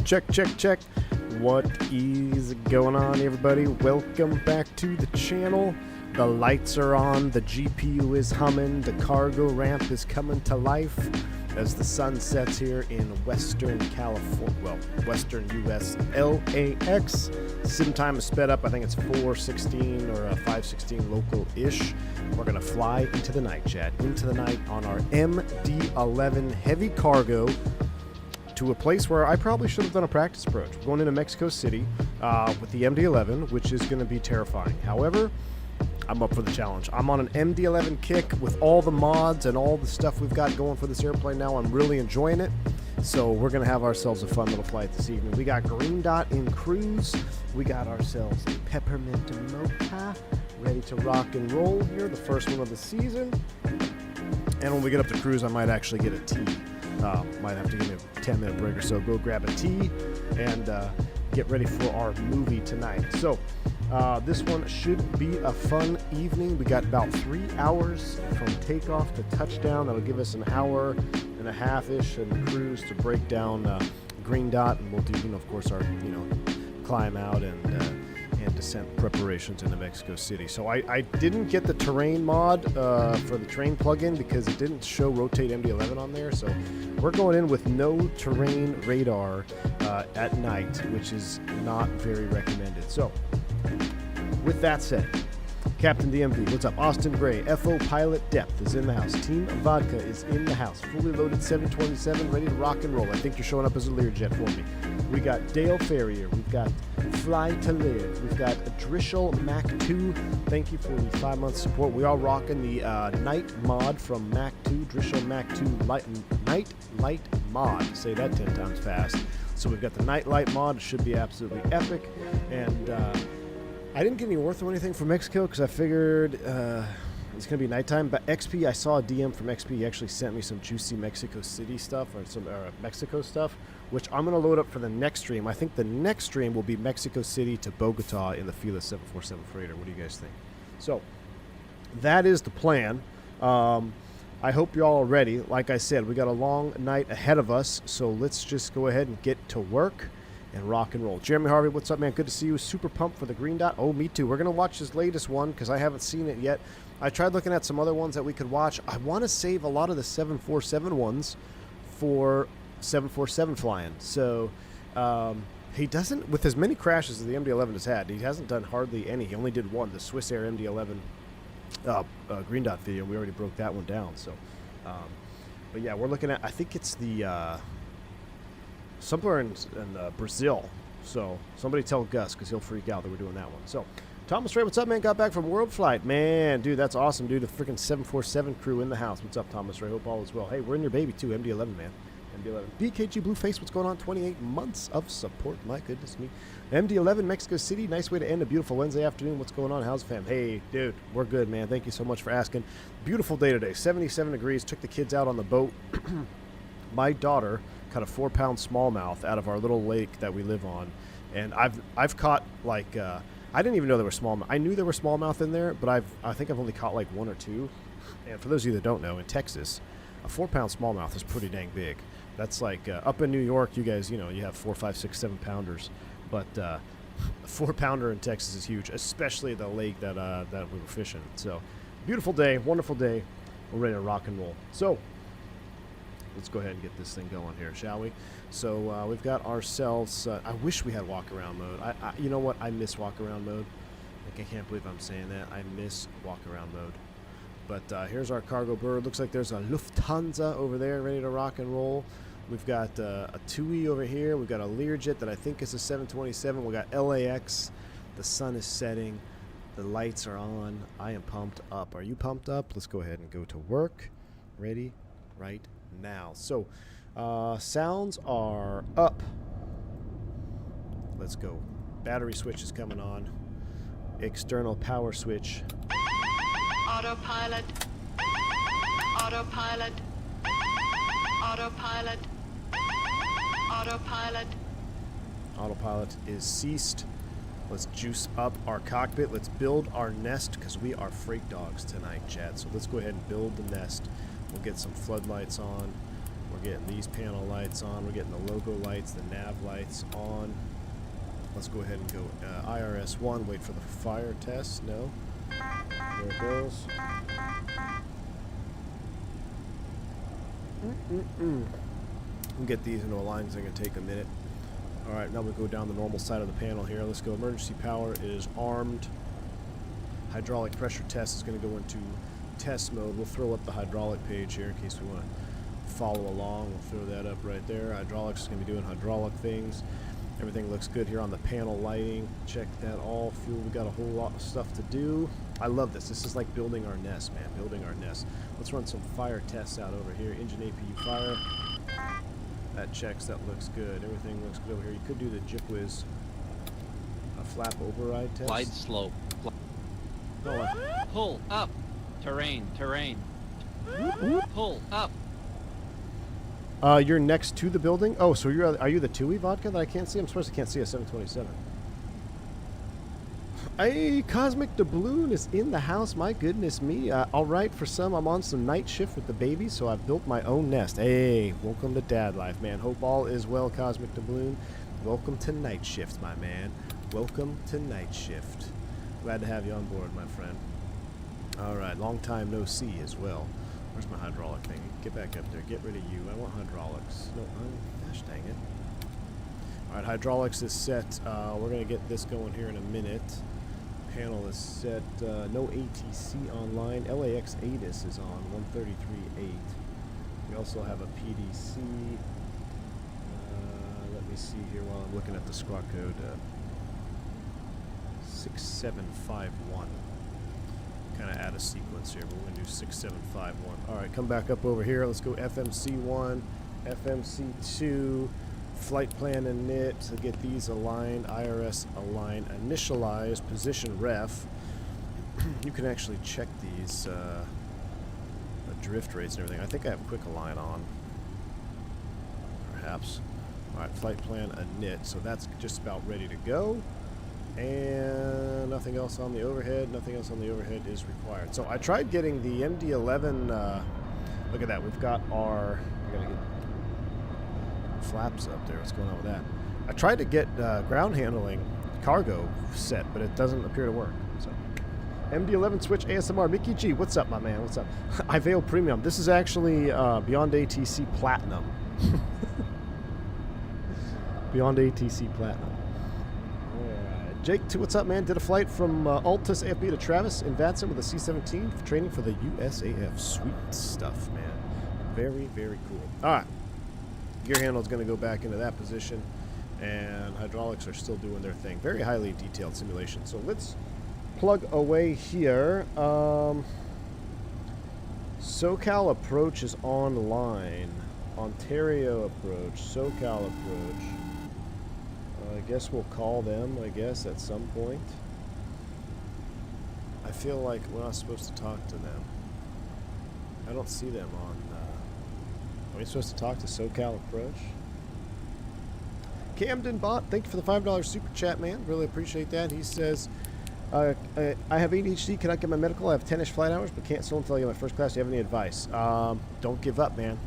Check, check, check. What is going on, everybody? Welcome back to the channel. The lights are on, the GPU is humming, the cargo ramp is coming to life as the sun sets here in Western California, well, Western US, LAX. Sim time is sped up. I think it's 4:16 or 5:16 local-ish. We're going to fly into the night, chat, into the night on our MD-11 heavy cargo to a place where I probably should have done a practice approach. We're going into Mexico City with the MD-11, which is going to be terrifying. However, I'm up for the challenge. I'm on an MD-11 kick with all the mods and all the stuff we've got going for this airplane now. I'm really enjoying it. So we're going to have ourselves a fun little flight this evening. We got Green Dot in cruise. We got ourselves a Peppermint Mocha ready to rock and roll here, the first one of the season. And when we get up to cruise, I might actually get a tea. Might have to give me a 10-minute break or so. Go grab a tea and get ready for our movie tonight. So this one should be a fun evening. We got about 3 hours from takeoff to touchdown. That'll give us an hour and a half-ish in cruise to break down Green Dot, and we'll do, of course, our climb out and descent preparations into Mexico City. So I didn't get the terrain mod for the terrain plugin because it didn't show rotate MD-11 on there. So we're going in with no terrain radar at night, which is not very recommended. So with that said, Captain DMV, what's up? Austin Gray, FO Pilot Depth is in the house. Team Vodka is in the house. Fully loaded 727, ready to rock and roll. I think you're showing up as a Learjet for me. We got Dale Ferrier. We've got Fly to Live. We've got Drishel Mac 2. Thank you for the 5-month support. We are rocking the night mod from Mac 2. Drishel Mac 2 night light mod. Say that 10 times fast. So we've got the night light mod. It should be absolutely epic. And I didn't get any ortho or anything from Mexico because I figured it's going to be nighttime. But XP, I saw a DM from XP. He actually sent me some juicy Mexico City stuff or some Mexico stuff, which I'm going to load up for the next stream. I think the next stream will be Mexico City to Bogota in the Fila 747 freighter. What do you guys think? So that is the plan. I hope you're all ready. Like I said, we got a long night ahead of us, so let's just go ahead and get to work and rock and roll. Jeremy Harvey, what's up, man? Good to see you. Super pumped for the Green Dot. Oh, me too. We're going to watch his latest one because I haven't seen it yet. I tried looking at some other ones that we could watch. I want to save a lot of the 747 ones for 747 flying. So he doesn't, with as many crashes as the MD-11 has had, he hasn't done hardly any. He only did one, the Swiss Air MD-11 Green Dot video. We already broke that one down. So, but yeah, we're looking at, I think it's the somewhere in Brazil. So somebody tell Gus because he'll freak out that we're doing that one. So Thomas Ray, what's up, man? Got back from World Flight. Man, dude, that's awesome, dude. The freaking 747 crew in the house. What's up, Thomas Ray? Hope all is well. Hey, we're in your baby too, MD-11, man. MD-11. BKG Blueface, what's going on? 28 months of support. My goodness me. MD-11, Mexico City. Nice way to end a beautiful Wednesday afternoon. What's going on? How's the fam? Hey, dude, we're good, man. Thank you so much for asking. Beautiful day today. 77 degrees. Took the kids out on the boat. My daughter caught a 4-pound smallmouth out of our little lake that we live on, and I've caught like I didn't even know there were smallmouth. I knew there were smallmouth in there, but I think I've only caught like 1 or 2. And for those of you that don't know, in Texas, a 4-pound smallmouth is pretty dang big. That's like up in New York, you guys, you have 4, 5, 6, 7 pounders, but a 4-pounder in Texas is huge, especially the lake that we were fishing. So beautiful day, wonderful day. We're ready to rock and roll. So let's go ahead and get this thing going here, shall we? So we've got ourselves, I wish we had walk-around mode. You know what? I miss walk-around mode. Like, I can't believe I'm saying that. I miss walk-around mode. But here's our cargo bird. Looks like there's a Lufthansa over there ready to rock and roll. We've got a TUI over here. We've got a Learjet that I think is a 727. We've got LAX. The sun is setting. The lights are on. I am pumped up. Are you pumped up? Let's go ahead and go to work. Ready? Right now. So sounds are up. Let's go. Battery switch is coming on. External power switch. Autopilot. Autopilot. Autopilot. Autopilot. Autopilot is ceased. Let's juice up our cockpit. Let's build our nest because we are freight dogs tonight, Chad. So let's go ahead and build the nest. We'll get some floodlights on. We're getting these panel lights on. We're getting the logo lights, the nav lights on. Let's go ahead and go IRS-1. Wait for the fire test. No. There it goes. We'll get these into a line because they're going to take a minute. Alright, now we go down the normal side of the panel here. Let's go. Emergency power is armed. Hydraulic pressure test is going to go into test mode. We'll throw up the hydraulic page here in case we want to follow along. We'll throw that up right there. Hydraulics is going to be doing hydraulic things. Everything looks good here on the panel lighting. Check that all. Fuel, we got a whole lot of stuff to do. I love this. This is like building our nest, man. Building our nest. Let's run some fire tests out over here. Engine APU fire. That checks. That looks good. Everything looks good over here. You could do the JIPWIZ flap override test. Glide slope. No, Pull up. Terrain. Pull up. You're next to the building? Oh, so are you the TUI vodka that I can't see? I'm supposed to can't see a 727. Hey, Cosmic Doubloon is in the house. My goodness me. All right, for some, I'm on some night shift with the baby, so I've built my own nest. Hey, welcome to dad life, man. Hope all is well, Cosmic Doubloon. Welcome to night shift, my man. Welcome to night shift. Glad to have you on board, my friend. All right, long time no see as well. Where's my hydraulic thing? Get back up there. Get rid of you. I want hydraulics. No, gosh dang it. All right, hydraulics is set. We're going to get this going here in a minute. Panel is set. No ATC online. LAX ATIS is on 133.8. We also have a PDC. Let me see here while I'm looking at the squawk code. 6751. Kind of add a sequence here, but we're going to do 6751. Alright, come back up over here. Let's go FMC1, FMC2, flight plan init to get these aligned, IRS align, initialize, position ref. You can actually check these the drift rates and everything. I think I have quick align on. Perhaps. Alright, flight plan init. So that's just about ready to go. And nothing else on the overhead. Nothing else on the overhead is required. So I tried getting the MD-11. Look at that. We've got our. We gotta get flaps up there. What's going on with that? I tried to get ground handling cargo set, but it doesn't appear to work. So MD-11 switch ASMR. Mickey G, what's up, my man? What's up? Ivail Premium. This is actually Beyond ATC Platinum. Beyond ATC Platinum. Jake, what's up, man? Did a flight from Altus AFB to Travis in Vatson with a C-17 for training for the USAF. Sweet stuff, man. Very, very cool. All right. Gear handle is going to go back into that position, and hydraulics are still doing their thing. Very highly detailed simulation. So let's plug away here. SoCal approach is online. Ontario approach. SoCal approach. I guess we'll call them, I guess, at some point. I feel like we're not supposed to talk to them. I don't see them on... are we supposed to talk to SoCal Approach? Camden Bot, thank you for the $5 super chat, man. Really appreciate that. He says, I have ADHD. Can I get my medical? I have 10-ish flight hours, but can't still until I get my first class. Do you have any advice? Don't give up, man.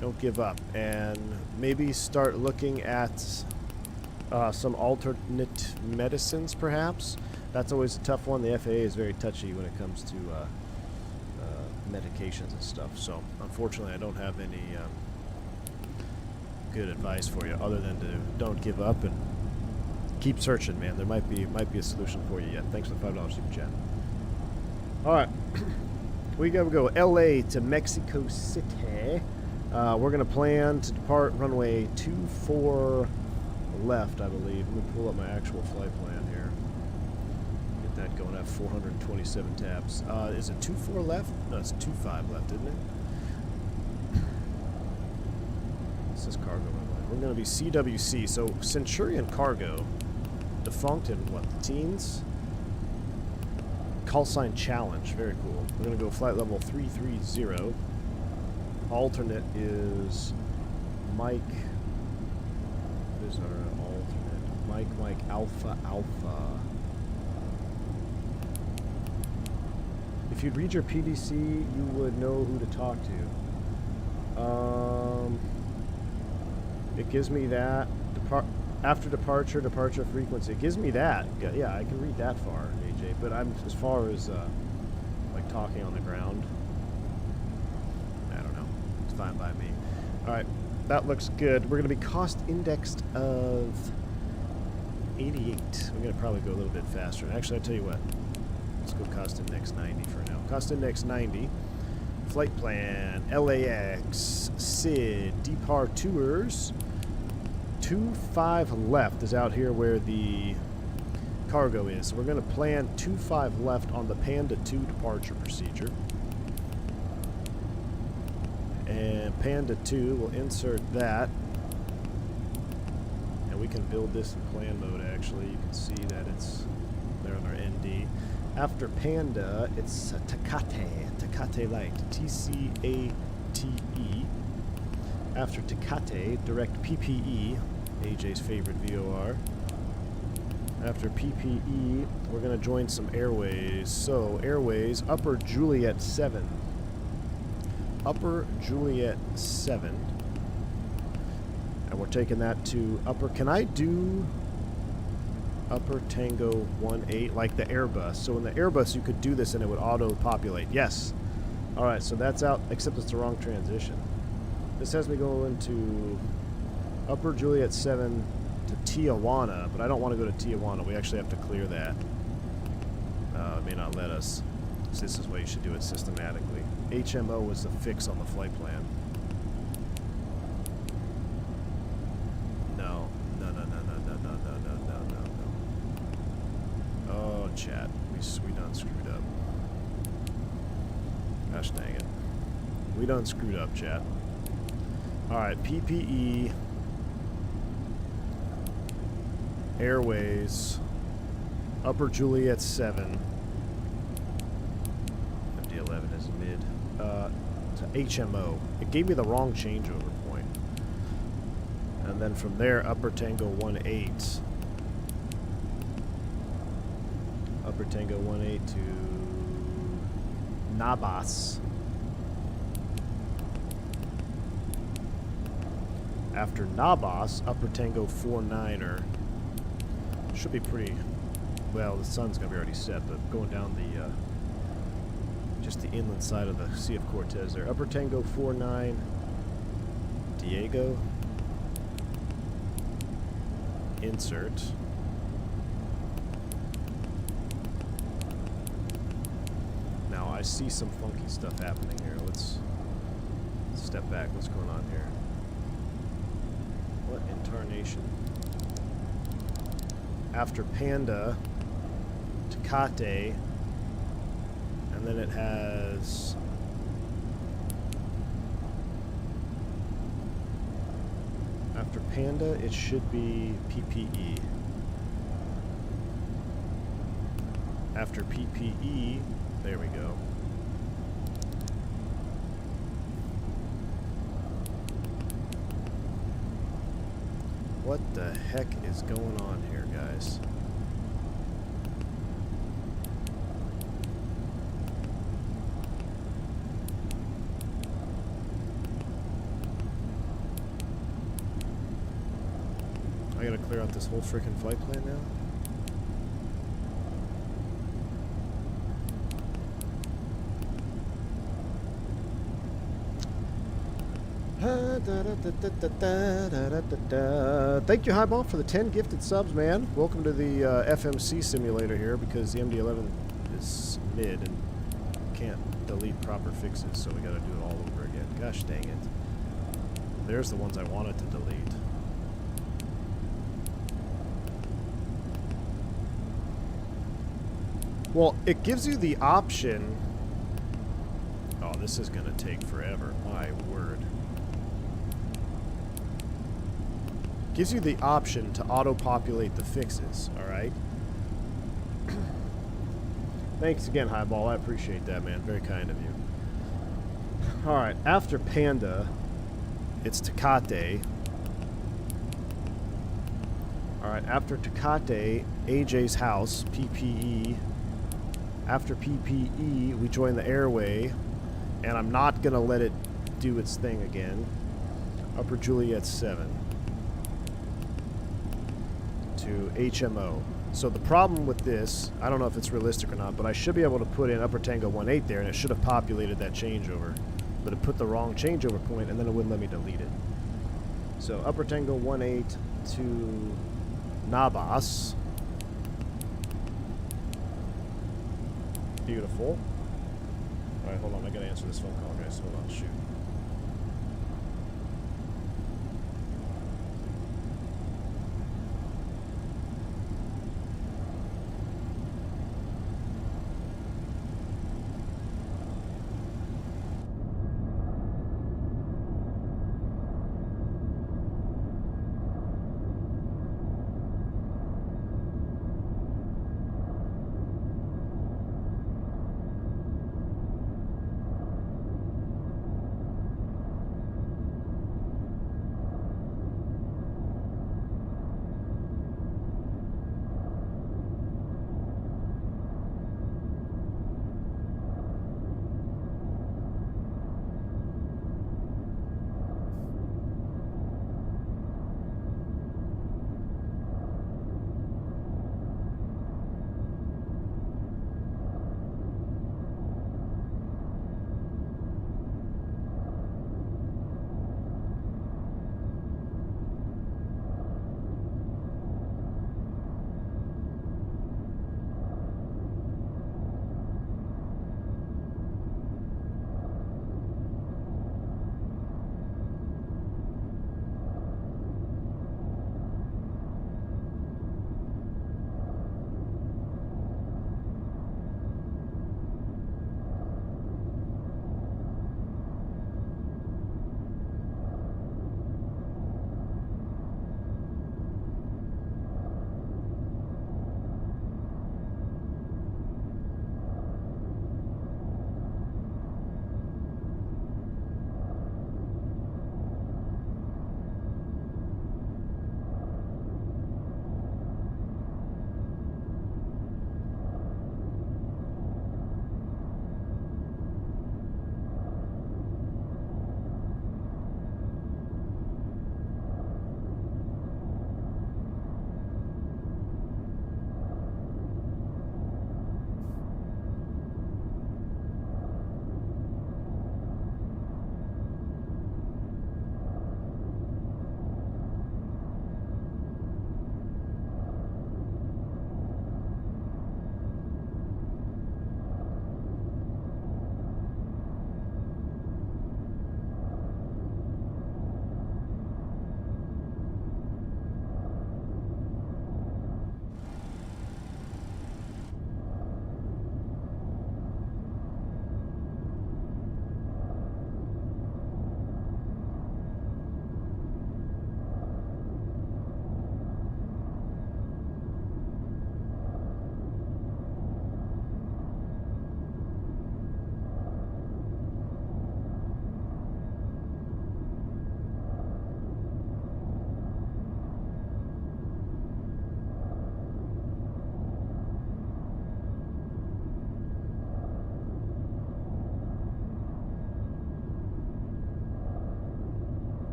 Don't give up. And maybe start looking at... some alternate medicines, perhaps. That's always a tough one. The FAA is very touchy when it comes to medications and stuff. So, unfortunately, I don't have any good advice for you, other than to don't give up and keep searching, man. There might be a solution for you yet. Thanks for the $5 super chat. All right, we gotta go LA to Mexico City. We're gonna plan to depart runway 24. Left, I believe. Let me pull up my actual flight plan here. Get that going. I have 427 tabs. Is it 24 left? No, it's 25 left, isn't it? This is cargo runway. We're going to be CWC. So Centurion Cargo, defunct in what, the teens? Call sign challenge. Very cool. We're going to go flight level 330. Alternate is Mike. Is our alternate. Mike Alpha Alpha. If you'd read your PDC, you would know who to talk to. It gives me that. After departure frequency. It gives me that. Yeah, I can read that far, AJ. But I'm as far as like talking on the ground. I don't know. It's fine by me. All right, that looks good. We're going to be cost indexed of 88. We're going to probably go a little bit faster. Actually, I'll tell you what. Let's go cost index 90 for now. Cost index 90. Flight plan, LAX, SID, departures. 25 left is out here where the cargo is. So we're going to plan 25 left on the Panda 2 departure procedure. And Panda 2, we'll insert that. And we can build this in plan mode actually. You can see that it's there on our ND. After Panda, it's Tecate Light, T-C-A-T-E. After Tecate, direct PPE, AJ's favorite VOR. After PPE, we're going to join some airways. So, airways, Upper Juliet 7. Upper Juliet 7. And we're taking that to Upper... Can I do Upper Tango 18, like the Airbus? So in the Airbus, you could do this and it would auto-populate. Yes. All right, so that's out, except it's the wrong transition. This has me go into Upper Juliet 7 to Tijuana, but I don't want to go to Tijuana. We actually have to clear that. It may not let us. So this is why you should do it systematically. HMO was the fix on the flight plan. No. Oh, chat. We done screwed up. Gosh dang it. We done screwed up, chat. Alright, PPE, Airways, Upper Juliet 7, MD-11 is mid, to HMO. It gave me the wrong changeover point. And then from there, Upper Tango 18. Upper Tango 18 to Nabas. After Nabas, Upper Tango 49er. Should be pretty... Well, the sun's going to be already set, but going down the... just the inland side of the Sea of Cortez there. Upper Tango 49, Diego. Insert. Now, I see some funky stuff happening here. Let's step back. What's going on here? What incarnation? After Panda, Tecate, and then it has after Panda it should be PPE. After PPE, there we go. What the heck is going on here, guys? I gotta clear out this whole freaking flight plan now? Thank you, Highball, for the 10 gifted subs, man. Welcome to the FMC simulator here, because the MD-11 is mid and can't delete proper fixes, so we gotta do it all over again. Gosh dang it. There's the ones I wanted to delete. Well, it gives you the option... Oh, this is gonna take forever. My word. Gives you the option to auto-populate the fixes, alright? Thanks again, Highball. I appreciate that, man. Very kind of you. Alright, after Panda, it's Tecate. Alright, after Tecate, AJ's house, PPE. After PPE, we join the airway, and I'm not going to let it do its thing again. Upper Juliet 7 to HMO. So the problem with this, I don't know if it's realistic or not, but I should be able to put in Upper Tango 18 there, and it should have populated that changeover. But it put the wrong changeover point, and then it wouldn't let me delete it. So Upper Tango 18 to Nabas. Beautiful. Alright, hold on, I gotta answer this phone call, guys. Hold on, shoot.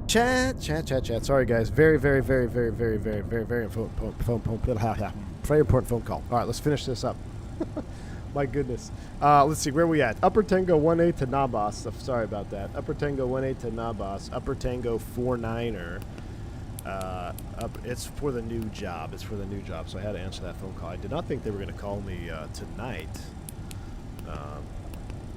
Chat. Sorry, guys. Very important phone call. All right, let's finish this up. My goodness. Let's see, where are we at? Upper Tango 1A to Nabas. Sorry about that. Upper Tango 1A to Nabas. Upper Tango 49er. It's for the new job. So I had to answer that phone call. I did not think they were going to call me tonight.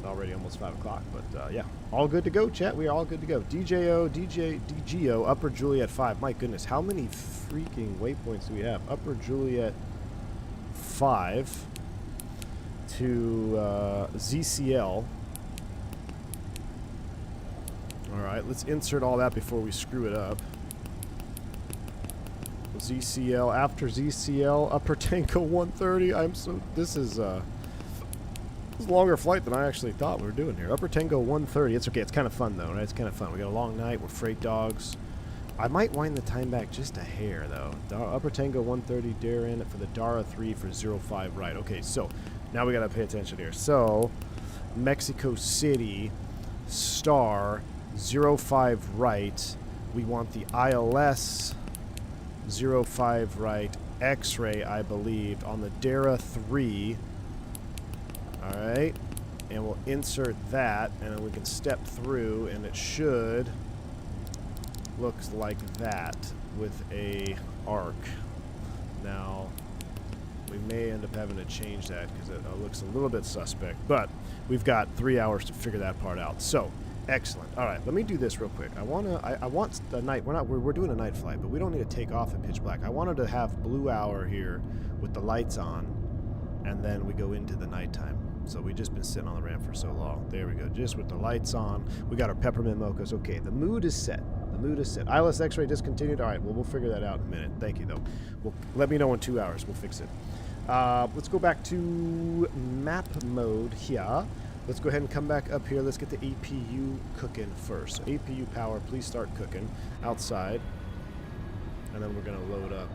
Already almost 5 o'clock, but yeah, all good to go, chat. We are all good to go. DGO, Upper Juliet 5. My goodness, how many freaking waypoints do we have? Upper Juliet 5 to ZCL. All right, let's insert all that before we screw it up. ZCL, after ZCL, Upper Tango 130. This is a longer flight than I actually thought we were doing here. Upper Tango 130. It's okay. It's kind of fun, though, right? It's kind of fun. We got a long night. We're freight dogs. I might wind the time back just a hair, though. Upper Tango 130, dare in for the Dara 3 for 05 right. Okay, so now we got to pay attention here. So, Mexico City, star, 05 right. We want the ILS 05 right, X-ray, I believe, on the Dara 3. Alright, and we'll insert that, and then we can step through, and it should look like that with a arc. Now, we may end up having to change that because it looks a little bit suspect, but we've got 3 hours to figure that part out. So, excellent. All right, let me do this real quick. I want the night. We're doing a night flight, but we don't need to take off at pitch black. I wanted to have blue hour here with the lights on, and then we go into the nighttime. So we've just been sitting on the ramp for so long. There we go, just with the lights on. We got our peppermint mochas. Okay, the mood is set. ILS X-ray discontinued. All right, well, we'll figure that out in a minute. Thank you, though. Let me know in 2 hours. We'll fix it. Let's go back to map mode here. Let's go ahead and come back up here. Let's get the APU cooking first. So APU power, please start cooking outside. And then we're going to load up.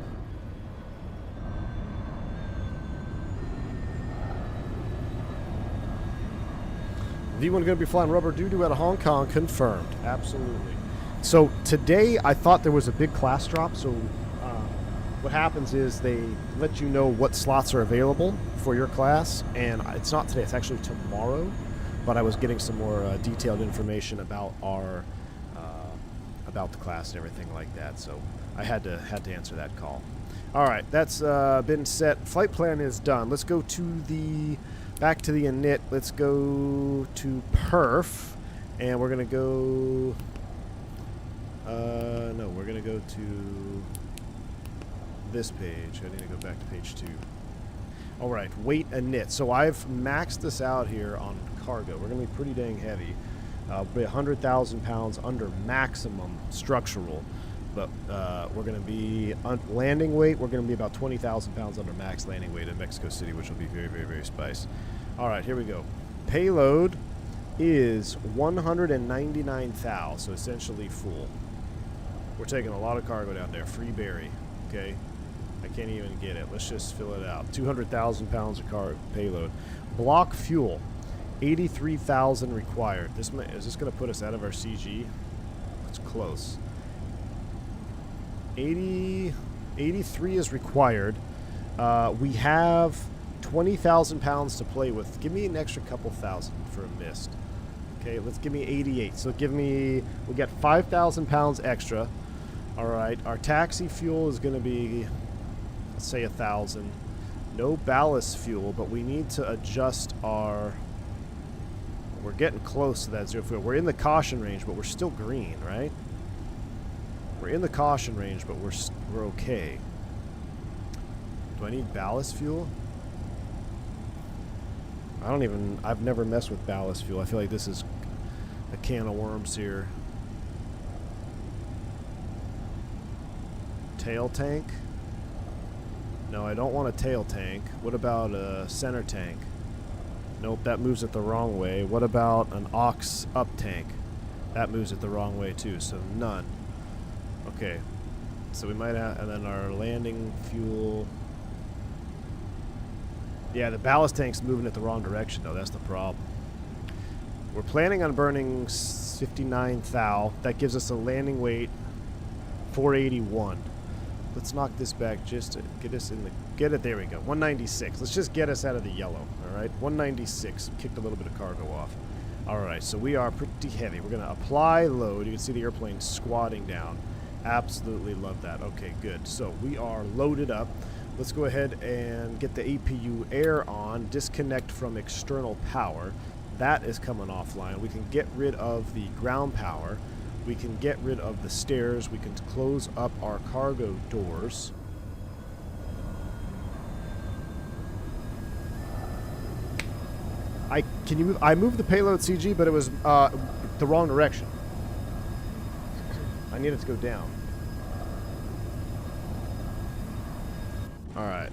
V1 going to be flying rubber doo-doo out of Hong Kong. Confirmed. Absolutely. So today I thought there was a big class drop. So what happens is they let you know what slots are available for your class. And it's not today. It's actually tomorrow. But I was getting some more detailed information about about the class and everything like that. So I had to answer that call. All right. That's been set. Flight plan is done. Let's go to the... Back to the init. Let's go to perf, and we're gonna go. No, we're gonna go to this page. I need to go back to page 2. All right, weight init. So I've maxed this out here on cargo. We're gonna be pretty dang heavy. Be 100,000 pounds under maximum structural, but we're gonna be landing weight. We're gonna be about 20,000 pounds under max landing weight in Mexico City, which will be very spice. All right, here we go. Payload is 199,000, so essentially full. We're taking a lot of cargo down there. Free berry, okay? I can't even get it. Let's just fill it out. 200,000 pounds of payload. Block fuel, 83,000 required. Is this going to put us out of our CG? It's close. 83 is required. We have 20,000 pounds to play with. Give me an extra couple thousand for a mist. Okay, let's give me 88. So we get 5,000 pounds extra. All right, our taxi fuel is going to be, let's say 1,000. No ballast fuel, but we need to adjust our... We're getting close to that 0 fuel. We're in the caution range, but we're still green, right? We're in the caution range, but we're okay. Do I need ballast fuel? I've never messed with ballast fuel. I feel like this is a can of worms here. Tail tank? No, I don't want a tail tank. What about a center tank? Nope, that moves it the wrong way. What about an aux up tank? That moves it the wrong way too, so none. Okay, so we might have, and then our landing fuel. Yeah, the ballast tank's moving it the wrong direction though, that's the problem. We're planning on burning 59 thou. That gives us a landing weight 481. Let's knock this back just to get us in the... Get it, there we go. 196. Let's just get us out of the yellow, all right? 196. Kicked a little bit of cargo off. All right, so we are pretty heavy. We're going to apply load. You can see the airplane squatting down. Absolutely love that. Okay, good. So we are loaded up. Let's go ahead and get the APU air on, disconnect from external power. That is coming offline. We can get rid of the ground power. We can get rid of the stairs. We can close up our cargo doors. I moved the payload CG, but it was the wrong direction. I need it to go down. Alright.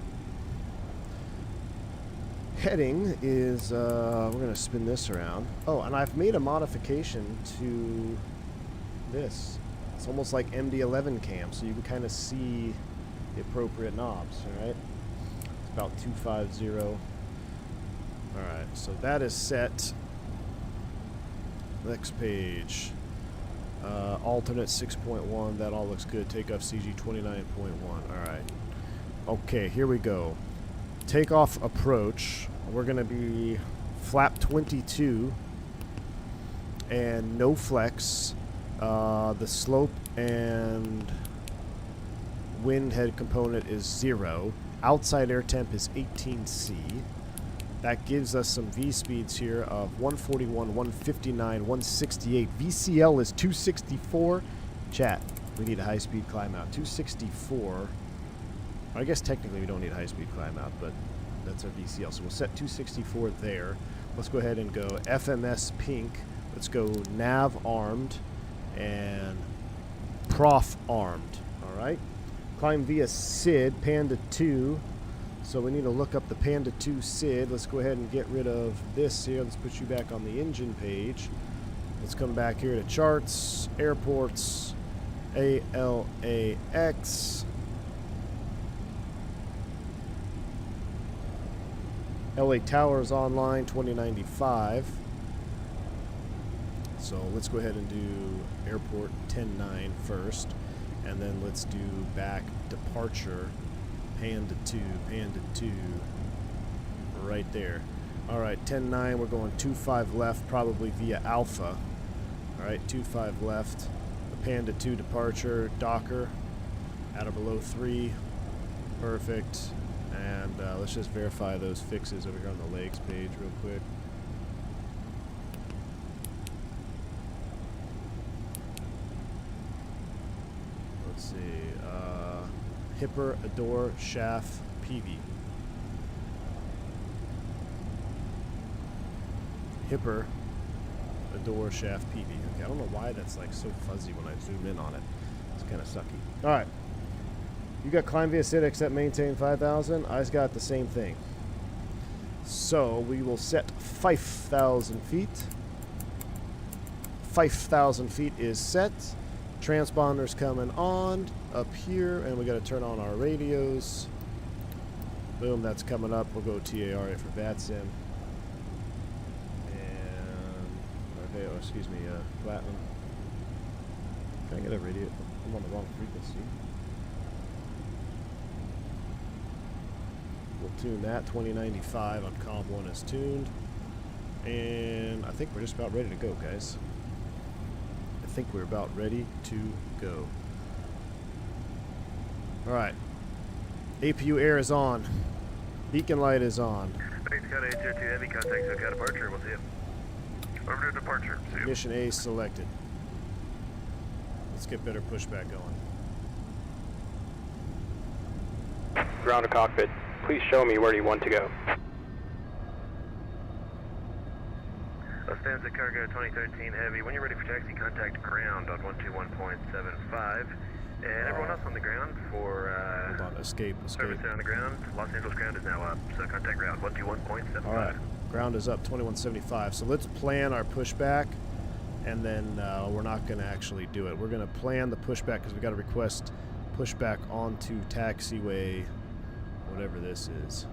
Heading is, we're going to spin this around. Oh, and I've made a modification to this. It's almost like MD-11 cam, so you can kind of see the appropriate knobs, alright? It's about 250. Alright, so that is set. Next page. Alternate 6.1, that all looks good. Takeoff CG 29.1. Alright. Okay, here we go. Takeoff approach. We're going to be flap 22 and no flex. The slope and wind head component is 0. Outside air temp is 18C. That gives us some V speeds here of 141, 159, 168. VCL is 264. Chat, we need a high-speed climb out. 264. I guess technically we don't need a high-speed climb out, but that's our VCL. So we'll set 264 there. Let's go ahead and go FMS pink. Let's go nav armed and prof armed. All right. Climb via SID, Panda 2. So we need to look up the Panda 2 SID. Let's go ahead and get rid of this here. Let's put you back on the engine page. Let's come back here to charts, airports, ALAX. LA Towers online, 2095. So let's go ahead and do airport 10-9 first. And then let's do back departure. Panda 2, right there. Alright, 10-9, we're going 25 left, probably via Alpha. Alright, 25 left. The Panda 2 departure, Docker, at or below 3. Perfect. And let's just verify those fixes over here on the legs page real quick. Let's see. Hipper, Adore, Shaft, PV. Hipper, Adore, Shaft, PV. Okay, I don't know why that's like so fuzzy when I zoom in on it. It's kind of sucky. Alright. You got climb via SID except maintain 5,000. I just got the same thing. So we will set 5,000 feet. 5,000 feet is set. Transponder's coming on up here, and we got to turn on our radios. Boom, that's coming up. We'll go TARA for VATSIM. And, okay, oh, excuse me, Platinum. Can I get a radio? I'm on the wrong frequency. We'll tune that. 2095 on Comp 1 is tuned. And I think we're just about ready to go, guys. I think we're about ready to go. Alright. APU air is on. Beacon light is on. Thanks, Cat 802 Heavy, contact SoCal departure, we'll see you. Over to departure, see you. Mission A selected. Let's get better pushback going. Ground to cockpit. Please show me where you want to go. Lufthansa Cargo 2013 Heavy. When you're ready for taxi, contact ground on 121.75. And everyone else on the ground for Hold on, escape. service on the ground. Los Angeles ground is now up, so contact ground 121.75. Alright, ground is up 2175. So let's plan our pushback, and then we're not going to actually do it. We're going to plan the pushback because we got to request pushback onto taxiway, whatever this is.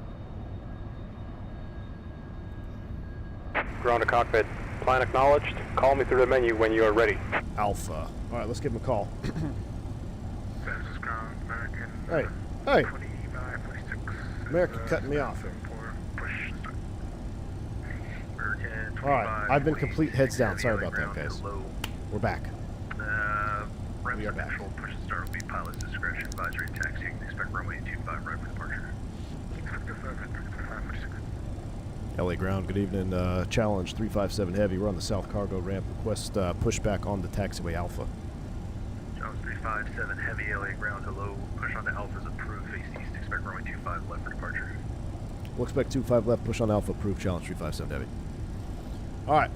Ground to cockpit. Plan acknowledged. Call me through the menu when you are ready. Alpha. All right, let's give him a call. Fastest ground, American. Hey, hey, 25, 46. American cutting me off here. Push. American 25. All right, I've been complete heads down. Heavy Sorry LA about that, ground to guys. low. We're back. Rems We are are back. control. Push and start will be pilot's discretion. Advisory taxiing. Expect runway 25 right for departure. LA ground, good evening. Challenge 357 Heavy. We're on the south cargo ramp. Request pushback on the taxiway Alpha. Challenge 357 Heavy LA ground to low. Push on to Alpha's approved. Face east. Expect runway 25 left for departure. We'll expect 25 left. Push on Alpha. Approved. Challenge 357 Heavy. All right.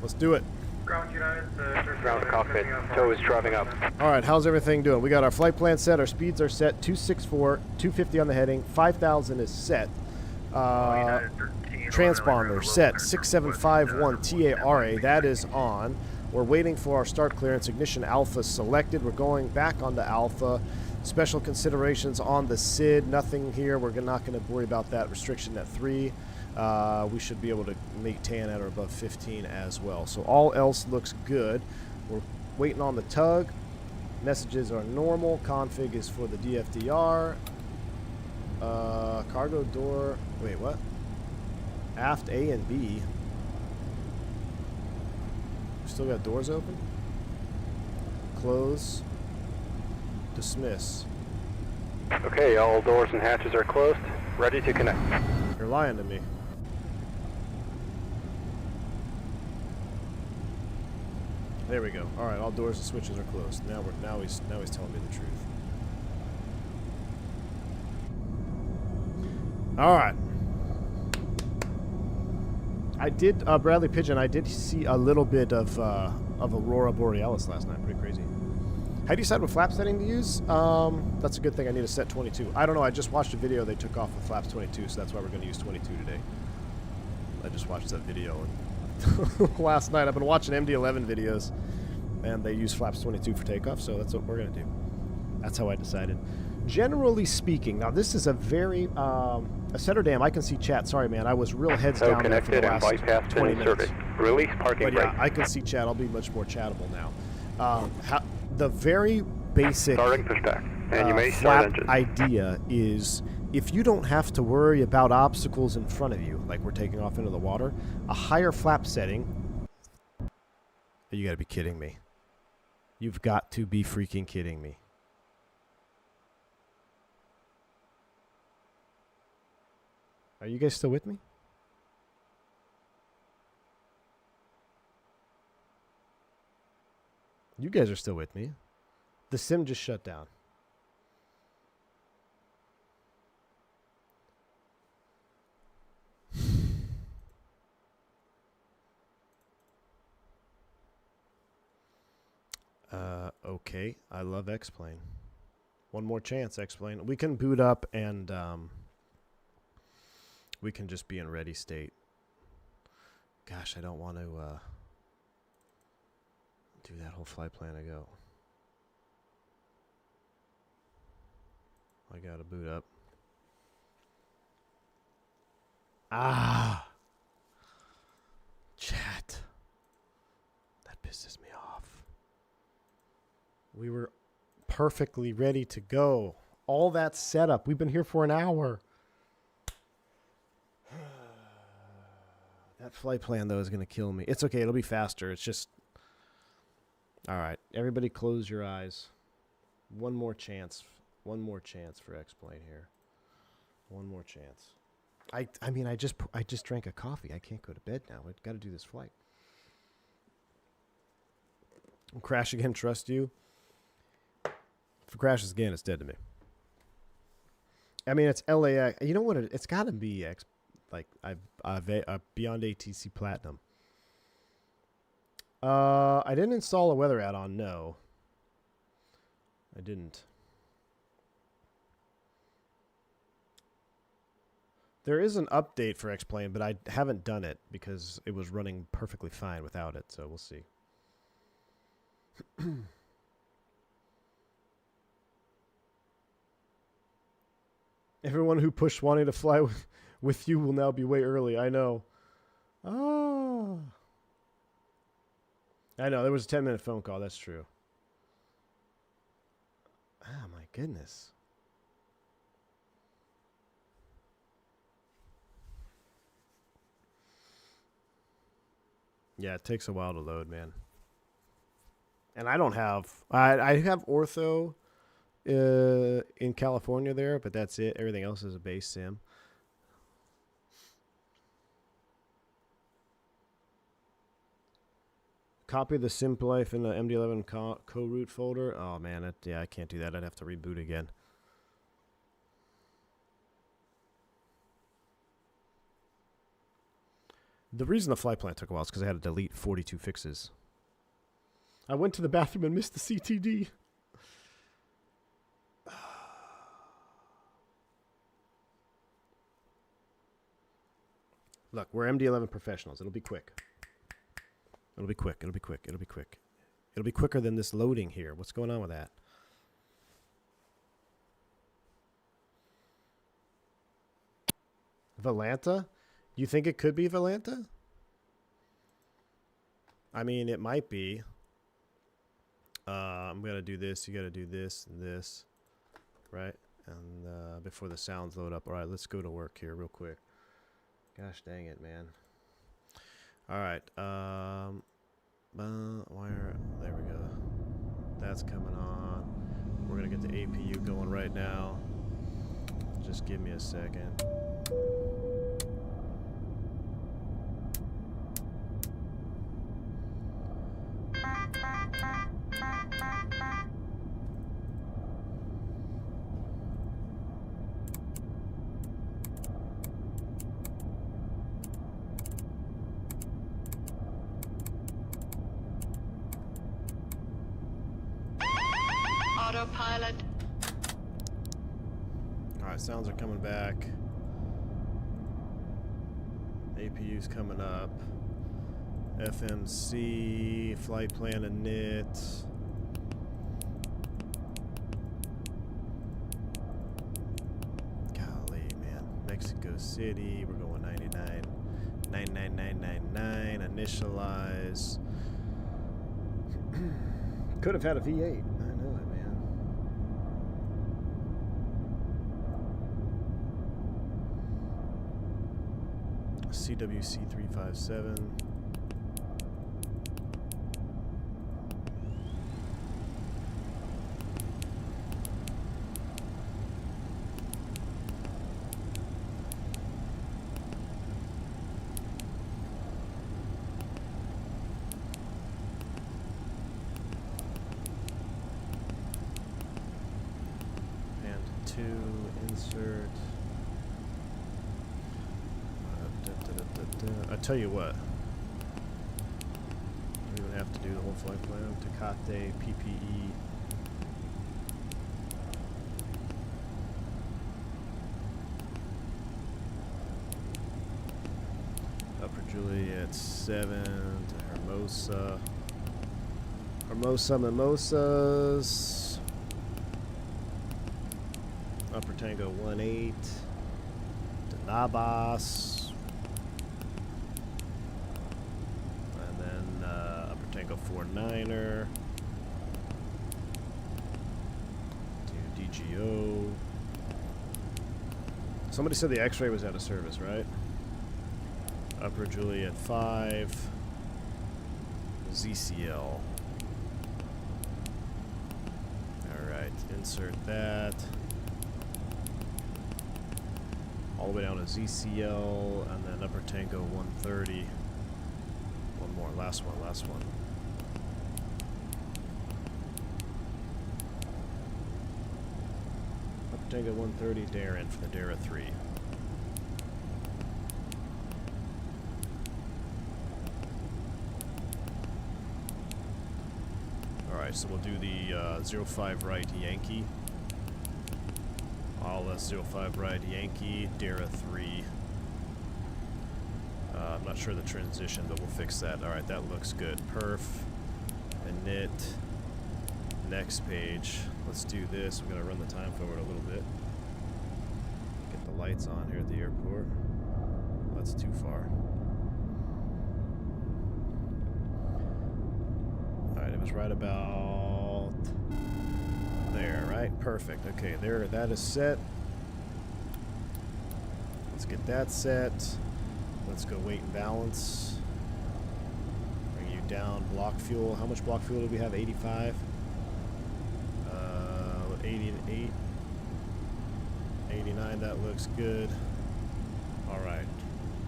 Let's do it. Ground United. Ground cockpit. Tow is driving up. All right, how's everything doing? We got our flight plan set. Our speeds are set. 264, 250 on the heading. 5,000 is set. Transponder set. 6751 TARA. That is on. We're waiting for our start clearance. Ignition Alpha selected. We're going back onto Alpha. Special considerations on the SID. Nothing here. We're not going to worry about that. Restriction at 3. We should be able to maintain at or above 15 as well. So all else looks good. We're waiting on the tug. Messages are normal. Config is for the DFDR. Cargo door. Wait, what? Aft A and B. Still got doors open? Close. Dismiss. Okay, all doors and hatches are closed. Ready to connect. You're lying to me. There we go. All right, all doors and switches are closed. Now he's telling me the truth. All right. I did Bradley Pigeon. I did see a little bit of Aurora Borealis last night. Pretty crazy. How do you decide what flap setting to use? That's a good thing. I need to set 22. I don't know. I just watched a video they took off with flaps 22, so that's why we're going to use 22 today. I just watched that video and last night. I've been watching MD-11 videos, and they use flaps 22 for takeoff, so that's what we're going to do. That's how I decided. Generally speaking, now this is a very Setterdam. I can see chat. Sorry, man. I was real heads Tow down there for the connected and last bypass 20 been minutes. inserted. Release parking But brake. yeah, I can see chat. I'll be much more chattable now. The very basic Starting pushback. And you may start flap engine. idea is if you don't have to worry about obstacles in front of you, like we're taking off into the water, a higher flap setting. You got to be kidding me. You've got to be freaking kidding me. Are you guys still with me? You guys are still with me. The sim just shut down. Okay. I love X-Plane. One more chance, X-Plane. We can boot up and we can just be in ready state. Gosh, I don't want to do that whole flight plan ago. I gotta boot up. Ah! Chat. That pisses me off. We were perfectly ready to go. All that setup. We've been here for an hour. That flight plan, though, is going to kill me. It's okay. It'll be faster. It's just... All right. Everybody close your eyes. One more chance. One more chance for X-Plane here. One more chance. I mean, I just drank a coffee. I can't go to bed now. I've got to do this flight. Crash again, trust you. If it crashes again, it's dead to me. I mean, it's LAX. You know what? It's got to be beyond ATC Platinum. I didn't install a weather add-on. No, I didn't. There is an update for X-Plane, but I haven't done it because it was running perfectly fine without it. So we'll see. Everyone who pushed wanting to fly with you will now be way early. I know. Oh. I know, there was a 10-minute phone call. That's true. Oh, my goodness. Yeah, it takes a while to load, man. And I don't have... I have ortho in California there, but that's it. Everything else is a base sim. Copy the simp life in the MD-11 co-root folder. Oh, man. Yeah, I can't do that. I'd have to reboot again. The reason the flight plan took a while is because I had to delete 42 fixes. I went to the bathroom and missed the CTD. Look, we're MD-11 professionals. It'll be quick. It'll be quick. It'll be quick. It'll be quick. It'll be quicker than this loading here. What's going on with that? Valanta? You think it could be Valanta? I mean, it might be. I'm going to do this. You got to do this and this. Right? And before the sounds load up. All right, let's go to work here real quick. Gosh dang it, man. All right. Wire. There we go. That's coming on. We're going to get the APU going right now. Just give me a second. Autopilot. Alright, sounds are coming back. APU's coming up. FMC, flight plan init. Golly, man. Mexico City, we're going 99. 99999, initialize. Could have had a V8. I know it, man. CWC 357. Insert. I tell you what. We would have to do the whole flight plan. Tecate, PPE. Upper Juliet 7 to Hermosa. Hermosa Mimosas. Upper Tango 18 to Nabas, and then Upper Tango 49er to DGO. Somebody said the X-ray was out of service, right? Upper Juliet 5, ZCL. All right, insert that. All the way down to ZCL, and then Upper Tango 130. One more, last one. Upper Tango 130, Darren for the Dara 3. Alright, so we'll do the 05 right Yankee. All 05 right Yankee, Dara 3. I'm not sure the transition, but we'll fix that. Alright, that looks good. Perf, init, next page. Let's do this. We're going to run the time forward a little bit. Get the lights on here at the airport. That's too far. is right about there, right? Perfect. Okay, there, that is set. Let's get that set. Let's go weight and balance. Bring you down. Block fuel. How much block fuel do we have? 85. 88. 89. That looks good. All right.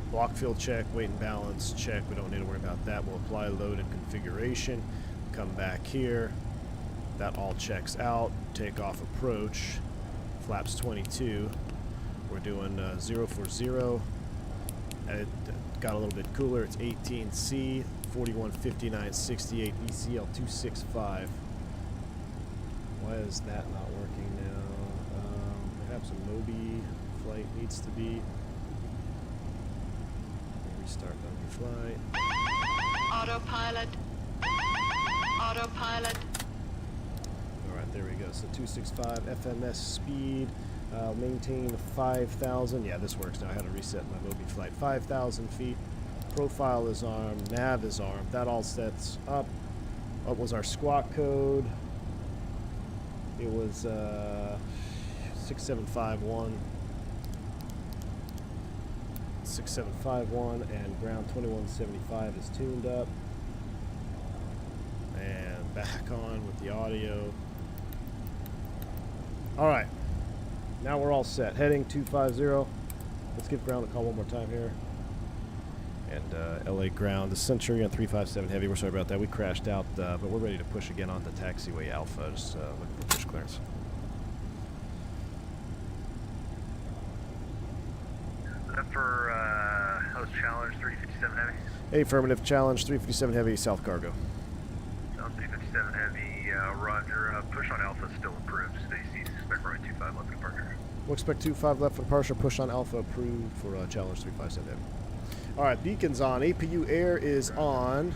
Block fuel check. Weight and balance check. We don't need to worry about that. We'll apply load and configuration. Come back here. That all checks out. Takeoff approach. Flaps 22. We're doing 040. It got a little bit cooler. It's 18C 415968 ECL 265. Why is that not working now? Perhaps a Moby flight needs to be. Restart Moby flight. Autopilot. Autopilot. Alright, there we go. So 265 FMS speed. Maintain 5,000. Yeah, this works now. I had to reset my Moby flight. 5,000 feet. Profile is armed. Nav is armed. That all sets up. What was our squawk code? It was 6751. 6751, and ground 2175 is tuned up. And back on with the audio. Alright. Now we're all set. Heading 250. Let's give ground a call one more time here. And LA ground. The Centurion 357 Heavy. We're sorry about that. We crashed out, but we're ready to push again on the taxiway Alpha. Just looking for push clearance. For host challenge 357 heavy. Hey, affirmative. Challenge 357 Heavy, South Cargo. Challenge 357 heavy, roger. Push on Alpha still approved. Stacy, expect runway 25 left departure. We'll expect 25 left for departure. Push on Alpha approved for challenge 357 Heavy. All right, beacon's on. APU air is on.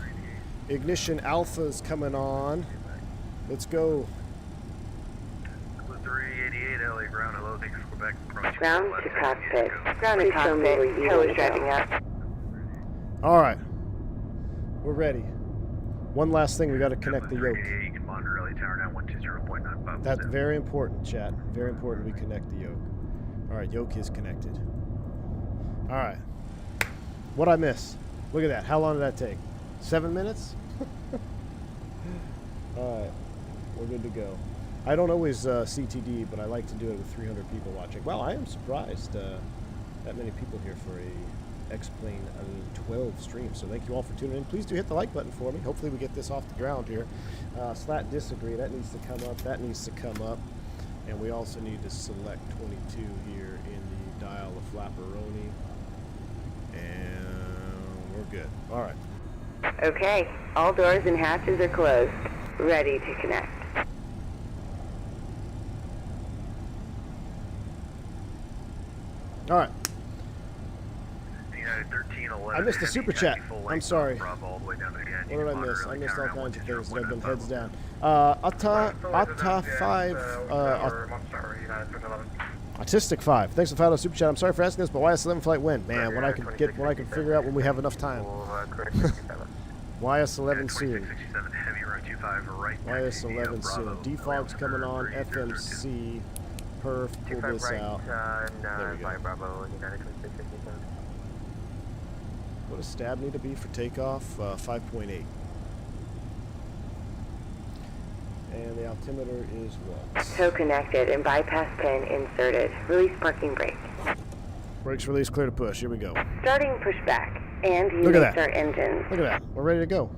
Ignition Alpha's coming on. Let's go. 388 LA ground. Hello, thanks for Quebec. Ground to cockpit. Ground to cockpit. Tower driving up. All right, we're ready. One last thing, we got to connect the yoke. You can monitor LA tower now 120.95. That's very important, chat. Very important we connect the yoke. All right, yoke is connected. All right. What'd I miss? Look at that. How long did that take? 7 minutes? All right, we're good to go. I don't always CTD, but I like to do it with 300 people watching. Well, I am surprised that many people here for a X-Plane 12 stream. So thank you all for tuning in. Please do hit the like button for me. Hopefully we get this off the ground here. Slat disagree. That needs to come up. That needs to come up. And we also need to select 22 here in the dial of Flapperoni. And we're good. All right. Okay, all doors and hatches are closed. Ready to connect. All right. United 1311. I missed the super chat. I'm sorry. Bravo all the way down to the end. What did I miss? I missed all kinds of things that have been heads down. Atta 5, Autistic 5. Thanks for the $5 super chat. I'm sorry for asking this, but YS11 flight when? Man, when I can figure out when we have enough time. YS11 soon. YS11 soon. Defog's coming on. FMC. Perf. Pull this out. There we go. What does stab need to be for takeoff? 5.8. And the altimeter is what? Tow connected and bypass pin inserted. Release parking brake. Brakes release, clear to push. Here we go. Starting pushback. And you Look at may that. start engines. Look at that. We're ready to go.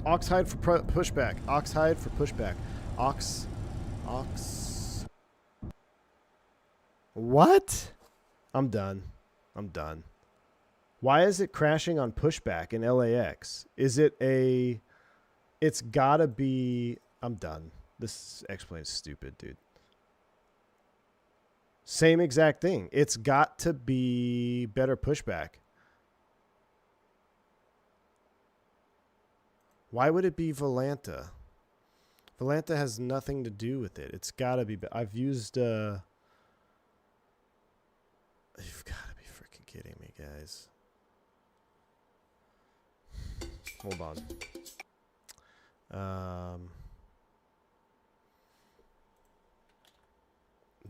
Aux hide for pushback. Aux hide for pushback. Aux. What? I'm done. Why is it crashing on pushback in LAX? Is it a... It's gotta be... I'm done. This X-Plane is stupid, dude. Same exact thing. It's got to be better pushback. Why would it be Volanta? Volanta has nothing to do with it. It's got to be... I've used... You've got to be freaking kidding me, guys. Hold on.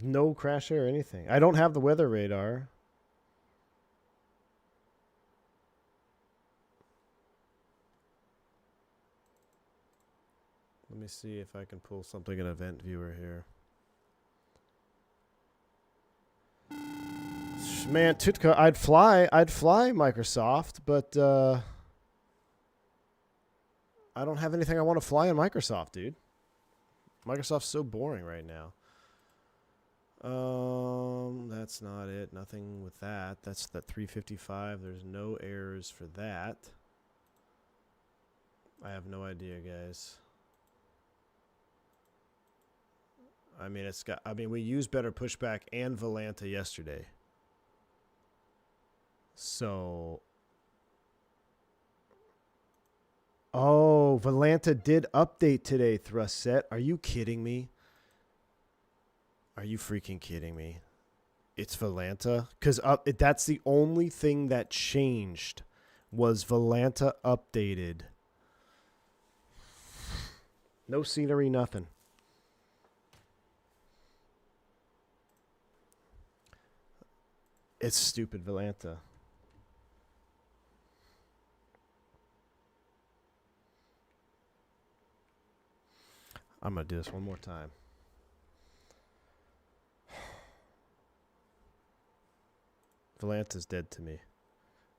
No crash or anything. I don't have the weather radar. Let me see if I can pull something in Event Viewer here. Man, Tutka, I'd fly Microsoft, but I don't have anything I want to fly in Microsoft, dude. Microsoft's so boring right now. That's not it. Nothing with that. That's that 355. There's no errors for that. I have no idea, guys. I mean, it's got. I mean, we used better pushback and Volanta yesterday. So. Oh, Volanta did update today, Thrust Set. Are you kidding me? Are you freaking kidding me? It's Volanta? Because that's the only thing that changed was Volanta updated. No scenery, nothing. It's stupid Volanta. I'm going to do this one more time. Volanta's dead to me.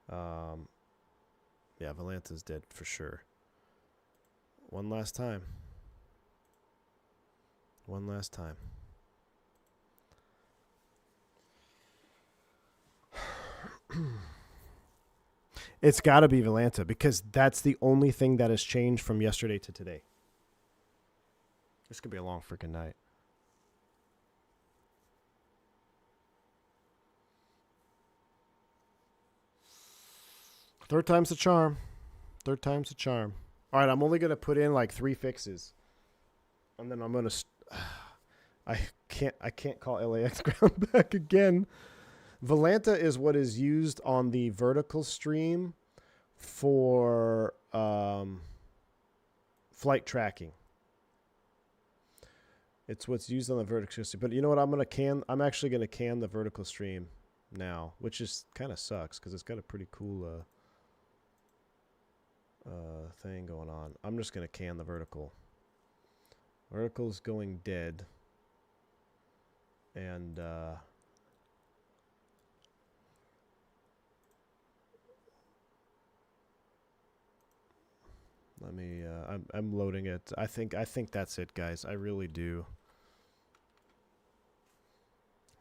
Yeah, Volanta's dead for sure. One last time. One last time. It's got to be Volanta because that's the only thing that has changed from yesterday to today. This could be a long freaking night. Third time's the charm. Third time's the charm. All right, I'm only going to put in like 3 fixes. And then I'm going to... I can't call LAX ground back again. Volanta is what is used on the vertical stream for flight tracking. It's what's used on the vertical stream. But you know what? I'm actually going to can the vertical stream now, which is kind of sucks because it's got a pretty cool thing going on. I'm just going to can the vertical. Vertical's going dead. And let me I'm loading it. I think that's it, guys. I really do.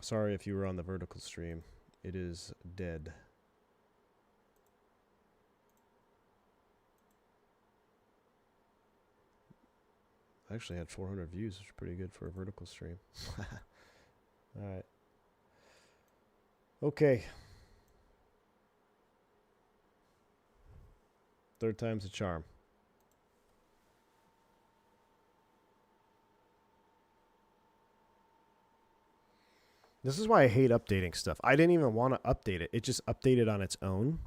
Sorry if you were on the vertical stream. It is dead. I actually had 400 views, which is pretty good for a vertical stream. All right. Okay. Third time's a charm. This is why I hate updating stuff. I didn't even want to update it. It just updated on its own.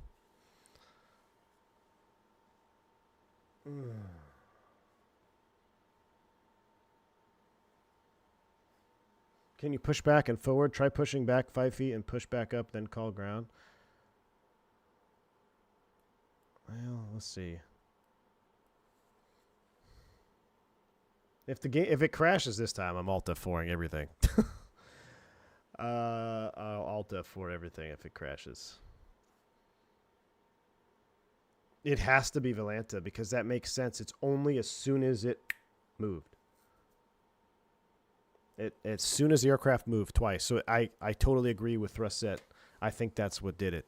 Can you push back and forward? Try pushing back 5 feet and push back up, then call ground. Well, let's see. If it crashes this time, I'm Alt F4ing everything. I'll Alt F4 everything if it crashes. It has to be Volanta because that makes sense. It's only as soon as it moved. As soon as the aircraft moved twice. So I totally agree with Thrust Set. I think that's what did it.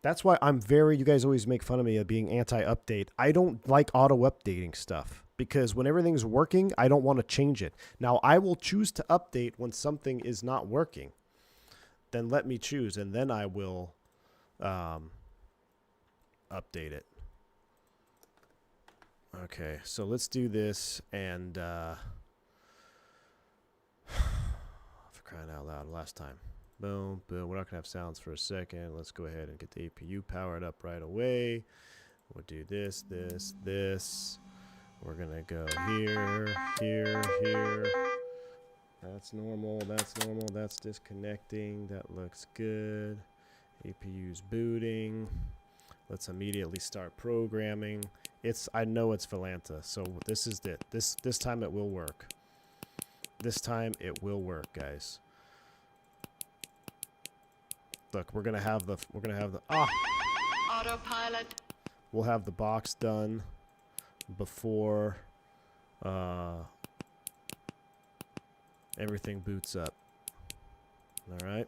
That's why you guys always make fun of me of being anti-update. I don't like auto-updating stuff because when everything's working, I don't want to change it. Now, I will choose to update when something is not working. Then let me choose, and then I will update it. Okay, so let's do this, and for crying out loud, last time. Boom, boom. We're not going to have sounds for a second. Let's go ahead and get the APU powered up right away. We'll do this, this, this. We're gonna go here, here, here. That's normal, that's disconnecting, that looks good. APU's booting. Let's immediately start programming. I know it's Volanta, so this is it. This time it will work. This time it will work, guys. Look, we're gonna have the Autopilot. we'll have the box done before everything boots up. All right.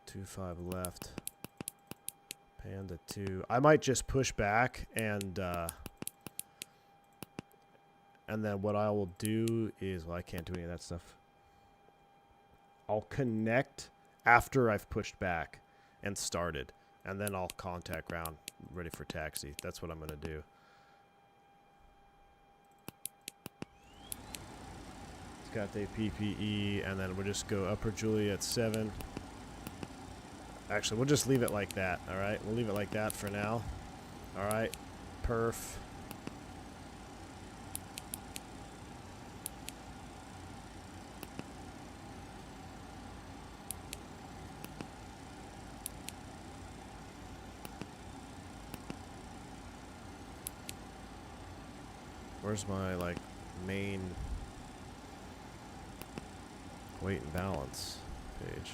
Two 5 left. Panda 2. I might just push back and then what I will do is, well, I can't do any of that stuff. I'll connect after I've pushed back and started, and then I'll contact ground, ready for taxi. That's what I'm gonna do. It's got the PPE, and then we'll just go upper Juliet 7. Actually, we'll just leave it like that, all right? We'll leave it like that for now. All right, perf. Where's my, like, main weight and balance page?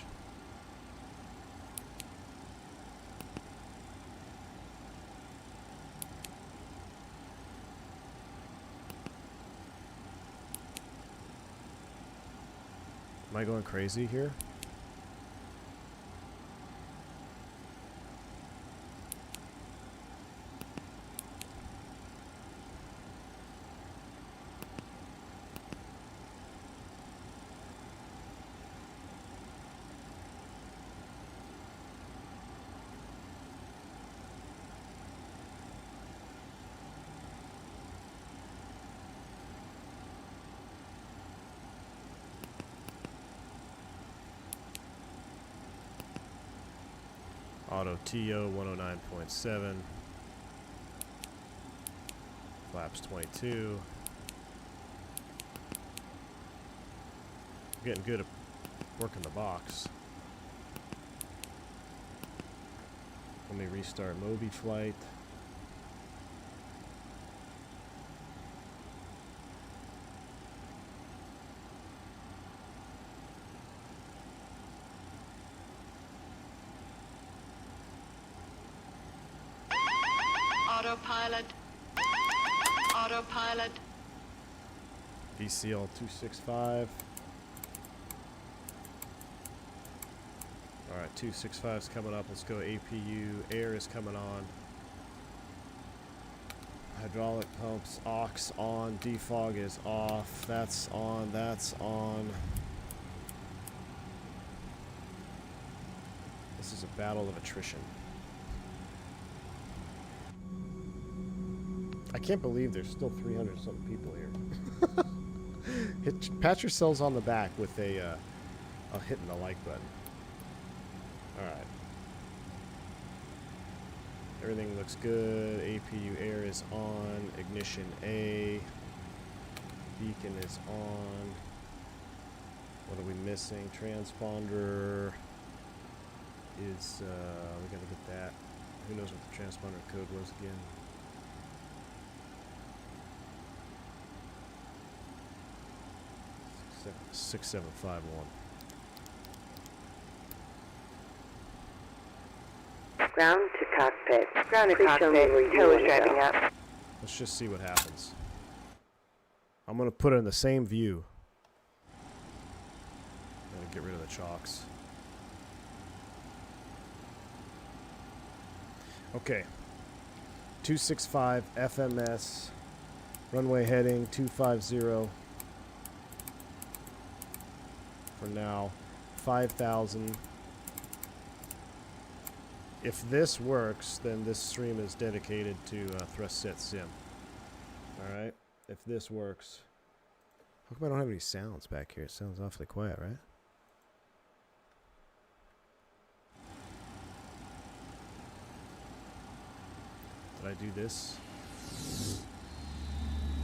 Am I going crazy here? Auto TO 109.7. Flaps 22. I'm getting good at working the box. Let me restart Moby flight. Autopilot. Autopilot. VCL 265. Alright, 265's coming up. Let's go. APU. Air is coming on. Hydraulic pumps. Aux on. Defog is off. That's on. That's on. This is a battle of attrition. I can't believe there's still 300-something people here. Pat yourselves on the back with a hitting the like button. Alright. Everything looks good. APU air is on. Ignition A. Beacon is on. What are we missing? Transponder is, we gotta get that. Who knows what the transponder code was again? 6751. Ground to cockpit. Ground to cockpit. Tow is driving up. Let's just see what happens. I'm gonna put it in the same view. Gotta get rid of the chocks. Okay. 265 FMS. Runway heading 250. For now, 5,000. If this works, then this stream is dedicated to Thrust Set Sim. Alright? If this works. How come I don't have any sounds back here? It sounds awfully quiet, right? Did I do this?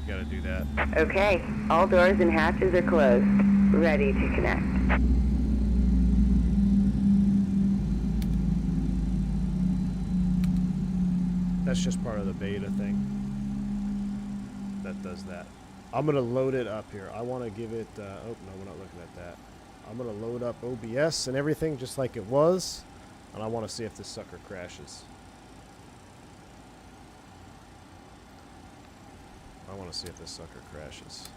Gotta do that. Okay, all doors and hatches are closed. Ready to connect. That's just part of the beta thing. That does that. I'm gonna load it up here. I want to give it. Oh no, we're not looking at that. I'm gonna load up OBS and everything just like it was, and I want to see if this sucker crashes. I want to see if this sucker crashes.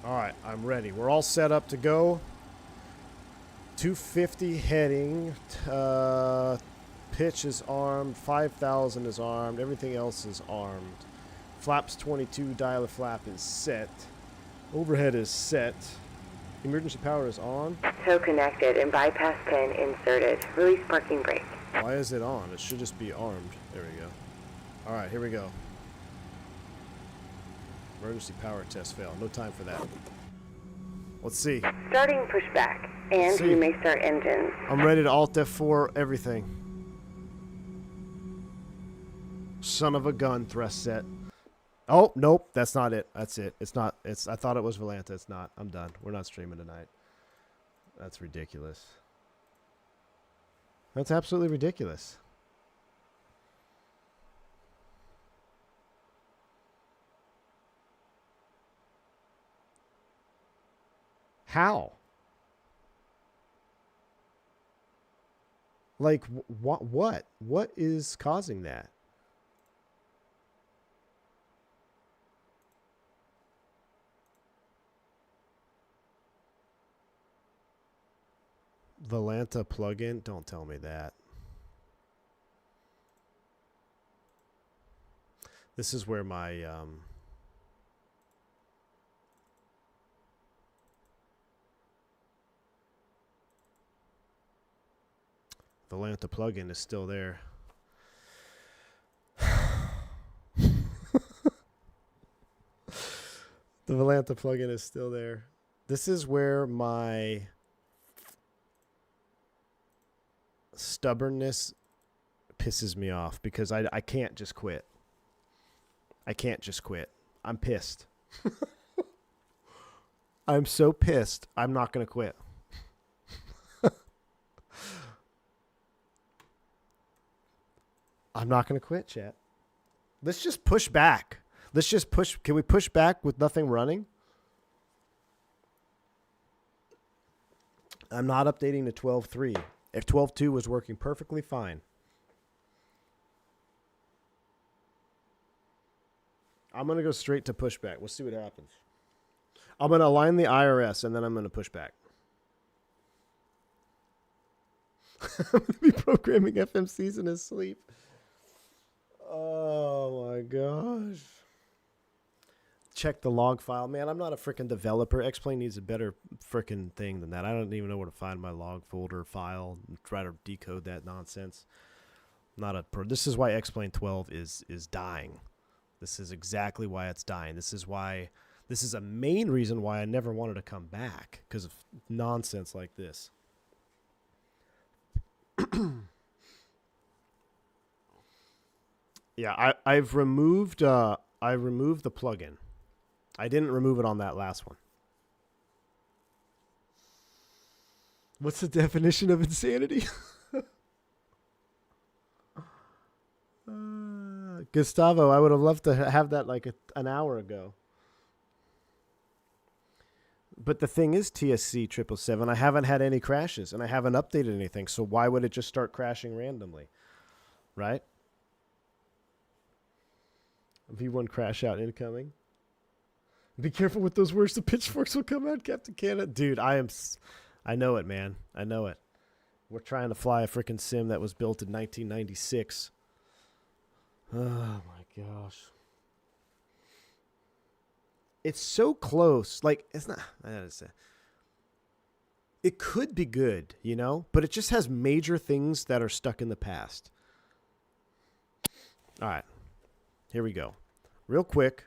All right, I'm ready. We're all set up to go. 250 heading. Pitch is armed. 5,000 is armed. Everything else is armed. Flaps 22. Dialer flap is set. Overhead is set. Emergency power is on. Tow connected and bypass pin inserted. Release parking brake. Why is it on? It should just be armed. There we go. All right, here we go. Emergency power test failed. No time for that. Let's see. Starting pushback, and you may start engines. I'm ready to Alt F4 everything. Son of a gun, thrust set. Oh, nope, that's not it. That's it. It's not. It's. I thought it was Volanta. It's not. I'm done. We're not streaming tonight. That's ridiculous. That's absolutely ridiculous. How? Like, what? What is causing that? Volanta plugin? Don't tell me that. This is where my Volanta plugin is still there. The Volanta plugin is still there. This is where my stubbornness pisses me off because I can't just quit. I can't just quit. I'm pissed. I'm so pissed. I'm not going to quit. I'm not going to quit, chat. Let's just push back. Let's just push. Can we push back with nothing running? I'm not updating to 12.3. If 12.2 was working perfectly fine. I'm going to go straight to pushback. We'll see what happens. I'm going to align the IRS, and then I'm going to push back. I'm going to be programming FMCs in his sleep. Oh, my gosh. Check the log file. Man, I'm not a freaking developer. X-Plane needs a better freaking thing than that. I don't even know where to find my log folder file and try to decode that nonsense. Not a pro. This is why X-Plane 12 is dying. This is exactly why it's dying. This is why. This is a main reason why I never wanted to come back, because of nonsense like this. Yeah, I've removed the plugin. I didn't remove it on that last one. What's the definition of insanity? Gustavo, I would have loved to have that like an hour ago. But the thing is, TSC 777, I haven't had any crashes, and I haven't updated anything, so why would it just start crashing randomly? Right? V1 crash out incoming. Be careful with those words. The pitchforks will come out, Captain Canada. Dude, I know it, man. I know it. We're trying to fly a freaking sim that was built in 1996. Oh, my gosh. It's so close. Like, it's not... I gotta say. It could be good, you know? But it just has major things that are stuck in the past. All right. Here we go. Real quick.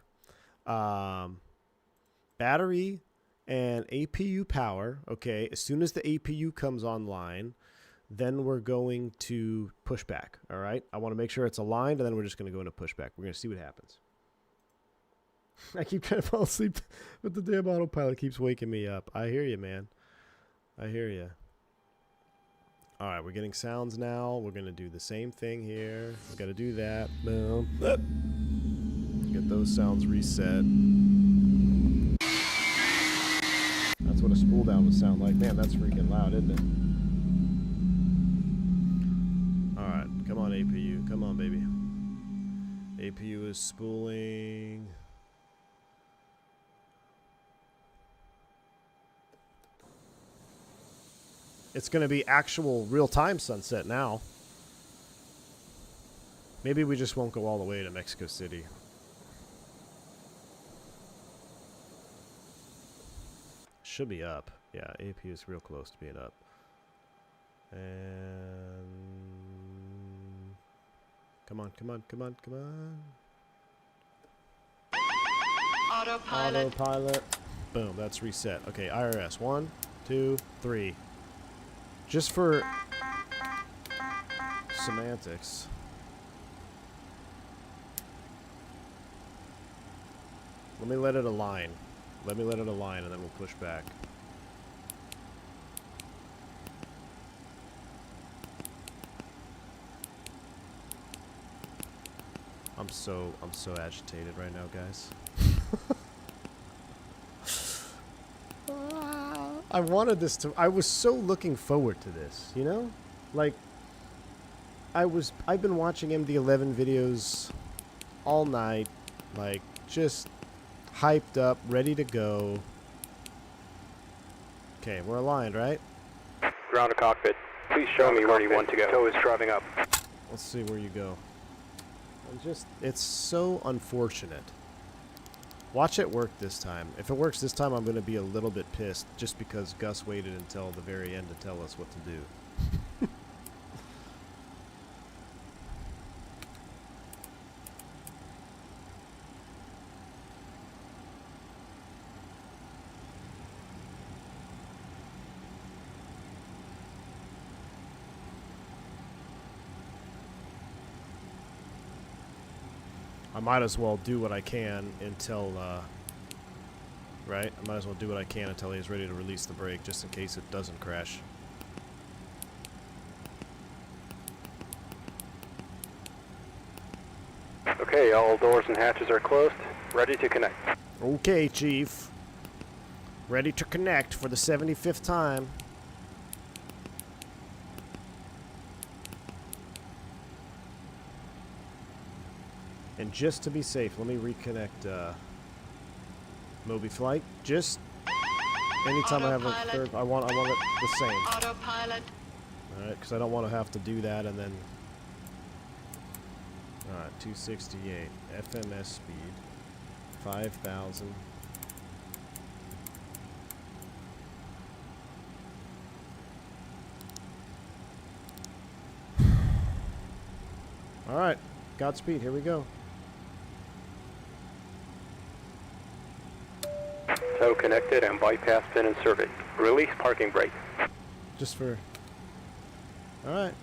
Battery and APU power. Okay, as soon as the APU comes online, Then we're going to push back, all right? I want to make sure it's aligned, and then we're just going to go into pushback. We're going to see what happens. I keep trying to fall asleep, but the damn autopilot keeps waking me up. I hear you, man. I hear you. All right, we're getting sounds now. We're going to do the same thing here. We got to do that. Boom. Get those sounds reset. That's what a spool down would sound like. Man, that's freaking loud, isn't it? All right, come on, APU. Come on, baby. APU is spooling. It's going to be actual real-time sunset now. Maybe we just won't go all the way to Mexico City. Should be up. Yeah, AP is real close to being up. And... Come on, come on, come on, come on. Autopilot. Autopilot. Boom, that's reset. Okay, IRS. 1, 2, 3. Just for semantics. Let me let it align. Let me let it align and then we'll push back. I'm so agitated right now, guys. I wanted this to... I was so looking forward to this, you know? Like, I've been watching MD-11 videos all night, like, just hyped up, ready to go. Okay, we're aligned, right? Ground to cockpit. Please show me where you want to go. Tow is driving up. Let's see where you go. It's so unfortunate. Watch it work this time. If it works this time, I'm going to be a little bit pissed just because Gus waited until the very end to tell us what to do. I might as well do what I can until, right? I might as well do what I can until he's ready to release the brake, just in case it doesn't crash. Okay, all doors and hatches are closed. Ready to connect. Okay, Chief. Ready to connect for the 75th time. And just to be safe, let me reconnect Moby Flight. Just anytime I have a third, I want it the same. Autopilot. All right, because I don't want to have to do that and then. All right, 268 FMS speed, 5,000. All right, Godspeed. Here we go. Tow connected and bypass pin inserted. Release parking brake. Just for... Alright.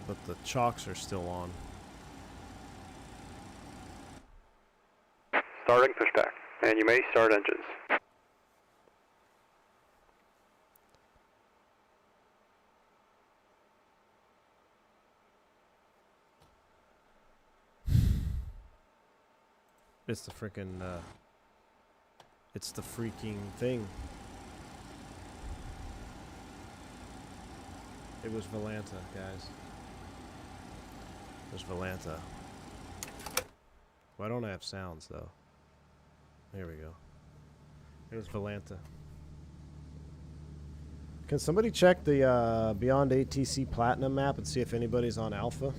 But the chocks are still on. Starting pushback. And you may start engines. It's the freaking, it's the freaking thing. It was Volanta, guys. It was Volanta. Why don't I have sounds, though? There we go. It was Volanta. Can somebody check the Beyond ATC Platinum map and see if anybody's on Alpha?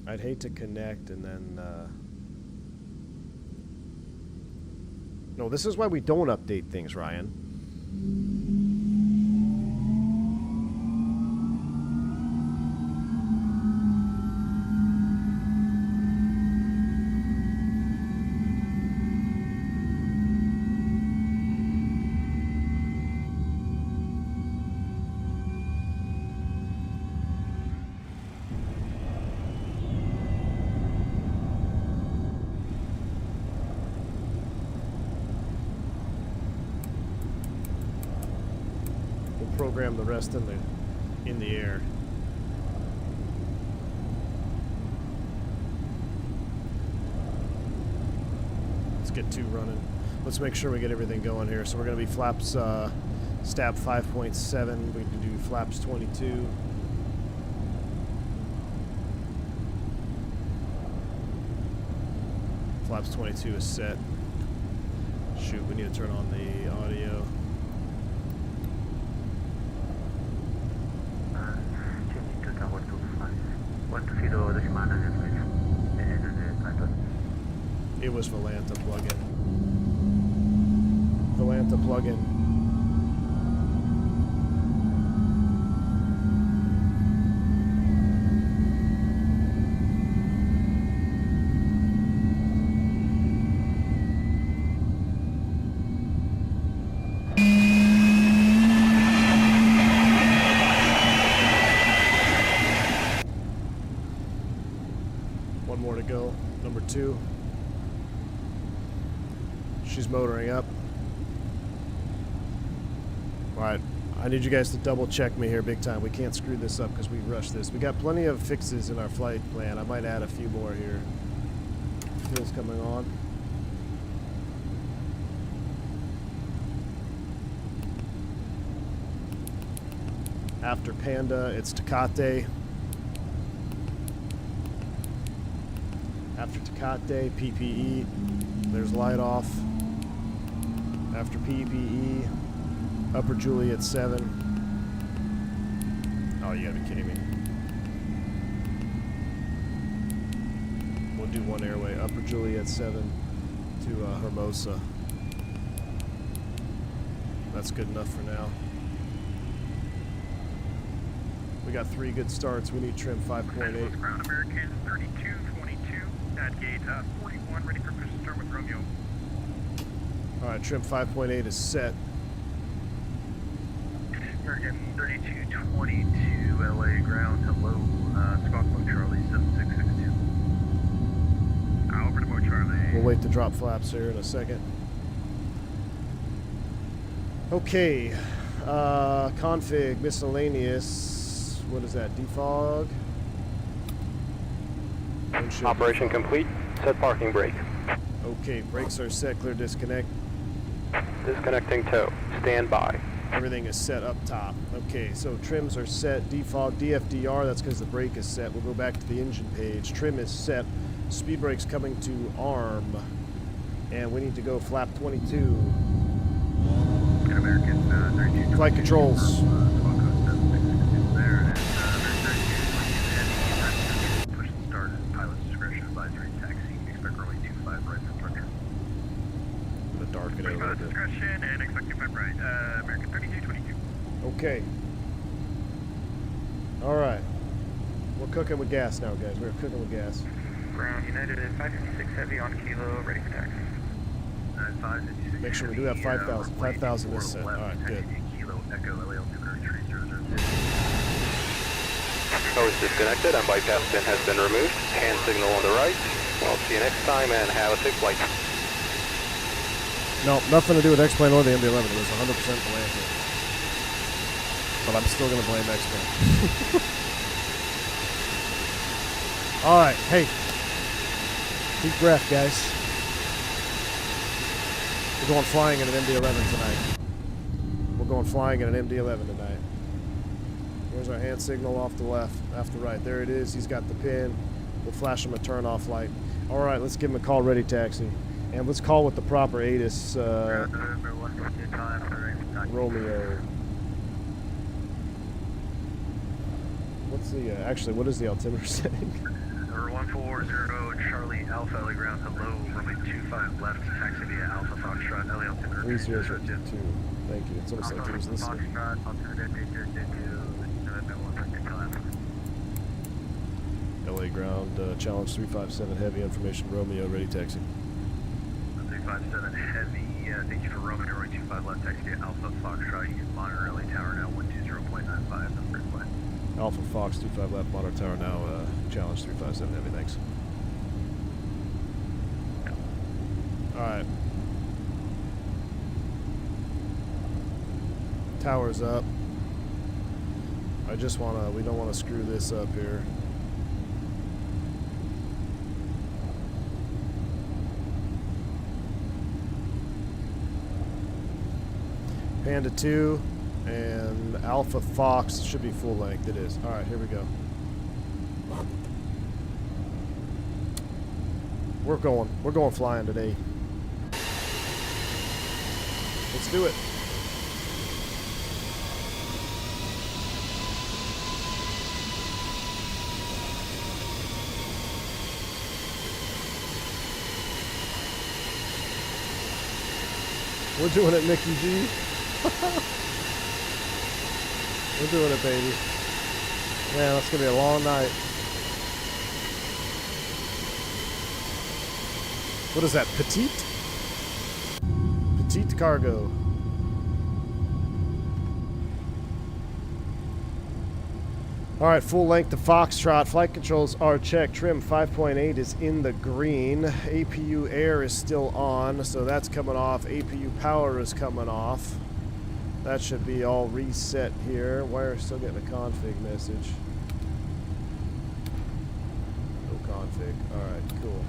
I'd hate to connect and then, No, this is why we don't update things, Ryan. program the rest in the air. Let's get 2 running. Let's make sure we get everything going here. So we're going to be flaps stab 5.7. We can do flaps 22. Flaps 22 is set. Shoot, we need to turn on the audio. It was Volanta plugin. Volanta plugin. One more to go. Number 2. She's motoring up. Alright, I need you guys to double check me here big time. We can't screw this up because we rushed this. We got plenty of fixes in our flight plan. I might add a few more here. Fuel's coming on. After Panda, it's Tecate. After Tecate, PPE. There's light off. After PPE, Upper Juliet 7. Oh, you gotta be kidding me. We'll do one airway. Upper Juliet 7 to Hermosa. That's good enough for now. We got 3 good starts. We need trim 5.8. Ground American 3222 at gate 41, ready for push to start with Romeo. Alright, trim 5.8 is set. American 3222 LA ground, hello, Squawk Charlie 7662. Over to Mo Charlie. We'll wait to drop flaps here in a second. Okay, config, miscellaneous, what is that, defog? Windshield Operation defog. complete. Set parking brake. Okay, brakes are set, clear disconnect. Disconnecting tow. Stand by. Everything is set up top. Okay, so trims are set, defog, DFDR, that's because the brake is set. We'll go back to the engine page. Trim is set, speed brake's coming to arm, and we need to go flap 22. American 3222. Flight controls. Squawk code 7662 there, and push and start at pilot's discretion, advisory taxi, expect runway 25 right for departure. I'm gonna darken it a little Pilot's bit. discretion and expect 25 right, American 3222. Okay. Alright. We're cooking with gas now, guys. We're cooking with gas. Ground United 556 heavy on kilo, ready for taxi. Make sure we do have 5,000. 5,000 is set. Alright, good. Kilo Echo LA altimeter 3006. Tow is disconnected and bypass pin has been removed. Hand signal on the right. I'll see you next time and have a safe flight. No, nothing to do with X-Plane or the MD-11. It was 100% Volanta. But I'm still going to blame X-Plane. Alright, hey. Deep breath, guys. We're going flying in an MD-11 tonight. We're going flying in an MD-11 tonight. There's our hand signal off the left, off the right. There it is. He's got the pin. We'll flash him a turn-off light. Alright, let's give him a call ready taxi. And let's call with the proper ATIS Romeo. What's the, actually, what is the altimeter setting? Number 140 Charlie Alpha LA ground, hello, runway 25 left, taxi via Alpha Foxtrot, LA altimeter 3002. Thank you. It's almost like he was listening. LA ground, challenge 357 heavy, information Romeo, ready taxi. 357 heavy, thank you for roaming, runway 25 left, taxi via Alpha Foxtrot, you can monitor LA tower now, 120.95, number flight. Alpha Fox 25 left, monitor tower now, challenge 357 heavy, thanks. Alright. Tower's up. I just wanna, we don't wanna screw this up here. Panda 2 and Alpha Fox should be full length. It is. Alright, here we go. We're going flying today. Let's do it. We're doing it, Mickey G. We're doing it, baby. Man, that's gonna be a long night. What is that? Petite? Petite cargo. Alright, full length to Foxtrot. Flight controls are checked. Trim 5.8 is in the green. APU air is still on, so that's coming off. APU power is coming off. That should be all reset here. Wire still getting a config message. No config. Alright, cool.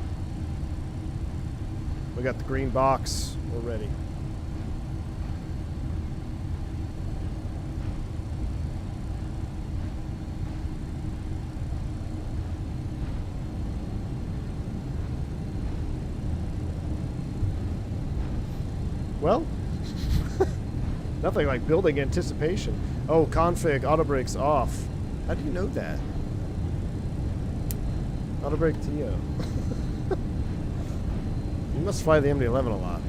We got the green box. We're ready. Well, nothing like building anticipation. Oh, config, auto brakes off. How do you know that? Auto brake TO. You must fly the MD-11 a lot.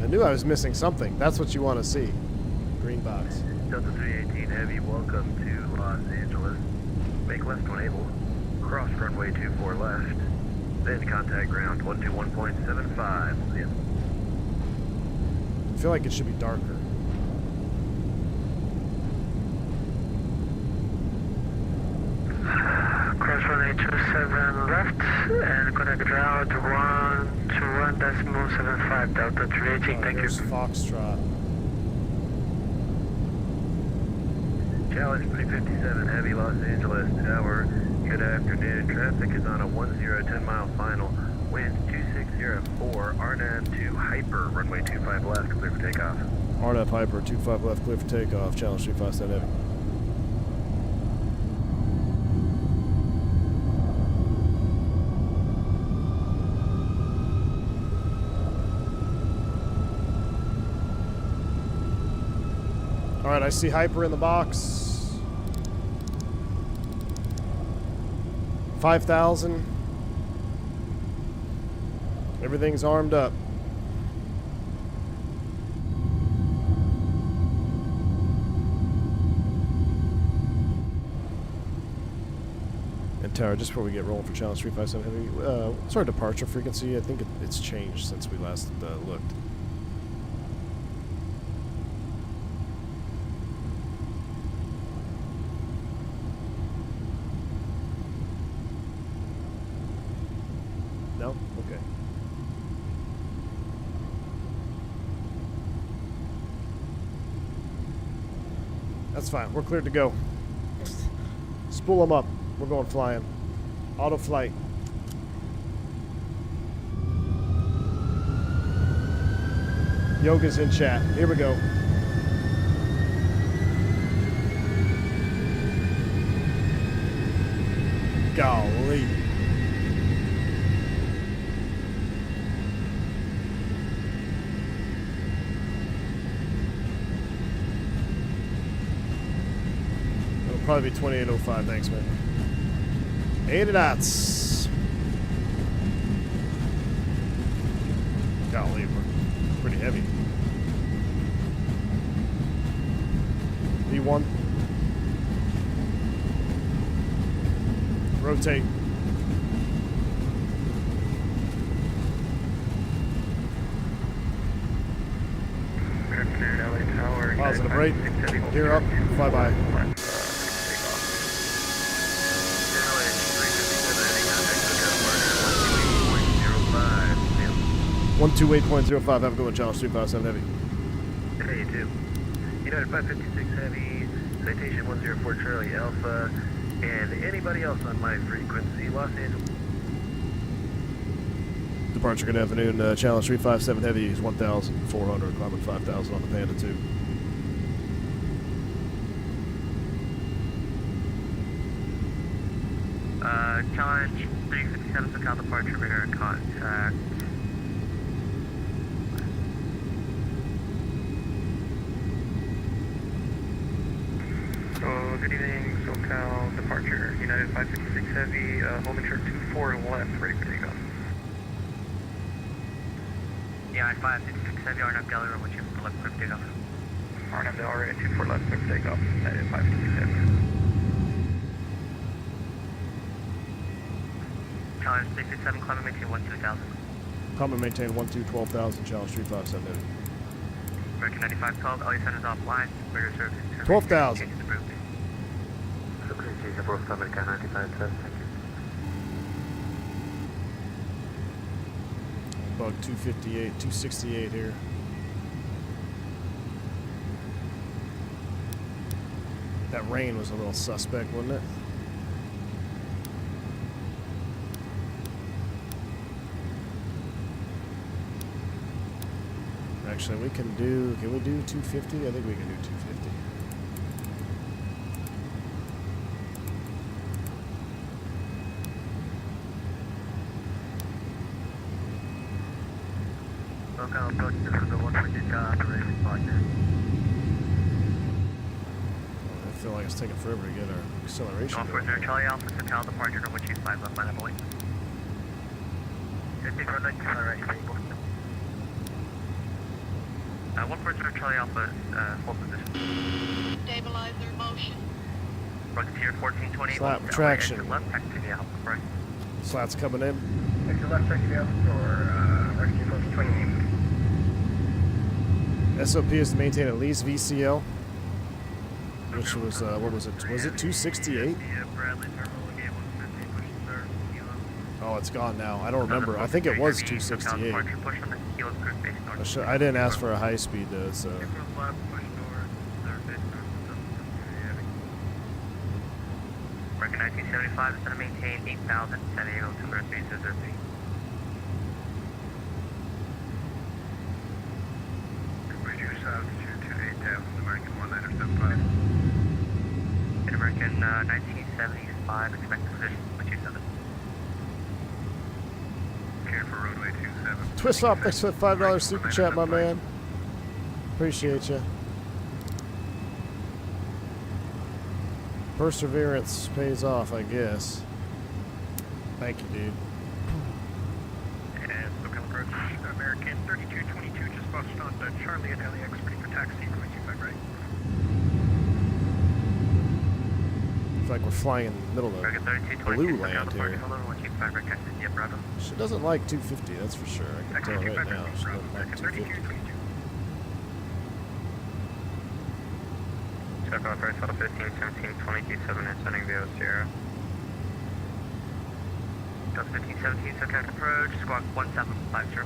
I knew I was missing something. That's what you want to see. Green box. Delta 318 Heavy, welcome to Los Angeles. Make left when able. Cross runway 24 left. Then contact ground 121.75. Yeah. I feel like it should be darker. Cross runway 27 left and contact ground 121.75 Delta 318. Thank you. Foxtrot. Challenge 357 Heavy, Los Angeles Tower. Good afternoon. Traffic is on a 10 mile final. Wind 2604. RNAV to Hyper. Runway 25 left. Clear for takeoff. RNAV Hyper, 25 left, clear for takeoff. Challenge 357 Heavy. Alright, I see Hyper in the box. 5,000. Everything's armed up. And Tower, just before we get rolling for Challenge 357 Heavy, what's our departure frequency? I think it's changed since we last looked. No? Okay. That's fine. We're cleared to go. Spool them up. We're going flying. Auto flight. Yoga's in chat. Here we go. Golly. Probably be 2805. Thanks, man. 80 knots. Golly, we're pretty heavy. V1. Rotate. Positive rate. Gear up. Fly by. 128.05. Have a good one, Challenge 357 Heavy. Hey, you too. United 556 Heavy, citation 104 Charlie Alpha, and anybody else on my frequency, Los Angeles. Departure, good afternoon. Challenge 357 Heavy is 1,400, climbing 5,000 on the Panda 2. Challenge 357 SoCal departure, radar contact. So, good evening, SoCal departure, United 556 Heavy, holding short 24 left, ready for takeoff. United 556 Heavy, RNAV Galley runway 24 left, clear for takeoff. RNAV Delray 24 left, clear for takeoff, United 556 Heavy. Challenge 367, climb and maintain 12,000. Climb and maintain 12,000, challenge 357 Heavy. American 9512, LA Center is offline, radar service. 12,000. Frequencies of both American 95 test, thank you. Bug 258, 268 here. That rain was a little suspect, wasn't it? Actually, we can do, can we do 250? I think we can do 250. SoCal approach to the 140 operation partner. I feel like it's taking forever to get our acceleration. All 40 Charlie Alpha, SoCal departure, runway 25 left, line up away. 50 for 95 right, stable. 140 Charlie Alpha, full position. Stabilizer motion. Rocketeer 1420. Slap traction. Left, taxi the Alpha, right. Slats coming in. Exit left, taxi the Alpha for Rocketeer 1420. SOP is to maintain at least VCL, which was, what was it? Was it 268? Bradley terminal, gate 150, push start, kilo. Oh, it's gone now. I don't remember. I think it was 268. Push on the kilo cruise base north. I didn't ask for a high speed though, so. Push north, third base north, American 1975 is going to maintain 8,000, San Diego to Earth base as Earth base. Reduce altitude to 8,000, American 1975. In American 1975, expect position for 27. Care for runway 27. Twist off, thanks for the $5 super chat, my man. Appreciate you. Perseverance pays off, I guess. Thank you, dude. And SoCal approach, American 3222, just busted on to Charlie at LAX, ready for taxi, runway 25 right. I feel like we're flying in the middle of American 3222, blue land here. hello, 125 right, taxi, yeah, Bravo. She doesn't like 250, that's for sure. I can tell right now. She doesn't like 250. Check off right, Total 15, 17, 22, 7, and sending VO Sierra. Delta 15, 17, SoCal approach, squawk 1750.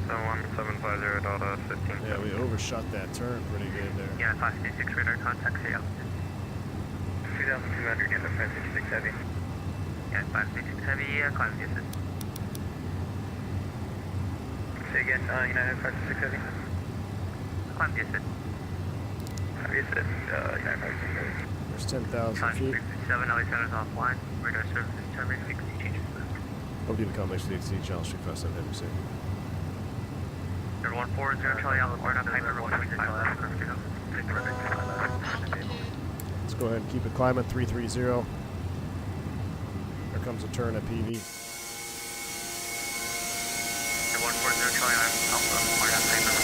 So 1750, Delta 15. Yeah, we overshot that turn pretty good there. Yeah, 566 radar contact, say out. 2,200, United 556 Heavy. Yeah, 566 heavy, climb assist. Say again, United 556 Heavy. Climb assist. United 556 Heavy. There's 10,000 Climb feet. 357, LA Center's offline. Radar services terminated, frequency changes. Hope you become HDXC challenge 357 Heavy soon. 140 Charlie Alpha, Quadrant, Hyper, 125 left, curve to go. Altitude. Let's go ahead and keep it climbing. 330. There comes a turn at PV. 140 Charlie Alpha, Quadrant, Hyper,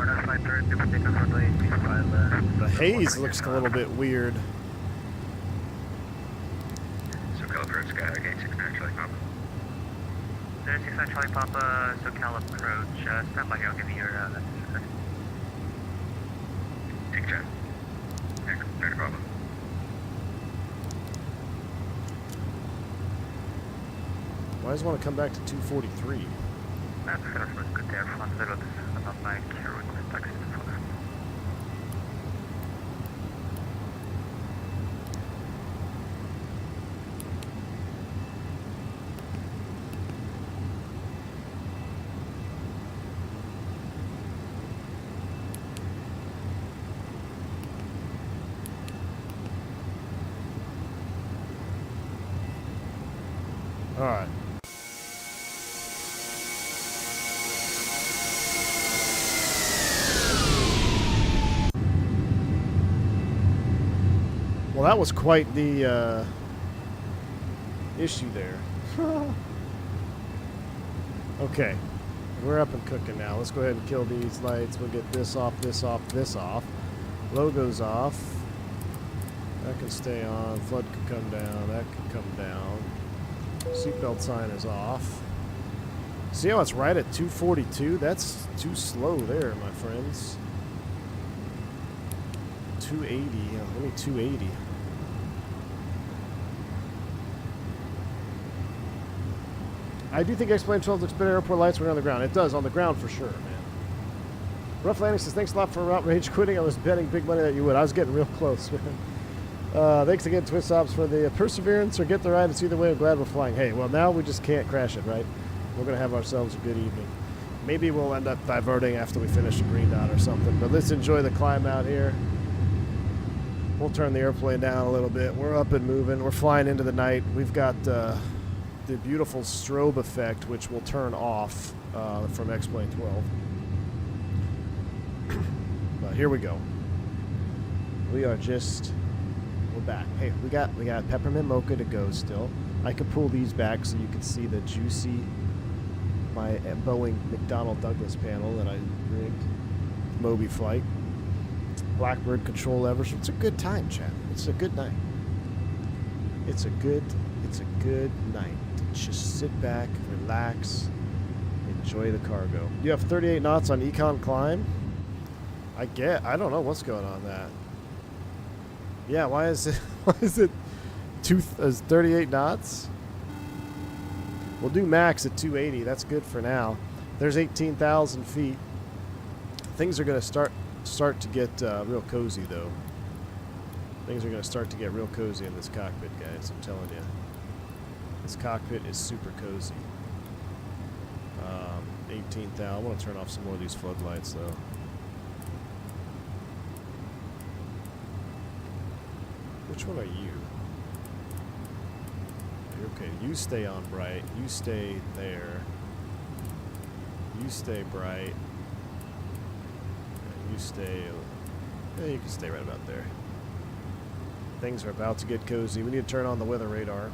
125 The haze looks a little bit weird. SoCal approach, Sky, gate 69 Charlie Papa. 69 Charlie Papa, SoCal approach, stand by here, I'll give you your message. Take check. Next, no problem. Why does it want to come back to 243? That's good there, front middle of this. about my care request taxi to follow. All right. Well, that was quite the issue there. Okay, we're up and cooking now. Let's go ahead and kill these lights. We'll get this off, this off, this off. Logo's off. That can stay on. Flood can come down. That can come down. Seatbelt sign is off. See how it's right at 242? That's too slow there, my friends. 280. Only 280. I do think X-Plane 12 looks better airport lights when you're on the ground. It does, on the ground for sure, man. Rough Landing says, thanks a lot for outrage quitting. I was betting big money that you would. I was getting real close, man. Thanks again, Twist Ops, for the perseverance or get the ride. It's either way. I'm glad we're flying. Hey, well, now we just can't crash it, right? We're going to have ourselves a good evening. Maybe we'll end up diverting after we finish a green dot or something. But let's enjoy the climb out here. We'll turn the airplane down a little bit. We're up and moving. We're flying into the night. We've got the beautiful strobe effect, which will turn off from X-Plane 12. But here we go. We are just... We're back. Hey, we got peppermint mocha to go still. I could pull these back so you can see the juicy my Boeing McDonnell Douglas panel that I rigged. Moby flight. Blackbird control levers. It's a good time, chat. It's a good night. It's a good night. Just sit back, relax, enjoy the cargo. You have 38 knots on Econ climb? I don't know what's going on that. Yeah, why is it 38 knots? We'll do max at 280. That's good for now. There's 18,000 feet. Things are going to start to get real cozy, though. Things are going to start to get real cozy in this cockpit, guys. I'm telling you. This cockpit is super cozy. 18,000. I want to turn off some more of these floodlights, though. Which one are you? Okay, you stay on bright. You stay there. You stay bright. You stay... Yeah, you can stay right about there. Things are about to get cozy. We need to turn on the weather radar.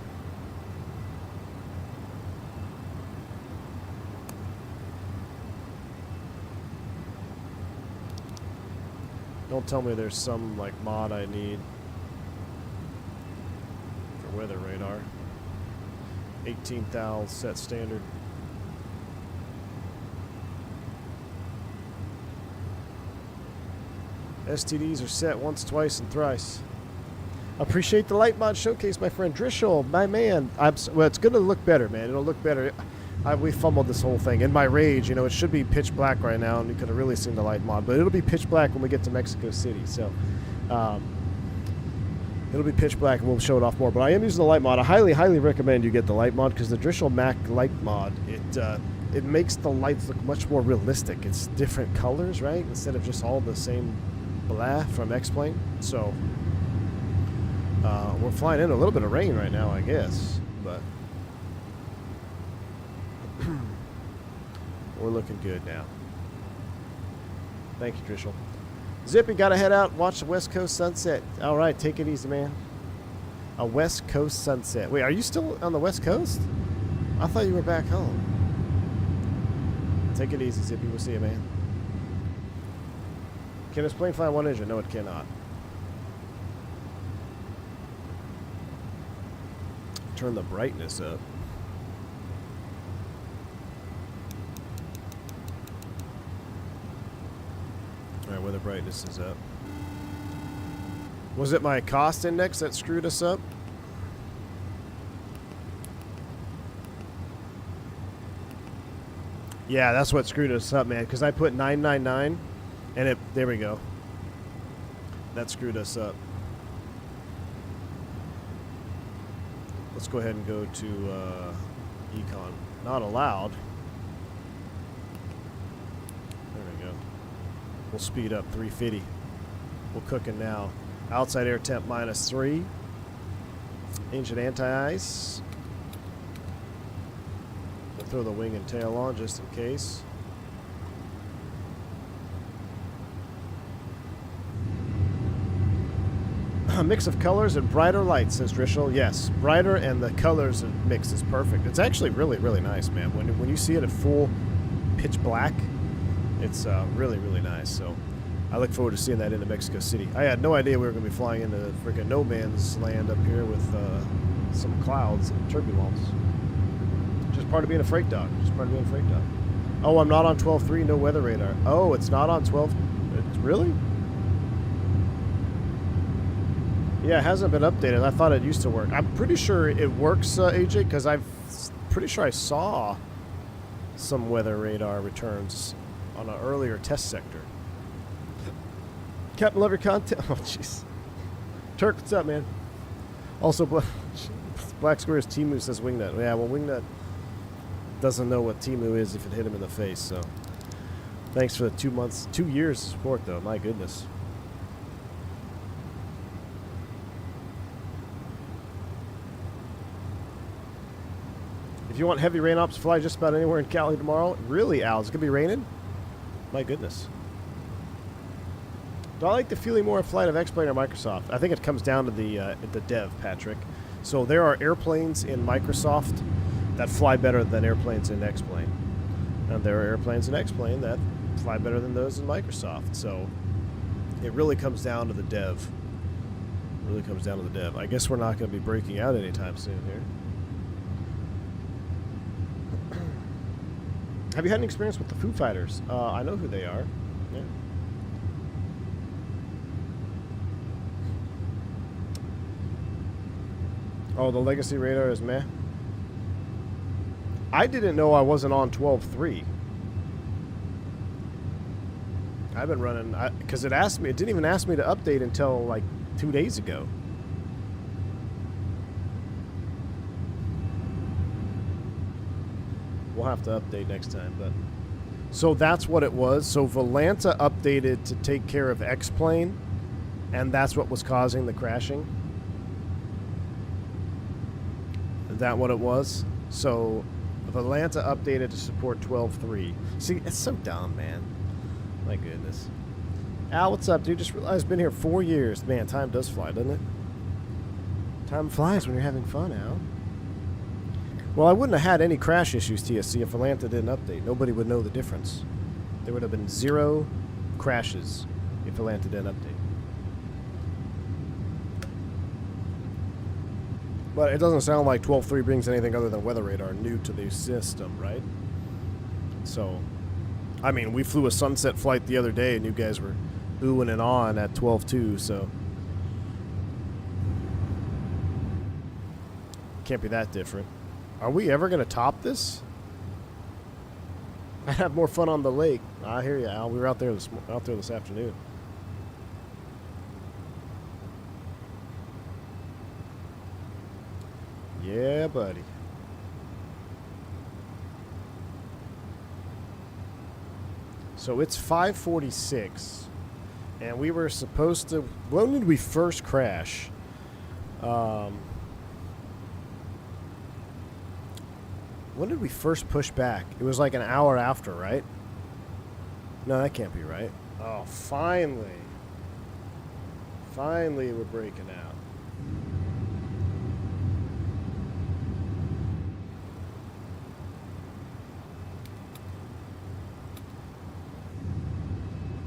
Don't tell me there's some, like, mod I need for weather radar. 18,000 set standard. STDs are set once, twice, and thrice. Appreciate the light mod showcase, my friend Drishel, my man. Well, it's gonna look better, man. It'll look better. We fumbled this whole thing. In my rage, you know, it should be pitch black right now, and you could have really seen the light mod, but it'll be pitch black when we get to Mexico City. So, it'll be pitch black, and we'll show it off more. But I am using the light mod. I highly, highly recommend you get the light mod because the Drishel Mac light mod, it makes the lights look much more realistic. It's different colors, right? Instead of just all the same blah from X-Plane. So, we're flying in a little bit of rain right now, I guess, but we're looking good now. Thank you, Drishel. Zippy, gotta head out, watch the West Coast sunset. All right, take it easy, man. A West Coast sunset. Wait, are you still on the West Coast? I thought you were back home. Take it easy, Zippy. We'll see you, man. Can this plane fly one engine? No, it cannot. Turn the brightness up. Alright, weather brightness is up. Was it my cost index that screwed us up? Yeah, that's what screwed us up, man, because I put 999, and it, there we go. That screwed us up. Let's go ahead and go to Econ. Not allowed. There we go. We'll speed up 350. We're cooking now. Outside air temp -3. Engine anti-ice. We'll throw the wing and tail on just in case. A mix of colors and brighter lights, says Drishel. Yes, brighter and the colors mix is perfect. It's actually really, really nice, man. When you see it at full pitch black, it's really, really nice. So I look forward to seeing that into Mexico City. I had no idea we were going to be flying into freaking no man's land up here with some clouds and turbulence. Just part of being a freight dog. Just part of being a freight dog. Oh, I'm not on 12.3, no weather radar. Oh, it's not on 12. It's really? Yeah, it hasn't been updated. I thought it used to work. I'm pretty sure it works, AJ, because I'm pretty sure I saw some weather radar returns on an earlier test sector. Captain, love your content. Oh, jeez. Turk, what's up, man? Also, Black Squares Timu says Wingnut. Yeah, well, Wingnut doesn't know what Timu is if it hit him in the face, so. Thanks for the 2 years of support, though. My goodness. If you want heavy rain ops, fly just about anywhere in Cali tomorrow. Really, Al? It's going to be raining? My goodness. Do I like the feeling more of flight of X-Plane or Microsoft? I think it comes down to the dev, Patrick. So there are airplanes in Microsoft that fly better than airplanes in X-Plane. And there are airplanes in X-Plane that fly better than those in Microsoft. So it really comes down to the dev. It really comes down to the dev. I guess we're not going to be breaking out anytime soon here. Have you had any experience with the Foo Fighters? I know who they are. Yeah. Oh, the legacy radar is meh. I didn't know I wasn't on 12.3. I've been running, because it asked me, it didn't even ask me to update until like 2 days ago. We'll have to update next time, but so that's what it was. So Volanta updated to take care of X-Plane, and that's what was causing the crashing. Is that what it was? So Volanta updated to support 12.3. See, it's so dumb, man. My goodness. Al, what's up, dude? Just realized I've been here 4 years. Man, time does fly, doesn't it? Time flies when you're having fun, Al. Well, I wouldn't have had any crash issues, TSC, if Volanta didn't update. Nobody would know the difference. There would have been 0 crashes if Volanta didn't update. But it doesn't sound like 12.3 brings anything other than weather radar new to the system, right? So, I mean, we flew a sunset flight the other day and you guys were oohing and on at 12.2, so. Can't be that different. Are we ever going to top this? I'd have more fun on the lake. I hear you, Al. We were out there this afternoon. Yeah, buddy. So it's 5:46, and we were supposed to. When did we first crash? When did we first push back? It was like an hour after, right? No, that can't be right. Oh, finally. Finally, we're breaking out.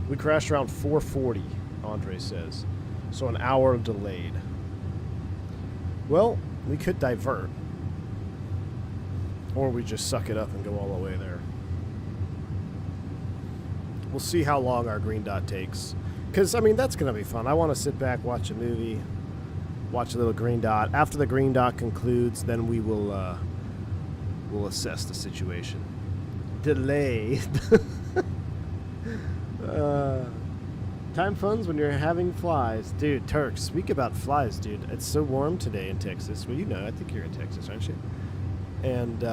We crashed around 4:40, Andre says. So an hour delayed. Well, we could divert. Or we just suck it up and go all the way there. We'll see how long our green dot takes. Because, I mean, that's going to be fun. I want to sit back, watch a movie, watch a little green dot. After the green dot concludes, then we will we'll assess the situation. delay. Time funds when you're having flies. Dude, Turks, speak about flies, dude. It's so warm today in Texas. Well, you know, I think you're in Texas, aren't you? And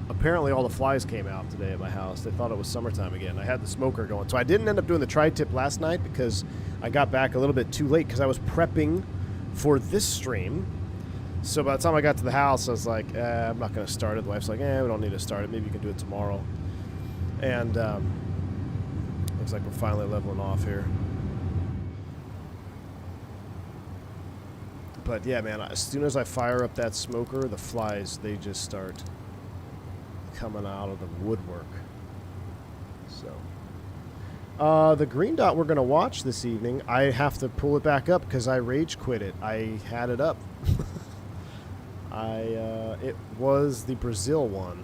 apparently all the flies came out today at my house. They thought it was summertime again. I had the smoker going. So I didn't end up doing the tri-tip last night because I got back a little bit too late because I was prepping for this stream. So by the time I got to the house, I was like, I'm not going to start it. The wife's like, we don't need to start it. Maybe you can do it tomorrow. And looks like we're finally leveling off here. But yeah, man, as soon as I fire up that smoker, the flies, they just start coming out of the woodwork. So the green dot we're going to watch this evening, I have to pull it back up because I rage quit it. I had it up. It was the Brazil one.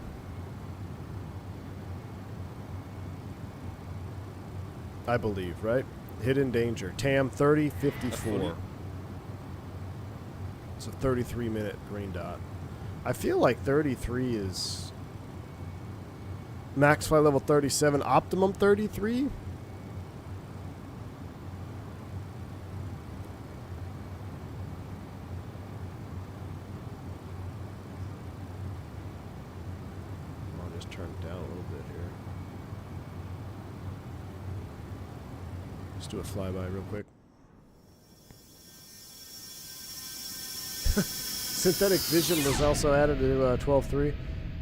I believe, right? Hidden Danger. TAM 3054. It's a 33-minute green dot. I feel like 33 is max flight level 37, optimum 33. I'll just turn it down a little bit here. Let's do a flyby real quick. Synthetic vision was also added to 12.3.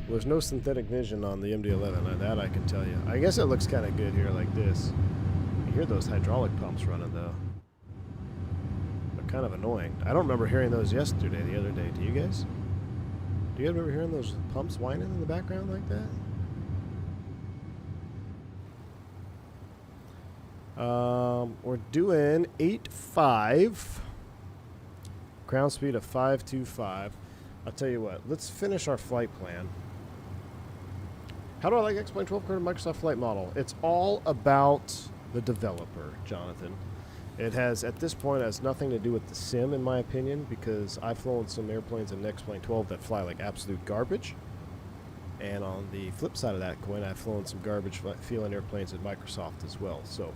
There's no synthetic vision on the MD-11. That I can tell you. I guess it looks kind of good here like this. You hear those hydraulic pumps running though. They're kind of annoying. I don't remember hearing those the other day. Do you guys? Do you guys remember hearing those pumps whining in the background like that? We're doing 8.5. Ground speed of 525. I'll tell you what. Let's finish our flight plan. How do I like X-Plane 12 current Microsoft flight model? It's all about the developer, Jonathan. It has, at this point, has nothing to do with the sim, in my opinion, because I've flown some airplanes in X-Plane 12 that fly like absolute garbage. And on the flip side of that coin, I've flown some garbage feeling airplanes at Microsoft as well. So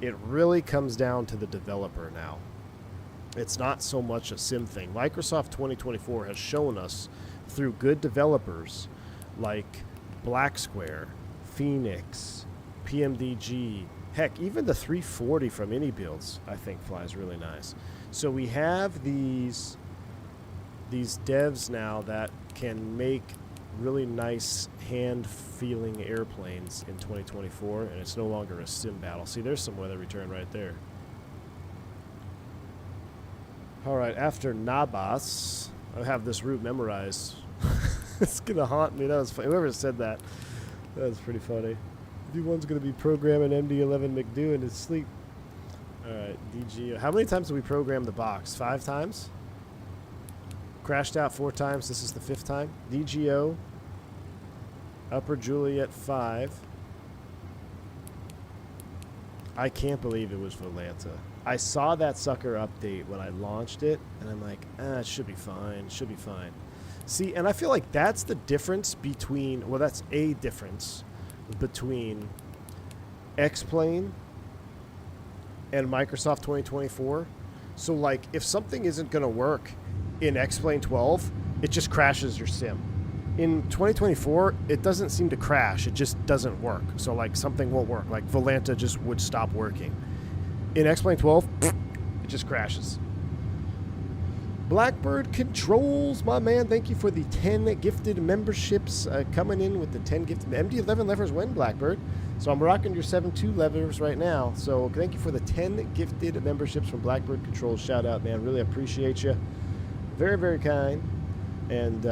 it really comes down to the developer now. It's not so much a sim thing. Microsoft 2024 has shown us through good developers like Black Square, Phoenix, PMDG, heck, even the 340 from AnyBuilds I think flies really nice. So we have these devs now that can make really nice hand-feeling airplanes in 2024, and it's no longer a sim battle. See, there's some weather return right there. All right, after Nabas, I have this route memorized. It's going to haunt me. That was funny. Whoever said that, that was pretty funny. D1's going to be programming MD-11 McDo in his sleep. All right, DGO. How many times did we program the box? 5 times? Crashed out 4 times. This is the 5th time. DGO. Upper Juliet 5. I can't believe it was Volanta. I saw that sucker update when I launched it, and I'm like, it should be fine. Should be fine. See, and I feel like that's the difference between, well, that's a difference between X-Plane and Microsoft 2024. So, like, if something isn't going to work in X-Plane 12, it just crashes your sim. In 2024, it doesn't seem to crash. It just doesn't work. So, like, something won't work. Like, Volanta just would stop working. In X-Plane 12, it just crashes. Blackbird Controls, my man, thank you for the 10 gifted memberships coming in with the 10 gifted. MD-11 levers win, Blackbird. So I'm rocking your 7.2 levers right now. So thank you for the 10 gifted memberships from Blackbird Controls. Shout out, man. Really appreciate you. Very, very kind. And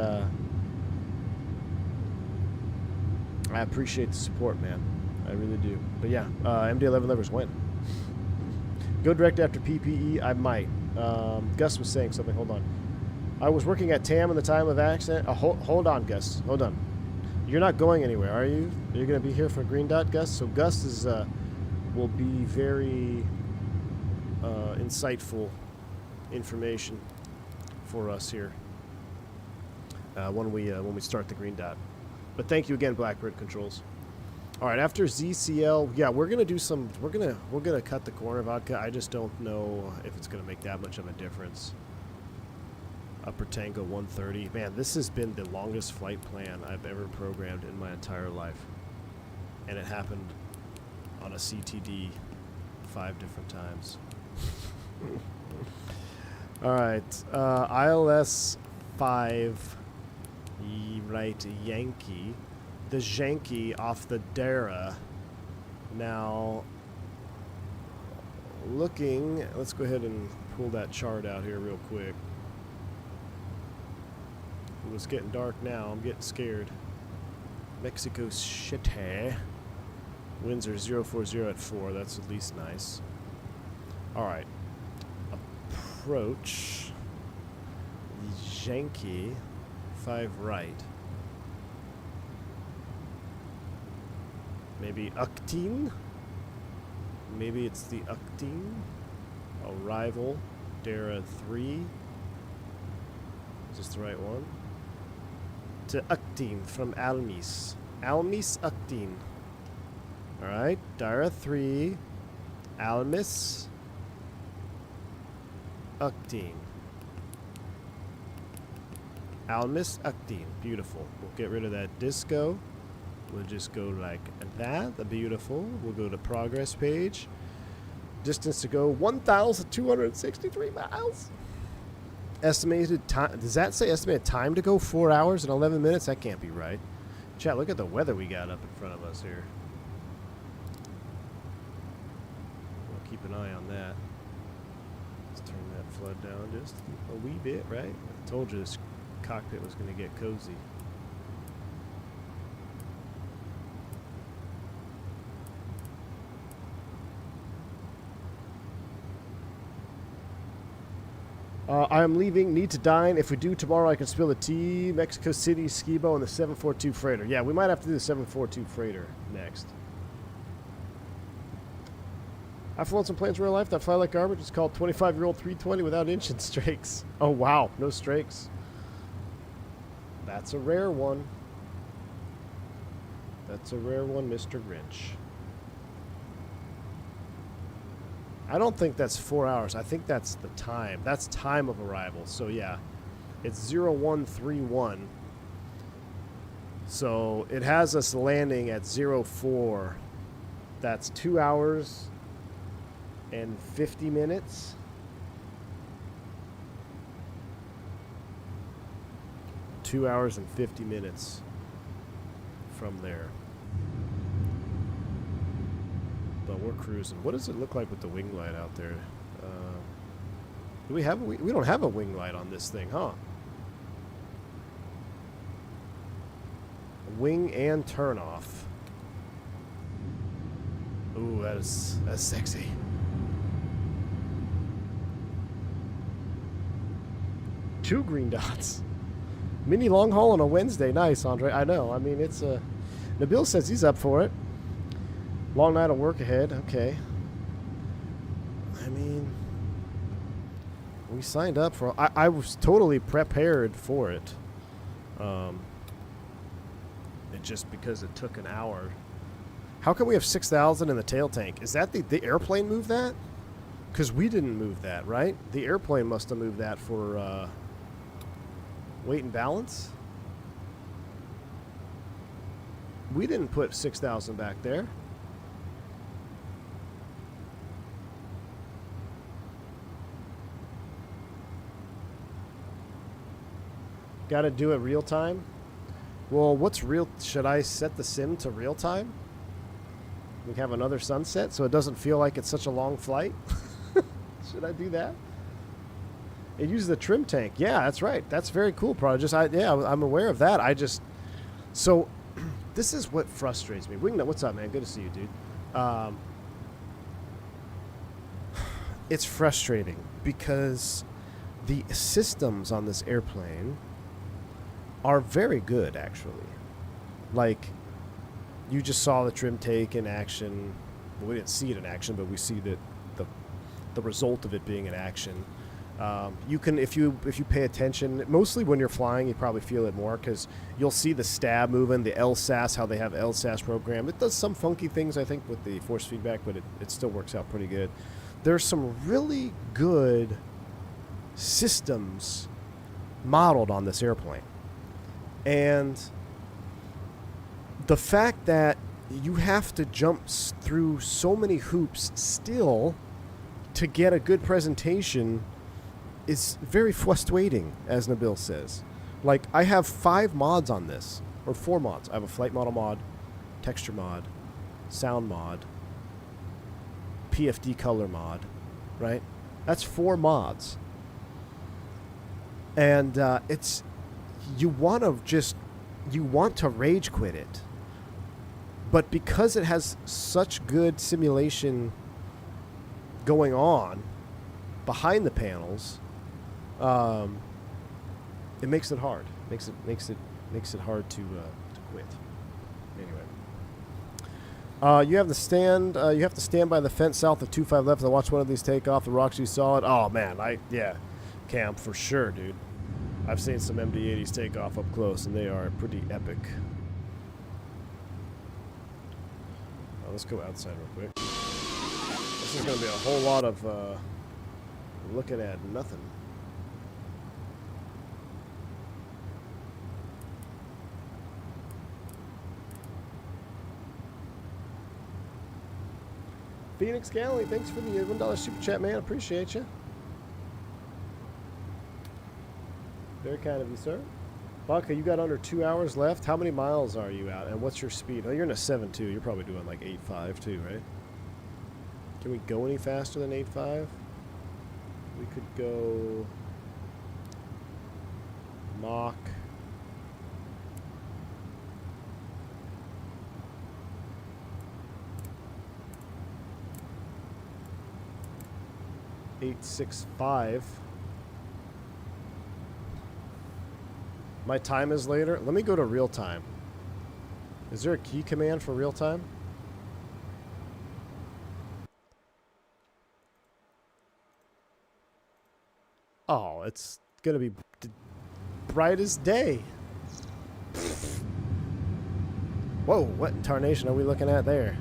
I appreciate the support, man. I really do. But yeah, MD-11 levers win. Go direct after PPE, I might. Gus was saying something. Hold on. I was working at TAM in the time of accident. Hold on, Gus. Hold on. You're not going anywhere, are you? You're going to be here for Green Dot, Gus? So Gus is will be very insightful information for us here when we start the Green Dot. But thank you again, Blackbird Controls. All right, after ZCL, yeah, we're gonna do some. We're gonna cut the corner vodka. I just don't know if it's gonna make that much of a difference. Upper Tango 130. Man, this has been the longest flight plan I've ever programmed in my entire life, and it happened on a CTD 5 different times. All right, ILS 5, right, Yankee. The Janky off the Dara. Now, looking, let's go ahead and pull that chart out here real quick. Ooh, it's getting dark now. I'm getting scared. Mexico City. Winds are 040 at 4. That's at least nice. All right. Approach. Janky. 5 right. Maybe Uctine? Maybe it's the Uctine. Arrival. Dara 3. Is this the right one? To Uctine from Almis. Almis Uctine. Alright. Dara 3. Almis. Uctine. Almis Uctine. Beautiful. We'll get rid of that disco. We'll just go like that. Beautiful. We'll go to progress page. Distance to go 1,263 miles. Estimated time. Does that say estimated time to go 4 hours and 11 minutes? That can't be right. Chat, look at the weather we got up in front of us here. We'll keep an eye on that. Let's turn that flood down just a wee bit, right? I told you this cockpit was going to get cozy. I am leaving. Need to dine. If we do tomorrow, I can spill the tea. Mexico City, Skibo, and the 742 freighter. Yeah, we might have to do the 742 freighter next. I've flown some planes in real life that fly like garbage. It's called 25-year-old 320 without engine strakes. Oh, wow. No strakes. That's a rare one. That's a rare one, Mr. Grinch. I don't think that's 4 hours. I think that's the time. That's time of arrival. So, yeah. It's 0131. So, it has us landing at 04. That's 2 hours and 50 minutes. Two hours and 50 minutes from there. But we're cruising. What does it look like with the wing light out there? Do we have we don't have a wing light on this thing, huh? Wing and turn off. Ooh, that's sexy. Two green dots. Mini long haul on a Wednesday. Nice, Andre. I know. I mean, it's a... Nabil says he's up for it. Long night of work ahead. Okay. I mean, we signed up for... I was totally prepared for it. It just because it took an hour. How come we have 6,000 in the tail tank? Is that the airplane moved that? Because we didn't move that, right? The airplane must have moved that for weight and balance. We didn't put 6,000 back there. Got to do it real time. Well, what's real? Should I set the sim to real time? We have another sunset so it doesn't feel like it's such a long flight. Should I do that? It uses the trim tank. Yeah, that's right. That's very cool, Prodigy. Yeah, I'm aware of that. So this is what frustrates me. Wingnut, what's up, man? Good to see you, dude. It's frustrating because the systems on this airplane are very good, actually. Like, you just saw the trim tank in action. Well, we didn't see it in action, but we see that the result of it being in action. You can, if you pay attention, mostly when you're flying, you probably feel it more because you'll see the stab moving, the LSAS, how they have LSAS programmed. It does some funky things, I think, with the force feedback, but it still works out pretty good. There's some really good systems modeled on this airplane. And the fact that you have to jump through so many hoops still to get a good presentation is very frustrating, as Nabil says. Like, I have 5 mods on this, or 4 mods. I have a flight model mod, texture mod, sound mod, PFD color mod, right? That's 4 mods. And it's, you want to rage quit it. But because it has such good simulation going on behind the panels, it makes it hard. Makes it hard to quit. Anyway, you have to stand by the fence south of 25 left to watch one of these take off. The rocks you saw it. Oh man, yeah, Cam, for sure, dude. I've seen some MD-80s take off up close, and they are pretty epic. Let's go outside real quick. This is going to be a whole lot of looking at nothing. Phoenix Galley, thanks for the $1 super chat, man. Appreciate you. Very kind of you, sir. Baka, you got under 2 hours left. How many miles are you out, and what's your speed? Oh, you're in a 7.2. You're probably doing like 8.5 too, right? Can we go any faster than 8.5? We could go Mach. .865. My time is later. Let me go to real time. Is there a key command for real time? Oh, it's gonna be bright as day. Whoa, what in tarnation are we looking at there?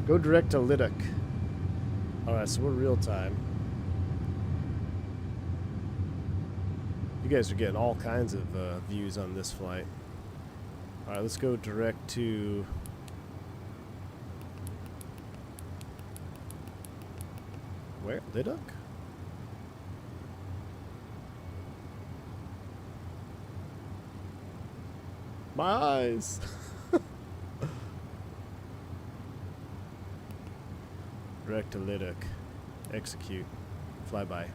Go direct to Liddock. Alright, so we're real time. You guys are getting all kinds of views on this flight. Alright, let's go direct to... Where? Liddock? My eyes! Direct to Liddock. Execute. Flyby.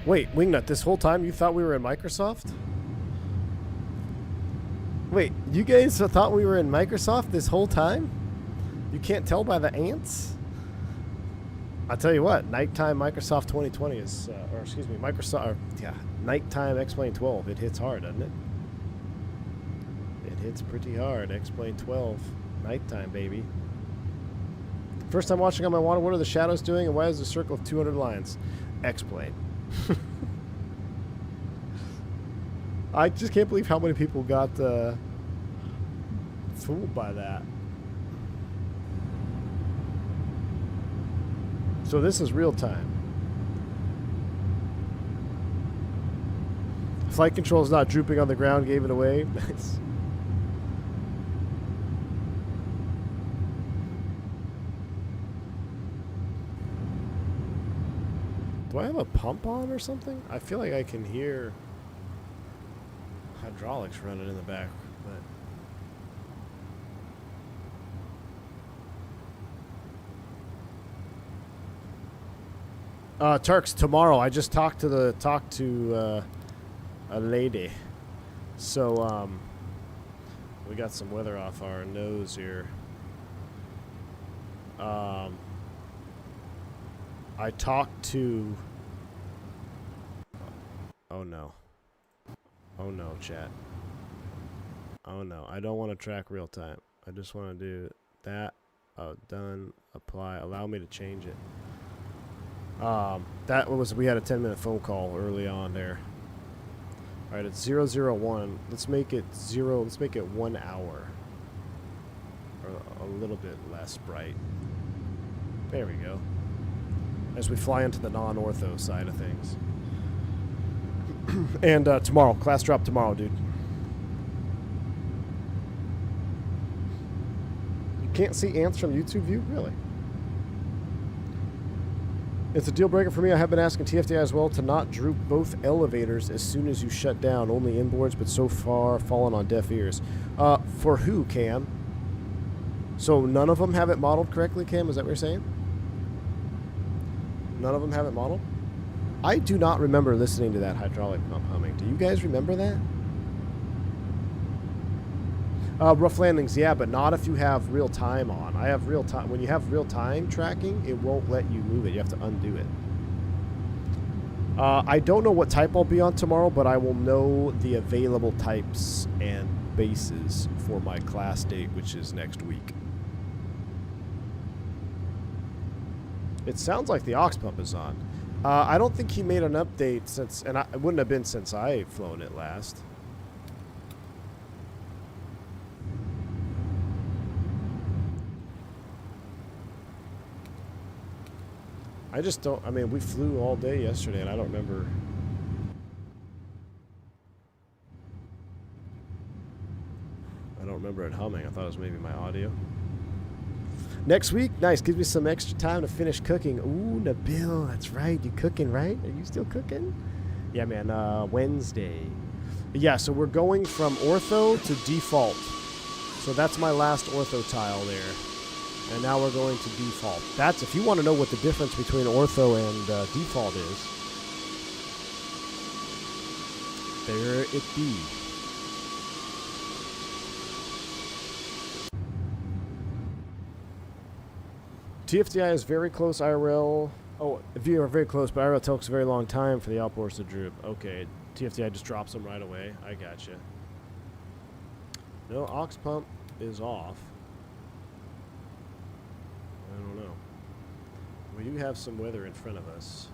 Wait, Wingnut, this whole time you thought we were in Microsoft? Wait, you guys thought we were in Microsoft this whole time? You can't tell by the ants? I'll tell you what, nighttime Microsoft 2020 is, or excuse me, Microsoft, yeah, nighttime X-Plane 12. It hits hard, doesn't it? It hits pretty hard. X-Plane 12, nighttime, baby. First time watching on my water, what are the shadows doing, and why is the circle of 200 lines? X-Plane. I just can't believe how many people got fooled by that. So this is real time. Flight control is not drooping on the ground, gave it away. Nice. Do I have a pump on or something? I feel like I can hear hydraulics running in the back, but Turks, tomorrow I just talked to a lady. So we got some weather off our nose here. I talked to... Oh no. Oh no, chat. Oh no, I don't want to track real time. I just want to do that. Oh, done. Apply. Allow me to change it. That was, we had a 10-minute phone call early on there. All right, it's 001. Let's make it 0. Let's make it 1 hour. Or a little bit less bright. There we go. As we fly into the non-ortho side of things. And tomorrow, class drop tomorrow, dude. You can't see ants from YouTube view? Really? It's a deal breaker for me. I have been asking TFDI as well to not droop both elevators as soon as you shut down. Only inboards, but so far fallen on deaf ears. For who, Cam? So none of them have it modeled correctly, Cam? Is that what you're saying? None of them have it modeled? I do not remember listening to that hydraulic pump humming. Do you guys remember that? Rough landings, yeah, but not if you have real time on. I have real time. When you have real time tracking, it won't let you move it. You have to undo it. I don't know what type I'll be on tomorrow, but I will know the available types and bases for my class date, which is next week. It sounds like the aux pump is on. I don't think he made an update since, and it wouldn't have been since I flown it last. I just don't, I mean, we flew all day yesterday, and I don't remember. I don't remember it humming. I thought it was maybe my audio. Next week, nice. Gives me some extra time to finish cooking. Ooh, Nabil, that's right. You cooking, right? Are you still cooking? Yeah, man. Wednesday. Yeah, so we're going from ortho to default. So that's my last ortho tile there. And now we're going to default. That's, if you want to know what the difference between ortho and default is. There it be. TFDI is very close IRL. Oh, if you are very close, but IRL takes a very long time for the outboards to droop. Okay, TFDI just drops them right away. I gotcha. No, aux pump is off. I don't know. We do have some weather in front of us.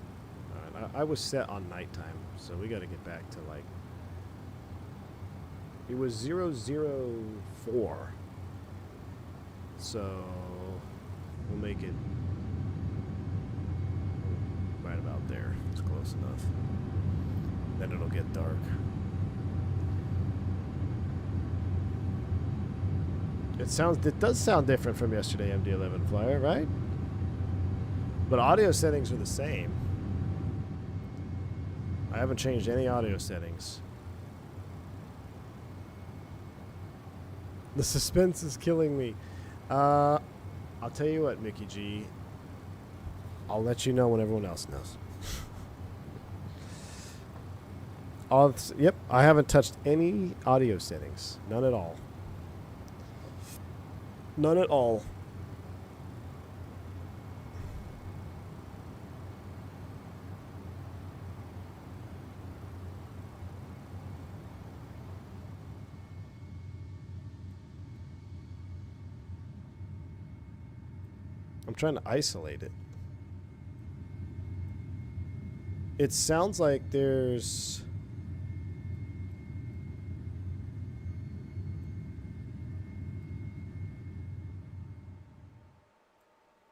I was set on nighttime, so we got to get back to like. It was 004. So we'll make it right about there. It's close enough. Then it'll get dark. It does sound different from yesterday, MD-11 Flyer, right? But audio settings are the same. I haven't changed any audio settings. The suspense is killing me. I'll tell you what, Mickey G. I'll let you know when everyone else knows. Yep, I haven't touched any audio settings. None at all. None at all. I'm trying to isolate it. It sounds like there's...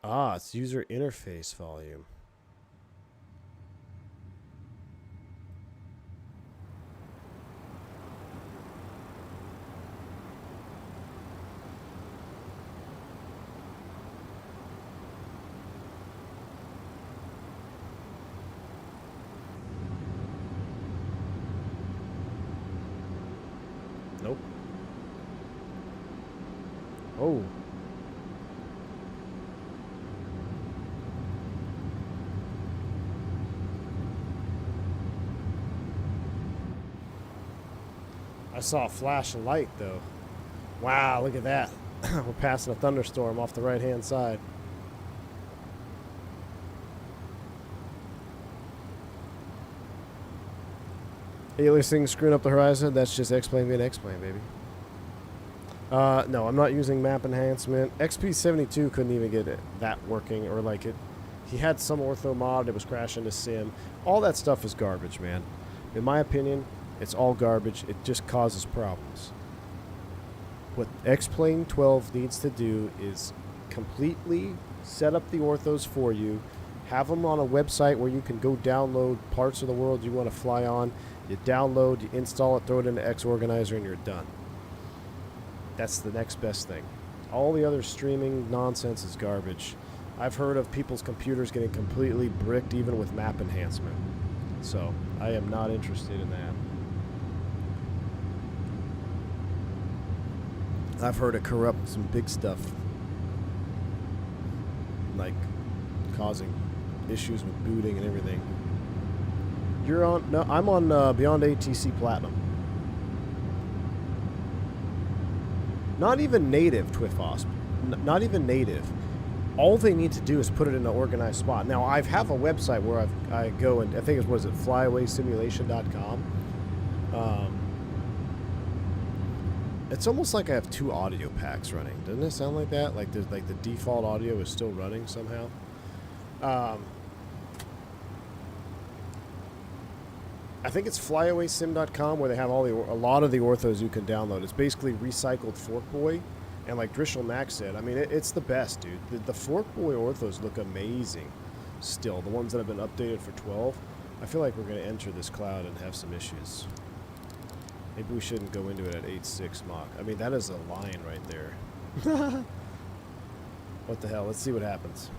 Ah, it's user interface volume. Nope. Oh. I saw a flash of light, though. Wow, look at that. We're passing a thunderstorm off the right-hand side. Aliasing screwing up the horizon. That's just X-Plane being X-Plane, baby. No, I'm not using map enhancement. XP72 couldn't even get that working, or like it. He had some ortho mod that was crashing the sim. All that stuff is garbage, man. In my opinion, it's all garbage. It just causes problems. What X-Plane 12 needs to do is completely set up the orthos for you, have them on a website where you can go download parts of the world you want to fly on. You download, you install it, throw it into X Organizer, and you're done. That's the next best thing. All the other streaming nonsense is garbage. I've heard of people's computers getting completely bricked even with map enhancement. So, I am not interested in that. I've heard it corrupt some big stuff. Like causing issues with booting and everything. You're on... No, I'm on Beyond ATC Platinum. Not even native, Twifosp. Not even native. All they need to do is put it in an organized spot. Now, I have a website where I go and I think it was at flyawaysimulation.com. It's almost like I have two audio packs running. Doesn't it sound like that? Like there's like the default audio is still running somehow. I think it's flyawaysim.com where they have a lot of the orthos you can download. It's basically recycled Forkboy, and like Drishel Max said, I mean it's the best, dude. The Forkboy orthos look amazing. Still, the ones that have been updated for 12. I feel like we're going to enter this cloud and have some issues. Maybe we shouldn't go into it at 8.6 Mach. I mean, that is a line right there. What the hell? Let's see what happens.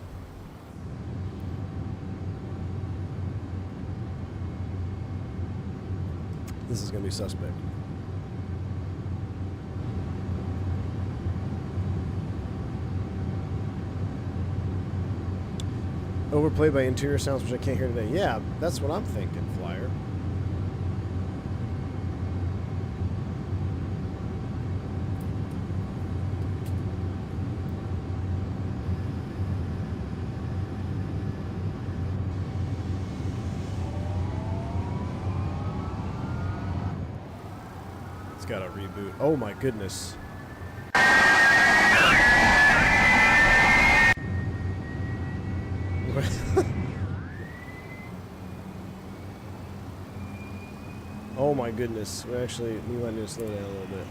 This is going to be suspect. Overplayed by interior sounds, which I can't hear today. Yeah, that's what I'm thinking, Flyer. Got to reboot. Oh my goodness. Oh my goodness. We actually might need to slow down a little bit.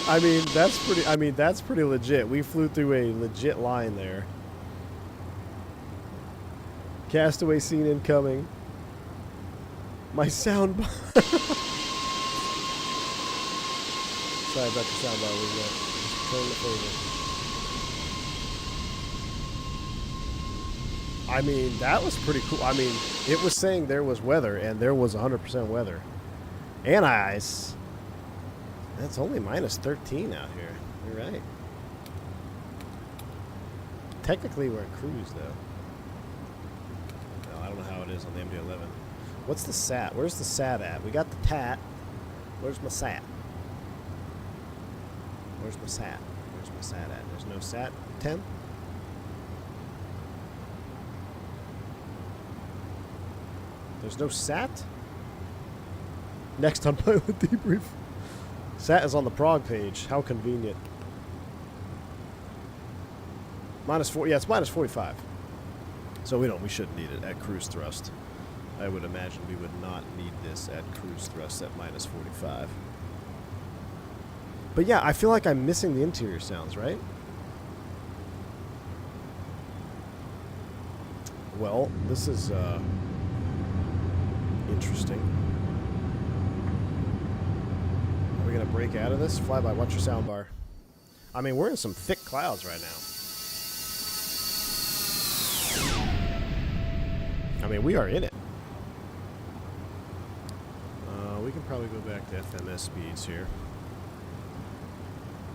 I mean, that's pretty legit. We flew through a legit line there. Castaway scene incoming. My sound bar. Sorry about your sound bar. Just turn the favor. I mean, that was pretty cool. I mean, it was saying there was weather, and there was 100% weather. And ice. That's only minus 13 out here. You're right. Technically, we're at cruise, though. Well, I don't know how it is on the MD-11. What's the SAT? Where's the SAT at? We got the TAT. Where's my SAT? Where's my SAT? Where's my SAT at? There's no SAT 10? There's no SAT? Next on pilot debrief. SAT is on the Prague page. How convenient. Minus 4. Yeah, it's minus 45. So we shouldn't need it at cruise thrust. I would imagine we would not need this at cruise thrust at minus 45. But yeah, I feel like I'm missing the interior sounds, right? Well, this is interesting. Are we going to break out of this? Flyby, watch your sound bar. I mean, we're in some thick clouds right now. I mean, we are in it. We can probably go back to FMS speeds here.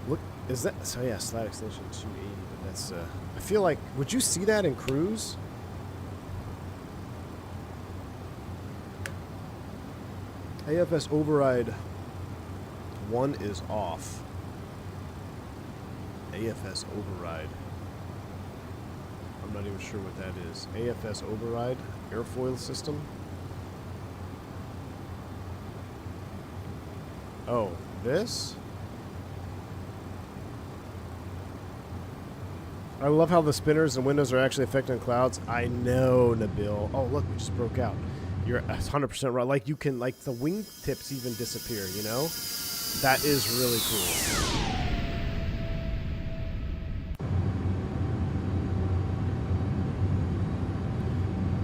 Look, is that... So yeah, slide extension 280, but that's... I feel like... Would you see that in cruise? AFS override 1 is off. AFS override. I'm not even sure what that is. AFS override? Airfoil system? Oh, this? I love how the spinners and windows are actually affecting clouds. I know, Nabil. Oh, look, we just broke out. You're 100% right. Like, you can, like, the wing tips even disappear, you know? That is really cool.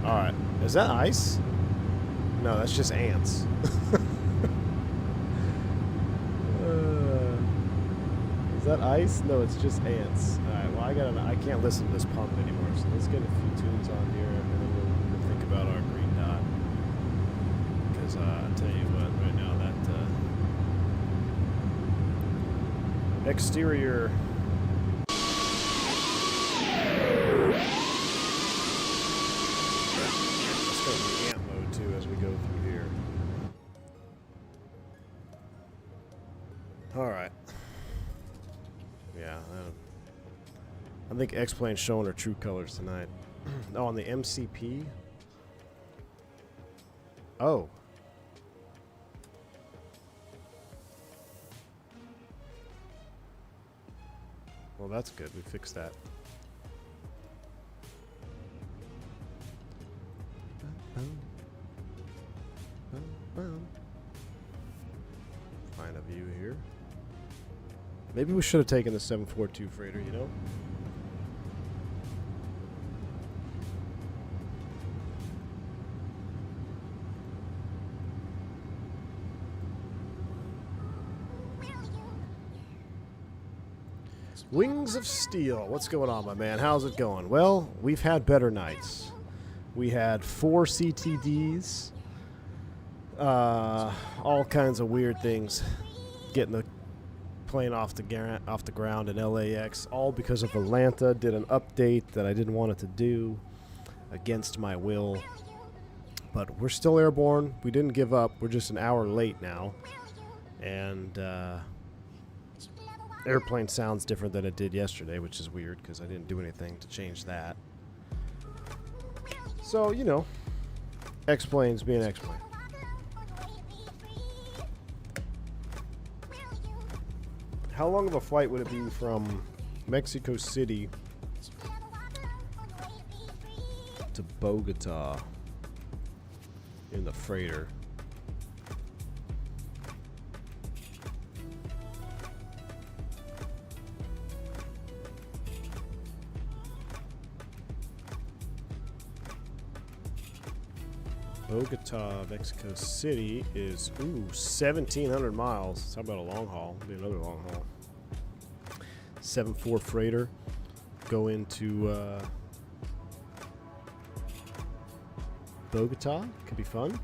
Alright. Is that ice? No, that's just ants. Is that ice? No, it's just ants. Alright, well, I can't listen to this pump anymore, so let's get a few tunes on here, and then we'll think about our green dot. Because I'll tell you what, right now, that exterior... Let's go to ant mode, too, as we go through here. Alright. Yeah, I think X-Plane's showing her true colors tonight. Oh, on the MCP? Oh. Well, that's good. We fixed that. Find a view here. Maybe we should have taken the 742 freighter, you know? Wings of Steel. What's going on, my man? How's it going? Well, we've had better nights. We had 4 CTDs. All kinds of weird things. Getting the plane off the ground in LAX, all because of Atlanta did an update that I didn't want it to do, against my will. But we're still airborne. We didn't give up. We're just an hour late now, and airplane sounds different than it did yesterday, which is weird because I didn't do anything to change that. So, you know, X-planes being X-plane. How long of a flight would it be from Mexico City to Bogota in the freighter? Bogota, Mexico City is, 1,700 miles. How about a long haul? Maybe another long haul. 7-4 freighter. Go into Bogota. Could be fun.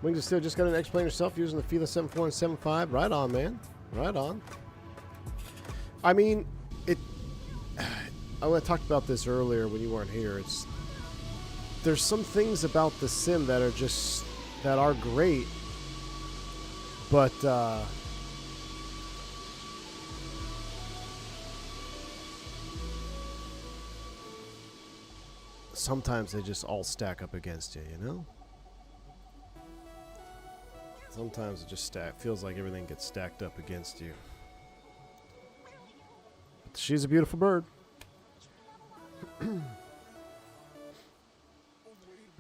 Wings of Steel just got an X-plane yourself using the Fila 74 and 75. Right on, man. Right on. I mean, I talked about this earlier when you weren't here. There's some things about the sim that are great, but sometimes they just all stack up against you, you know? Sometimes it just feels like everything gets stacked up against you. But she's a beautiful bird.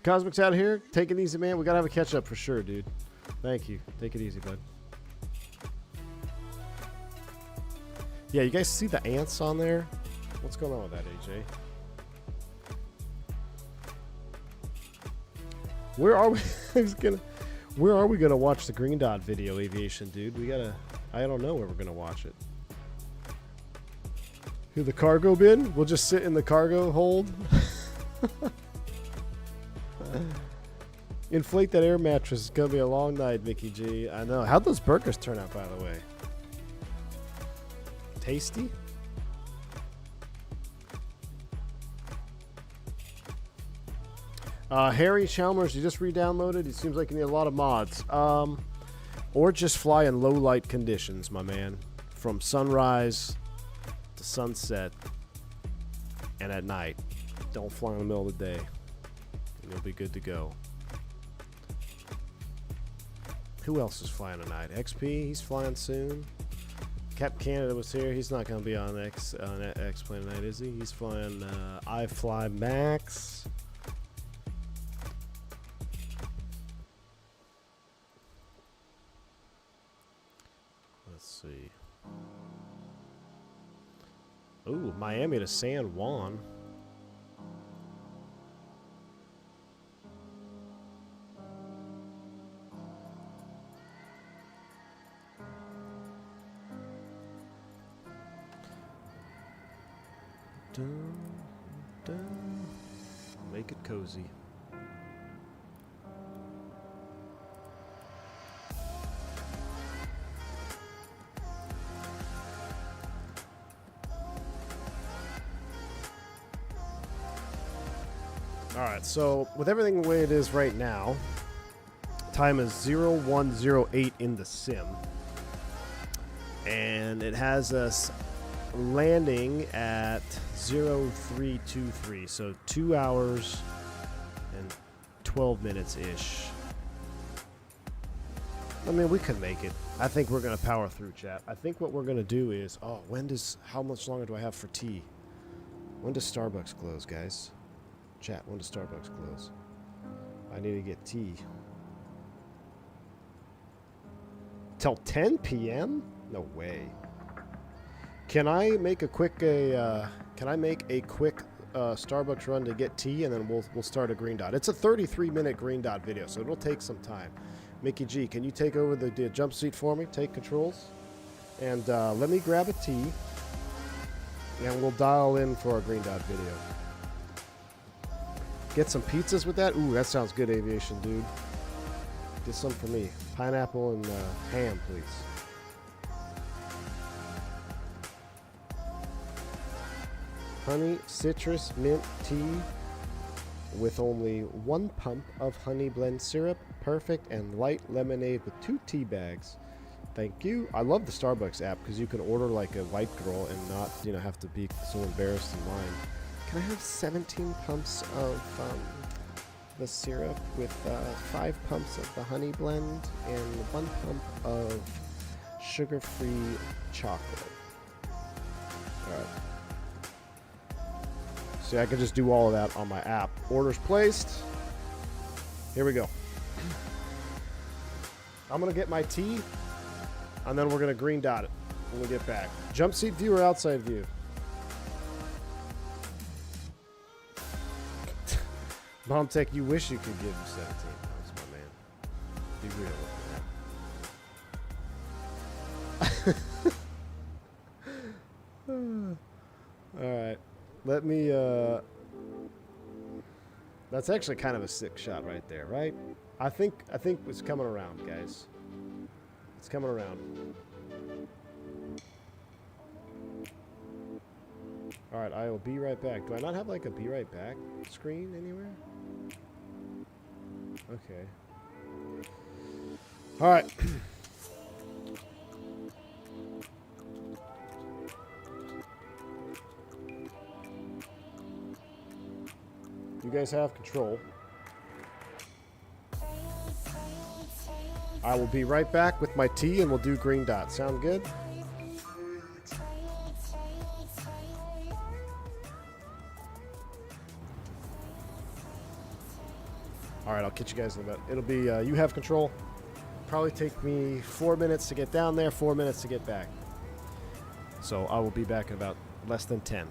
Cosmic's out of here. Take it easy, man. We gotta have a catch up for sure, dude. Thank you. Take it easy, bud. Yeah, you guys see the ants on there? What's going on with that, AJ? Where are we? Where are we gonna watch the green dot video, aviation, dude? I don't know where we're gonna watch it. Who, the cargo bin? We'll just sit in the cargo hold. Inflate that air mattress. It's gonna be a long night, Mickey G. I know. How'd those burgers turn out, by the way? Tasty? Harry Chalmers, you just re-downloaded. It seems like you need a lot of mods. Or just fly in low light conditions, my man. From sunrise sunset and at night. Don't fly in the middle of the day, and you'll be good to go. Who else is flying tonight? XP, he's flying soon. Cap Canada was here. He's not going to be on X plane tonight, is he? He's flying I Fly Max. Let's see. Ooh, Miami to San Juan. Dun, dun. Make it cozy. Alright, so with everything the way it is right now, time is 0108 in the sim. And it has us landing at 0323, so 2 hours and 12 minutes ish. I mean, we could make it. I think we're gonna power through, chat. I think what we're gonna do is, how much longer do I have for tea? When does Starbucks close, guys? Chat, when does Starbucks close? I need to get tea. Till 10 p.m.? No way. Can I make a quick Starbucks run to get tea, and then we'll start a green dot. It's a 33-minute green dot video, so it'll take some time. Mickey G, can you take over the jump seat for me? Take controls, and let me grab a tea, and we'll dial in for our green dot video. Get some pizzas with that? Ooh, that sounds good, Aviation dude. Get some for me. Pineapple and ham, please. Honey, citrus, mint tea with only 1 pump of honey blend syrup. Perfect, and light lemonade with 2 tea bags. Thank you. I love the Starbucks app because you can order like a white girl and not, have to be so embarrassed in line. Can I have 17 pumps of the syrup with 5 pumps of the honey blend and 1 pump of sugar-free chocolate? Alright. See, I can just do all of that on my app. Orders placed. Here we go. I'm going to get my tea, and then we're going to green dot it when we get back. Jump seat view or outside view? Bomb Tech, you wish you could give 17 pounds, my man. Be real with that. Alright. Let me, that's actually kind of a sick shot right there, right? I think it's coming around, guys. It's coming around. Alright, I will be right back. Do I not have like a be right back screen anywhere? Okay. Alright. You guys have control. I will be right back with my tea and we'll do green dot. Sound good? Alright, I'll catch you guys in a bit. It'll be, you have control. Probably take me 4 minutes to get down there, 4 minutes to get back. So I will be back in about less than 10.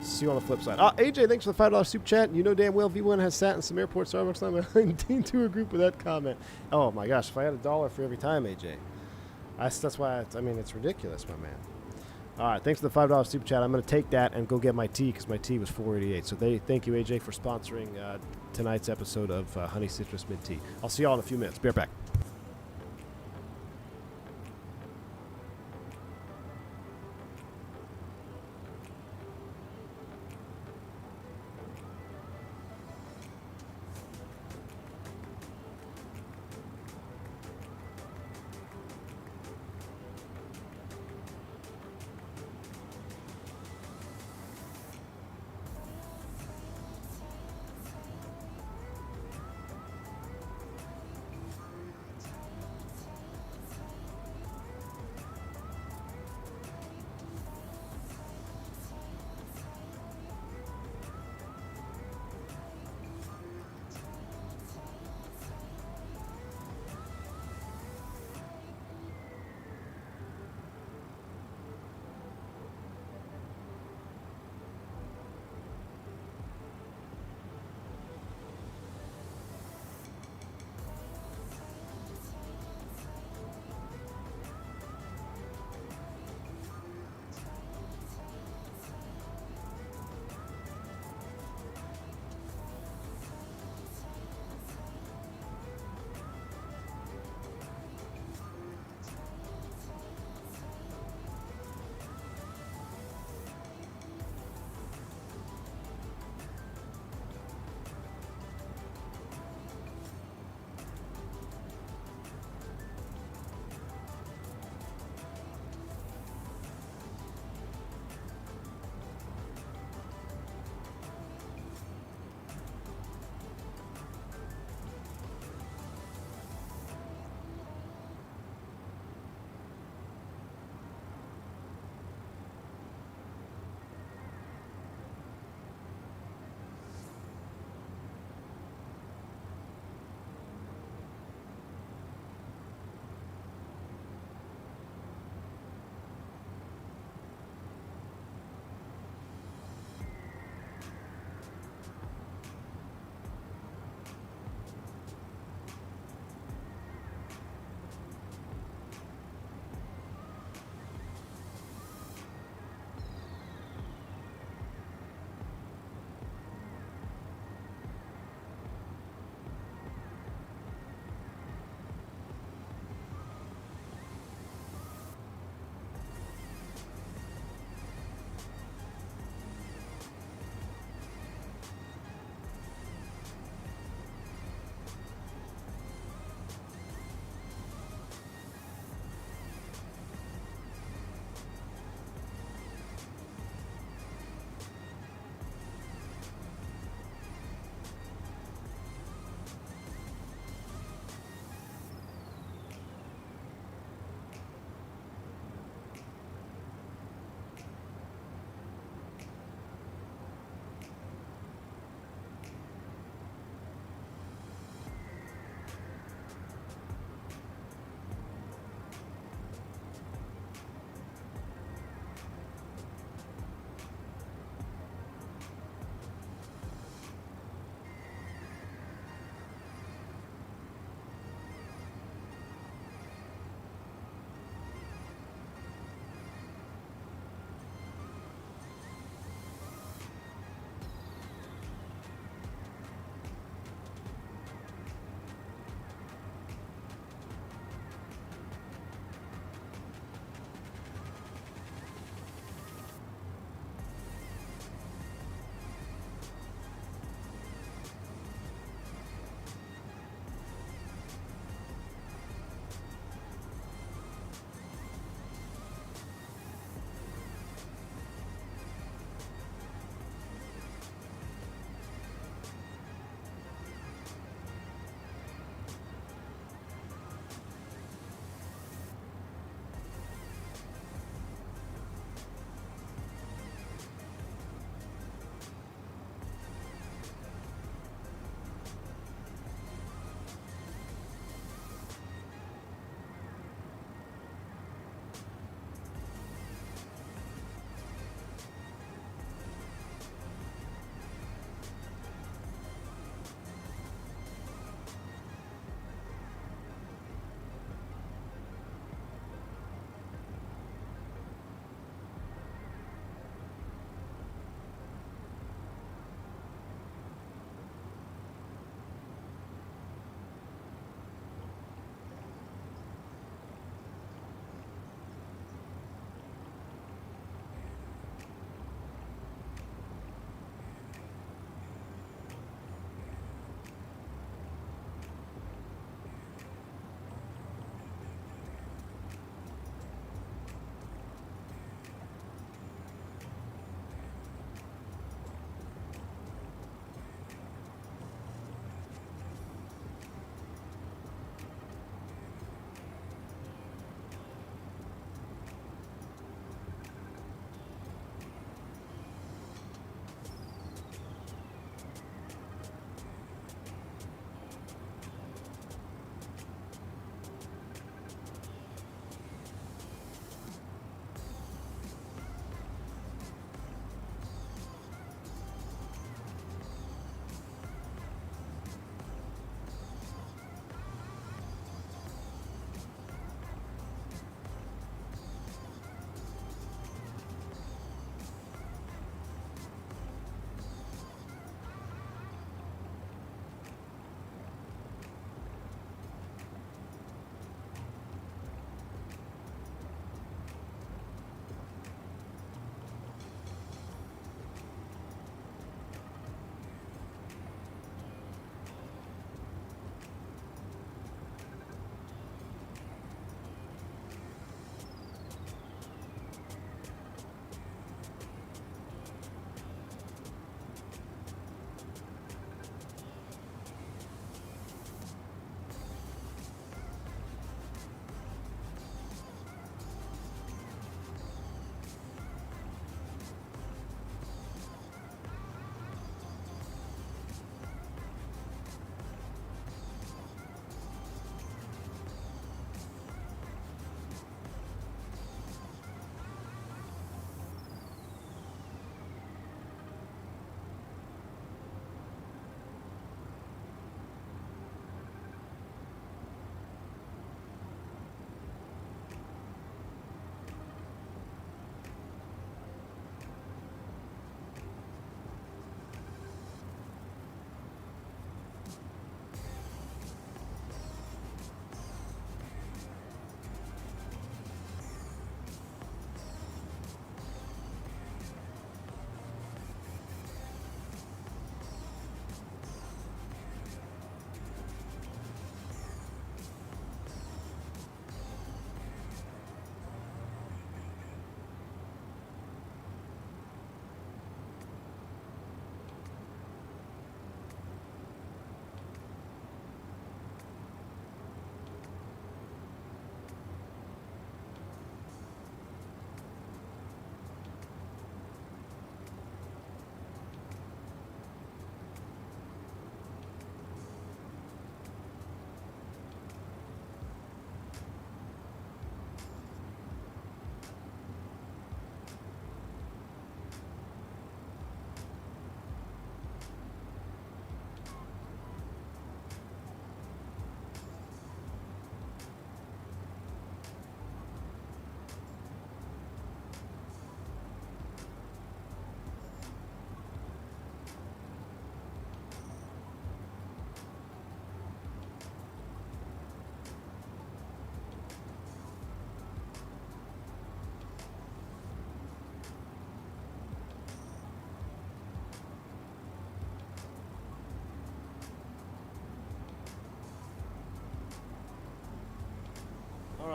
See you on the flip side. AJ, thanks for the $5 super chat. You know damn well V1 has sat in some airport Starbucks. I'm into a group with that comment. Oh my gosh, if I had $1 for every time, AJ. That's why, I mean, it's ridiculous, my man. Alright, thanks for the $5 super chat. I'm going to take that and go get my tea because my tea was $4.88. So thank you, AJ, for sponsoring tonight's episode of Honey Citrus Mint Tea. I'll see y'all in a few minutes. Be right back.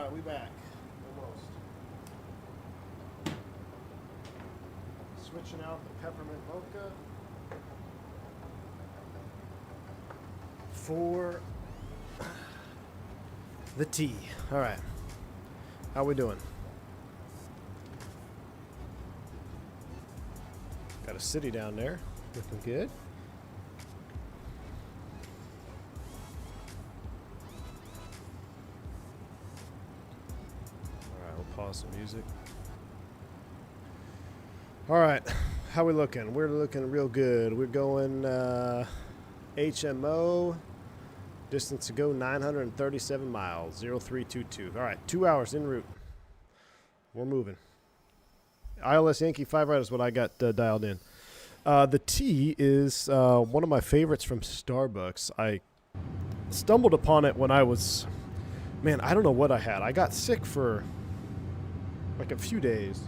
Alright, we back. Almost. Switching out the peppermint mocha for the tea. Alright. How we doing? Got a city down there. Looking good. Alright, we'll pause some music. Alright, how we looking? We're looking real good. We're going HMO. Distance to go 937 miles, 0322. Alright, 2 hours en route. We're moving. ILS Yankee 5 right is what I got dialed in. The tea is one of my favorites from Starbucks. I stumbled upon it when I was, man, I don't know what I had. I got sick for like a few days,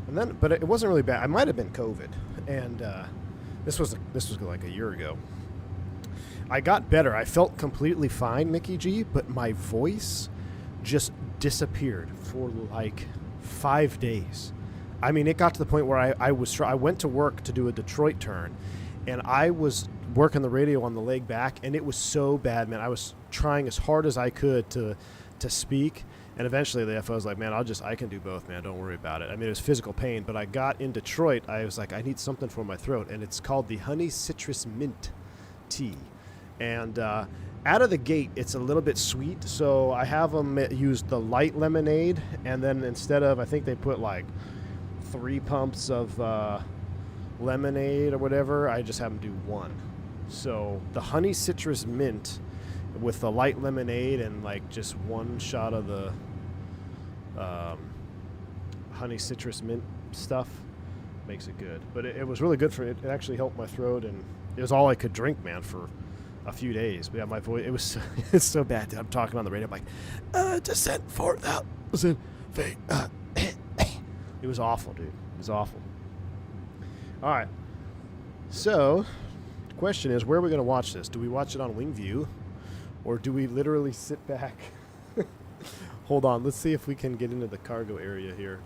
and then, but it wasn't really bad. I might have been COVID, and this was like a year ago. I got better. I felt completely fine, Mickey G, but my voice just disappeared for like 5 days. I mean, it got to the point where I went to work to do a Detroit turn, and I was working the radio on the leg back, and it was so bad, man. I was trying as hard as I could to speak, and eventually the FO was like, man, I can do both, man. Don't worry about it. I mean, it was physical pain, but I got in Detroit. I was like, I need something for my throat, and it's called the Honey Citrus Mint Tea. And out of the gate, it's a little bit sweet, so I have them use the light lemonade, and then instead of, I think they put like 3 pumps of lemonade or whatever, I just have them do 1. So the honey citrus mint with the light lemonade and like just 1 shot of the honey citrus mint stuff makes it good. But it was really good for it. It actually helped my throat, and it was all I could drink, man, for a few days. But yeah, my voice, it's so bad, dude. I'm talking on the radio, I'm like, descent 4,000 feet. It was awful, dude. It was awful. All right. So, the question is, where are we going to watch this? Do we watch it on wing view, or do we literally sit back? Hold on. Let's see if we can get into the cargo area here.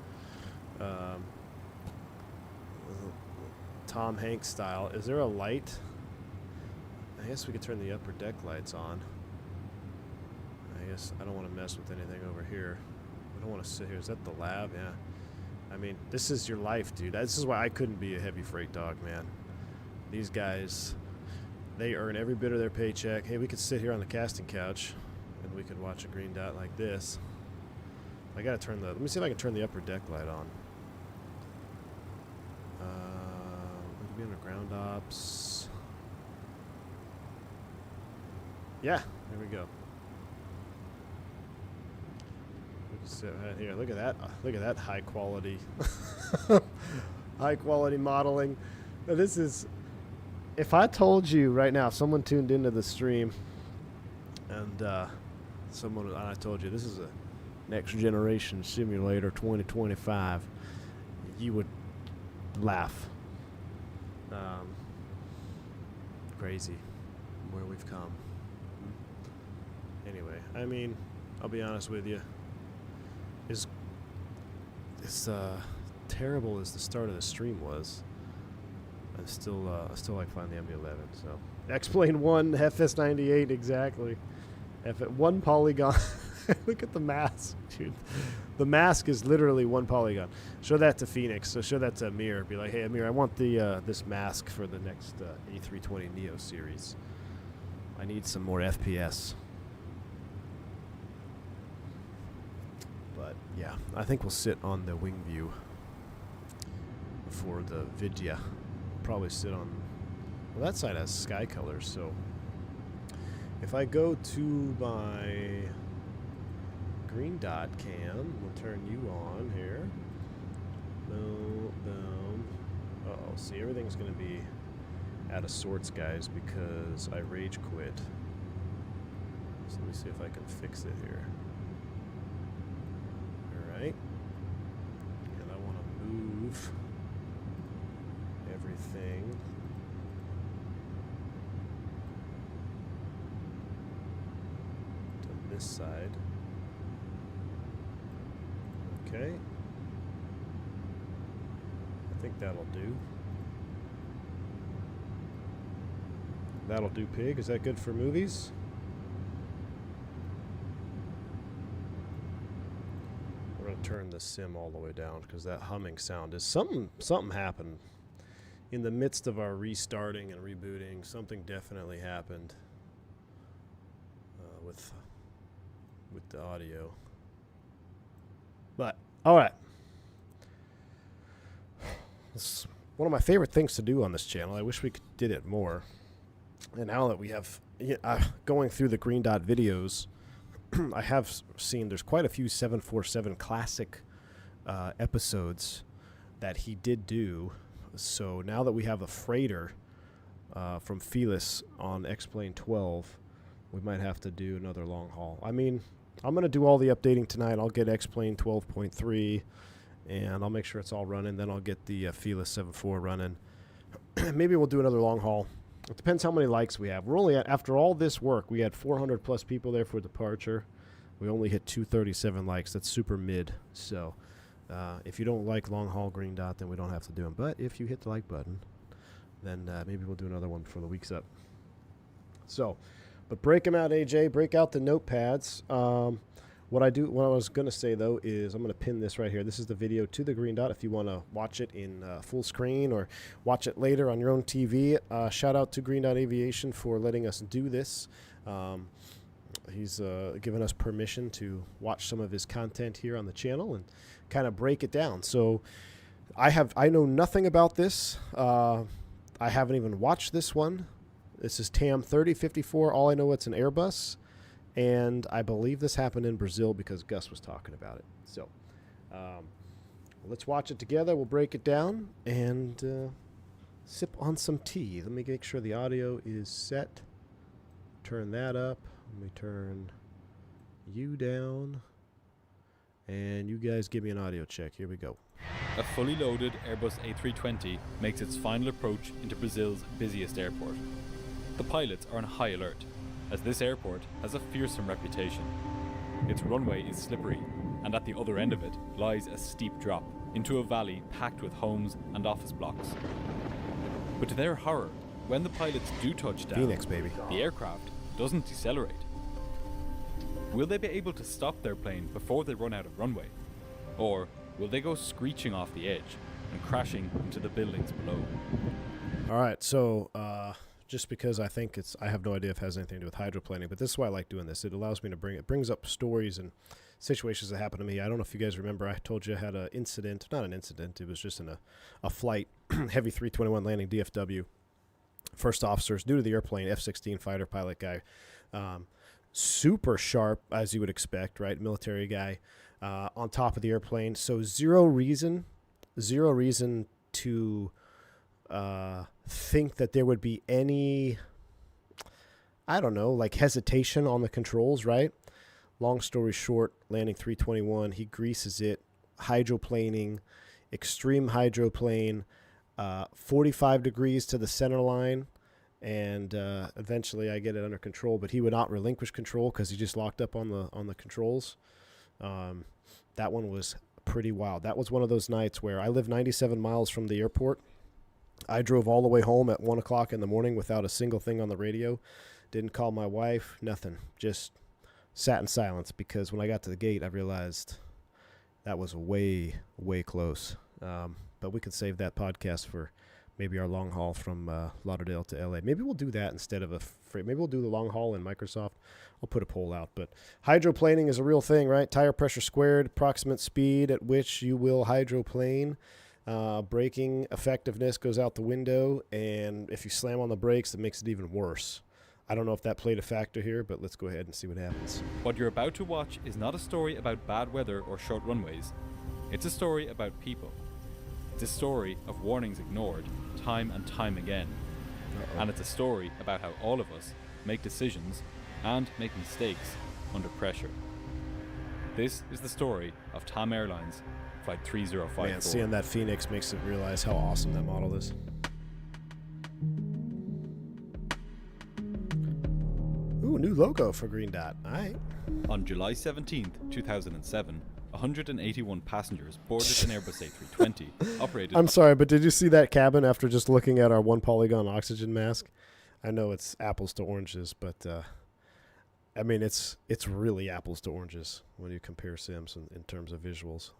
Tom Hanks style. Is there a light? I guess we could turn the upper deck lights on. I guess I don't want to mess with anything over here. I don't want to sit here. Is that the lab? Yeah. I mean, this is your life, dude. This is why I couldn't be a heavy freight dog, man. These guys, they earn every bit of their paycheck. Hey, we could sit here on the casting couch, and we could watch a green dot like this. I gotta turn the, let me see if I can turn the upper deck light on. We could be under ground ops. Yeah, there we go. So here, look at that! Look at that high quality, high quality modeling. Now, this is, if I told you right now, if someone tuned into the stream, and I told you this is a next generation simulator 2025, you would laugh. Crazy, where we've come. Anyway, I mean, I'll be honest with you. As terrible as the start of the stream was, I still like flying the MD-11. So X-Plane 1, FS98 exactly. One polygon. Look at the mask, dude. The mask is literally 1 polygon. Show that to Phoenix. So show that to Amir. Be like, hey Amir, I want the this mask for the next A320 Neo series. I need some more FPS. But yeah, I think we'll sit on the wing view for the Vidya. Probably sit on, well, that side has sky colors, so if I go to my green dot cam, we'll turn you on here. Boom, boom. Uh-oh, see, everything's going to be out of sorts, guys, because I rage quit. So let me see if I can fix it here. Alright. And I want to move everything to this side. Okay. I think that'll do. That'll do, pig. Is that good for movies? We're going to turn the sim all the way down because that humming sound is something happened. In the midst of our restarting and rebooting, something definitely happened with the audio. But, all right. It's one of my favorite things to do on this channel. I wish we did it more. And now that we have, going through the Green Dot videos, I have seen there's quite a few 747 classic episodes that he did do. So now that we have a freighter from Felis on X-Plane 12, we might have to do another long haul. I mean, I'm going to do all the updating tonight. I'll get X-Plane 12.3, and I'll make sure it's all running. Then I'll get the Felis 7.4 running. Maybe we'll do another long haul. It depends how many likes we have. We're only at, after all this work, we had 400 plus people there for departure. We only hit 237 likes. That's super mid. So if you don't like long haul Green Dot, then we don't have to do them. But if you hit the like button, then maybe we'll do another one before the week's up. So, but break them out, AJ. Break out the notepads. What I was going to say, though, is I'm going to pin this right here. This is the video to the Green Dot if you want to watch it in full screen or watch it later on your own TV. Shout out to Green Dot Aviation for letting us do this. He's given us permission to watch some of his content here on the channel and kind of break it down. So I know nothing about this. I haven't even watched this one. This is TAM 3054. All I know, it's an Airbus. And I believe this happened in Brazil because Gus was talking about it. So let's watch it together. We'll break it down and sip on some tea. Let me make sure the audio is set. Turn that up. Let me turn you down. And you guys give me an audio check. Here we go. A fully loaded Airbus A320 makes its final approach into Brazil's busiest airport. The pilots are on high alert, as this airport has a fearsome reputation. Its runway is slippery, and at the other end of it lies a steep drop into a valley packed with homes and office blocks. But to their horror, when the pilots do touch down, Phoenix, baby, the aircraft doesn't decelerate. Will they be able to stop their plane before they run out of runway? Or will they go screeching off the edge and crashing into the buildings below? All right, so just because I think I have no idea if it has anything to do with hydroplaning, but this is why I like doing this. It allows me to brings up stories and situations that happen to me. I don't know if you guys remember, I told you I had an incident, not an incident, it was just in a flight, heavy 321 landing DFW. First officer's new to the airplane, F-16 fighter pilot guy. Super sharp, as you would expect, right? Military guy on top of the airplane. So zero reason to think that there would be any, I don't know, like hesitation on the controls, right? Long story short, landing 321, he greases it, hydroplaning, extreme hydroplane, 45 degrees to the center line, and eventually I get it under control, but he would not relinquish control because he just locked up on the controls. That one was pretty wild. That was one of those nights where I live 97 miles from the airport. I drove all the way home at 1 o'clock in the morning without a single thing on the radio. Didn't call my wife, nothing. Just sat in silence because when I got to the gate, I realized that was way, way close. But we could save that podcast for maybe our long haul from Lauderdale to LA. Maybe we'll do that instead of maybe we'll do the long haul in Microsoft. I'll put a poll out. But hydroplaning is a real thing, right? Tire pressure squared, approximate speed at which you will hydroplane. Braking effectiveness goes out the window, and if you slam on the brakes, it makes it even worse. I don't know if that played a factor here, but let's go ahead and see what happens. What you're about to watch is not a story about bad weather or short runways. It's a story about people. It's a story of warnings ignored time and time again. And it's a story about how all of us make decisions and make mistakes under pressure. This is the story of TAM Airlines Flight 3054. Man, seeing that Phoenix makes it realize how awesome that model is. Ooh, new logo for Green Dot. All right. On July 17th, 2007, 181 passengers boarded an Airbus A320 operated. I'm sorry, but did you see that cabin after just looking at our one polygon oxygen mask? I know it's apples to oranges, but I mean it's really apples to oranges when you compare sims in terms of visuals.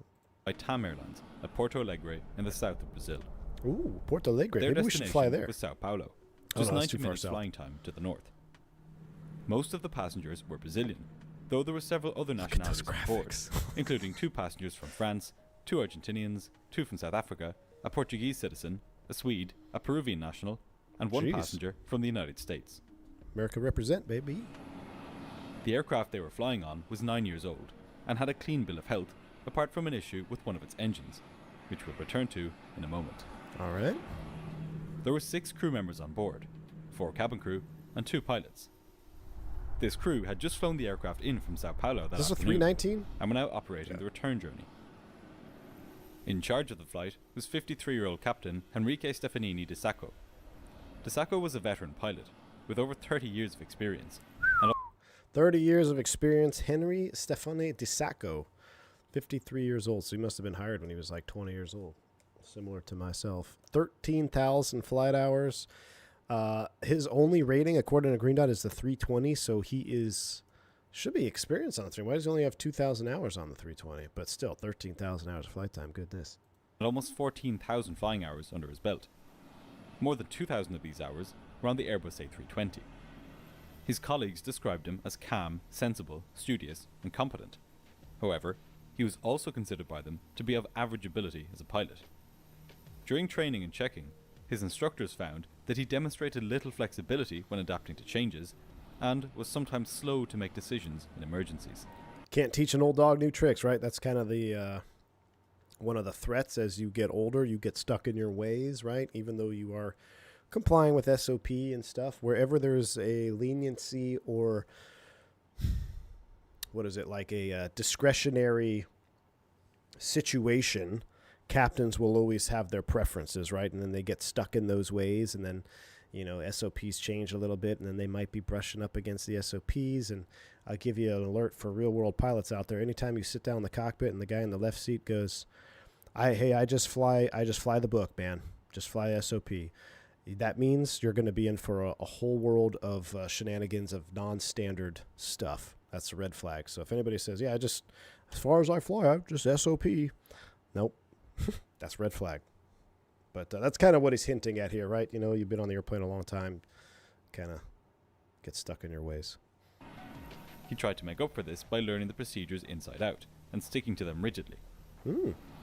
By TAM Airlines at Porto Alegre in the south of Brazil. Ooh, Porto Alegre. Their Maybe we should fly there. was Sao Paulo, Oh, just no, that's 90 too far minutes south. flying time to the north. Most of the passengers were Brazilian, though there were several other Look at those nationalities on board, graphics. including 2 passengers from France, 2 Argentinians, 2 from South Africa, a Portuguese citizen, a Swede, a Peruvian national, and 1 Jeez. passenger from the United States. America represent, baby. The aircraft they were flying on was 9 years old and had a clean bill of health, apart from an issue with one of its engines, which we'll return to in a moment. All right. There were 6 crew members on board, 4 cabin crew and 2 pilots. This crew had just flown the aircraft in from Sao Paulo that This is a afternoon 319? and were now operating the return journey. In charge of the flight was 53-year-old Captain Henrique Stefanini de Sacco. De Sacco was a veteran pilot with over 30 years of experience. 30 years of experience. Henry Stefani Di Sacco, 53 years old. So he must have been hired when he was like 20 years old. Similar to myself. 13,000 flight hours. His only rating, according to Green Dot, is the 320. So he should be experienced on the 3. Why does he only have 2,000 hours on the 320? But still, 13,000 hours of flight time. Goodness. And almost 14,000 flying hours under his belt. More than 2,000 of these hours were on the Airbus A320. His colleagues described him as calm, sensible, studious, and competent. However, he was also considered by them to be of average ability as a pilot. During training and checking, his instructors found that he demonstrated little flexibility when adapting to changes, and was sometimes slow to make decisions in emergencies. Can't teach an old dog new tricks, right? That's kind of the one of the threats as you get older. You get stuck in your ways, right? Even though you are complying with SOP and stuff, wherever there's a leniency or what is it, like a discretionary situation, captains will always have their preferences, right? And then they get stuck in those ways, and then, you know, SOPs change a little bit, and then they might be brushing up against the SOPs. And I'll give you an alert for real world pilots out there. Anytime you sit down in the cockpit and the guy in the left seat goes, I just fly the book, man. Just fly SOP. That means you're going to be in for a whole world of shenanigans of non-standard stuff. That's a red flag. So if anybody says, yeah, as far as I fly, I'm just SOP. Nope. That's red flag. But that's kind of what he's hinting at here, right? You know, you've been on the airplane a long time. Kind of get stuck in your ways. He tried to make up for this by learning the procedures inside out and sticking to them rigidly.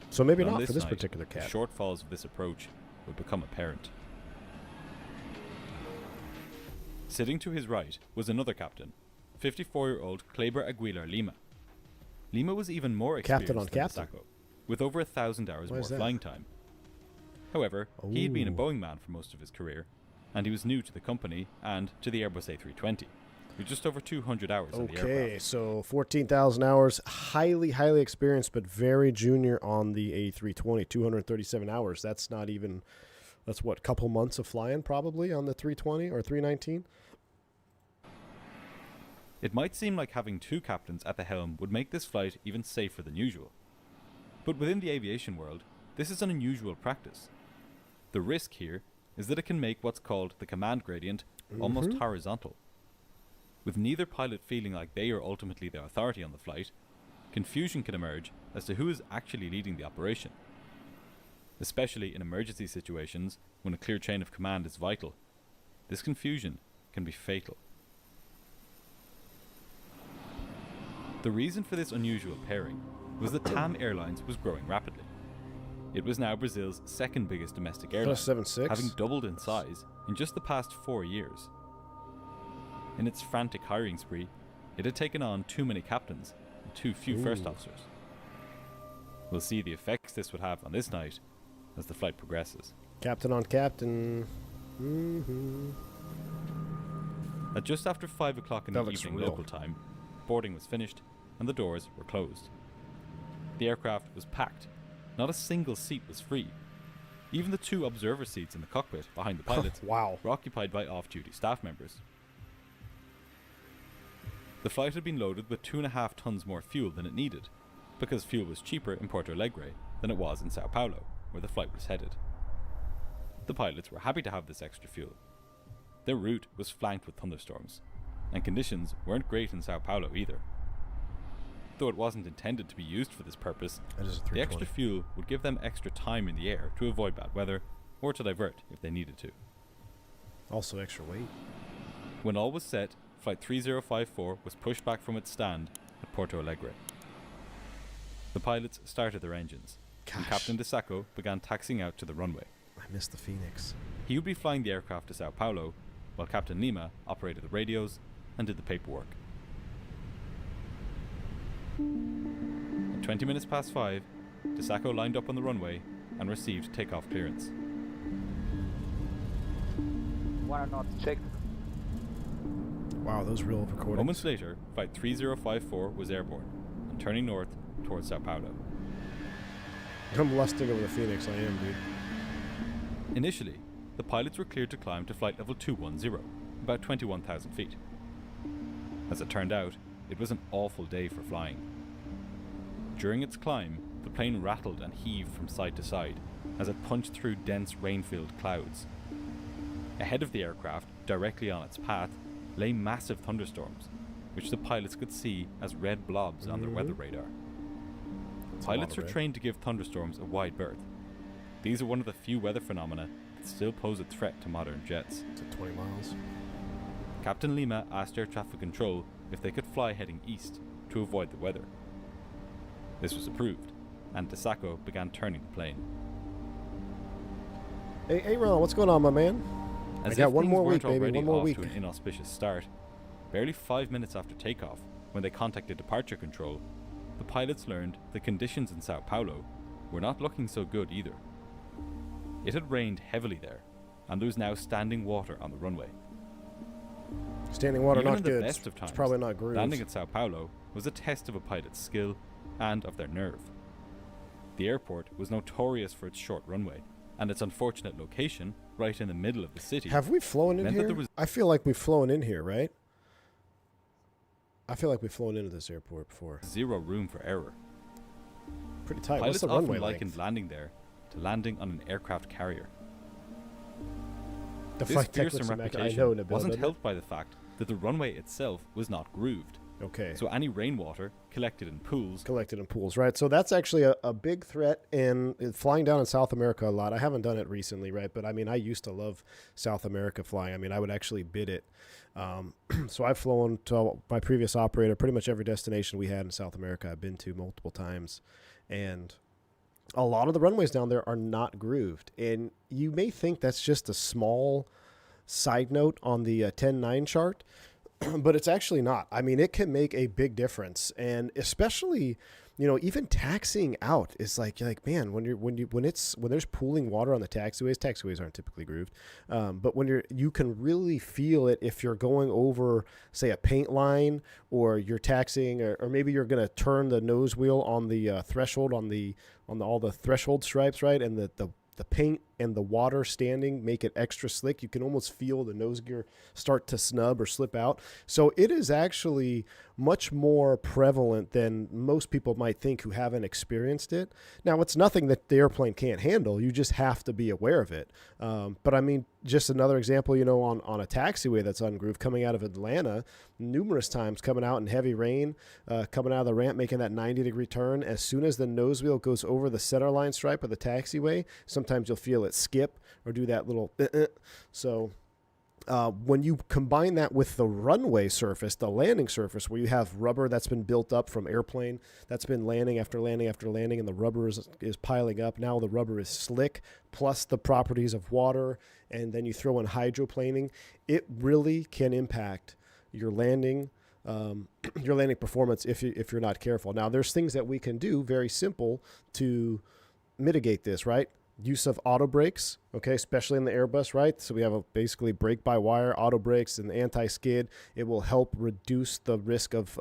So maybe And on not for this night, particular the cat. shortfalls of this approach would become apparent. Sitting to his right was another captain, 54-year-old Kleber Aguilar Lima. Lima was even more experienced Captain on than captain. Sacco, with over 1,000 hours Why more is that? flying time. However, he had been a Ooh. Boeing man for most of his career, and he was new to the company and to the Airbus A320, with just over 200 hours on the Okay, aircraft. so 14,000 hours, highly experienced, but very junior on the A320, 237 hours. That's not even, that's what, couple months of flying probably on the 320 or 319? It might seem like having 2 captains at the helm would make this flight even safer than usual. But within the aviation world, this is an unusual practice. The risk here is that it can make what's called the command gradient almost horizontal. With neither pilot feeling like they are ultimately the authority on the flight, confusion can emerge as to who is actually leading the operation. Especially in emergency situations when a clear chain of command is vital, this confusion can be fatal. The reason for this unusual pairing was that TAM Airlines was growing rapidly. It was now Brazil's second biggest domestic airline, 76. having doubled in size in just the past 4 years. In its frantic hiring spree, it had taken on too many captains and too few first officers. We'll see the effects this would have on this night as the flight progresses. Captain on captain. At just after 5 o'clock in That the looks evening real. local time, boarding was finished and the doors were closed. The aircraft was packed. Not a single seat was free. Even the 2 observer seats in the cockpit behind the pilots Wow. were occupied by off-duty staff members. The flight had been loaded with 2.5 tons more fuel than it needed, because fuel was cheaper in Porto Alegre than it was in Sao Paulo, where the flight was headed. The pilots were happy to have this extra fuel. Their route was flanked with thunderstorms, and conditions weren't great in Sao Paulo either. Though it wasn't intended to be used for this purpose, the extra fuel would give them extra time in the air to avoid bad weather, or to divert if they needed to. Also extra weight. When all was set, Flight 3054 was pushed back from its stand at Porto Alegre. The pilots started their engines, and Captain De Sacco began taxiing out to the runway. I missed the Phoenix. He would be flying the aircraft to Sao Paulo, while Captain Lima operated the radios and did the paperwork. At 20 minutes past 5, De Sacco lined up on the runway and received takeoff clearance. 1 knot check. Wow, those real recordings. Moments later, Flight 3054 was airborne and turning north towards Sao Paulo. I'm lusting over the Phoenix, I am, dude. Initially, the pilots were cleared to climb to flight level 210, about 21,000 feet. As it turned out, it was an awful day for flying. During its climb, the plane rattled and heaved from side to side as it punched through dense rain-filled clouds. Ahead of the aircraft, directly on its path, lay massive thunderstorms, which the pilots could see as red blobs on their weather radar. Pilots are trained to give thunderstorms a wide berth. These are one of the few weather phenomena that still pose a threat to modern jets. It's at 20 miles. Captain Lima asked air traffic control if they could fly heading east to avoid the weather. This was approved, and De Sacco began turning the plane. Hey, Ron, what's going on, my man? As I got if one things more weren't week, baby. already One more off week. to an inauspicious start, barely 5 minutes after takeoff, when they contacted departure control, the pilots learned the conditions in Sao Paulo were not looking so good either. It had rained heavily there, and there was now standing water on the runway. Standing water, Even not in the good. best of times, It's probably not grooved. landing at Sao Paulo was a test of a pilot's skill and of their nerve. The airport was notorious for its short runway, and its unfortunate location, right in the middle of the city. Have we flown in meant that here? there was I feel like we've flown in here, right? I feel like we've flown into this airport before. zero room for error. Pretty tight. What's Pilots the often runway likened length? landing there to landing on an aircraft carrier. The This flight tech fearsome looks immaculate. I reputation know, Nabil, wasn't doesn't it? helped by the fact that the runway itself was not grooved, Okay. so any rainwater collected in pools Collected in pools, right? So that's actually a big threat in flying down in South America a lot. I haven't done it recently, right? But I mean, I used to love South America flying. I mean, I would actually bid it. So I've flown to my previous operator, pretty much every destination we had in South America I've been to multiple times. And a lot of the runways down there are not grooved. And you may think that's just a small side note on the 10-9 chart, but it's actually not. I mean, it can make a big difference, and especially, you know, even taxiing out is like man, when there's pooling water on the taxiways aren't typically grooved, but when you can really feel it if you're going over, say, a paint line, or you're taxiing, or maybe you're going to turn the nose wheel on the threshold on all the threshold stripes, right, and the paint and the water standing make it extra slick. You can almost feel the nose gear start to snub or slip out. So it is actually much more prevalent than most people might think who haven't experienced it. Now, it's nothing that the airplane can't handle. You just have to be aware of it. But I mean, just another example, you know, on a taxiway that's ungrooved, coming out of Atlanta, numerous times coming out in heavy rain, coming out of the ramp, making that 90-degree turn. As soon as the nose wheel goes over the center line stripe of the taxiway, sometimes you'll feel it skip or do that little So when you combine that with the runway surface, the landing surface, where you have rubber that's been built up from airplane, that's been landing after landing after landing, and the rubber is piling up. Now the rubber is slick, plus the properties of water, and then you throw in hydroplaning. It really can impact your landing performance if you're not careful. Now, there's things that we can do, very simple, to mitigate this, right? Use of auto brakes, okay, especially in the Airbus, right? So we have basically brake-by-wire auto brakes and anti-skid. It will help reduce the risk of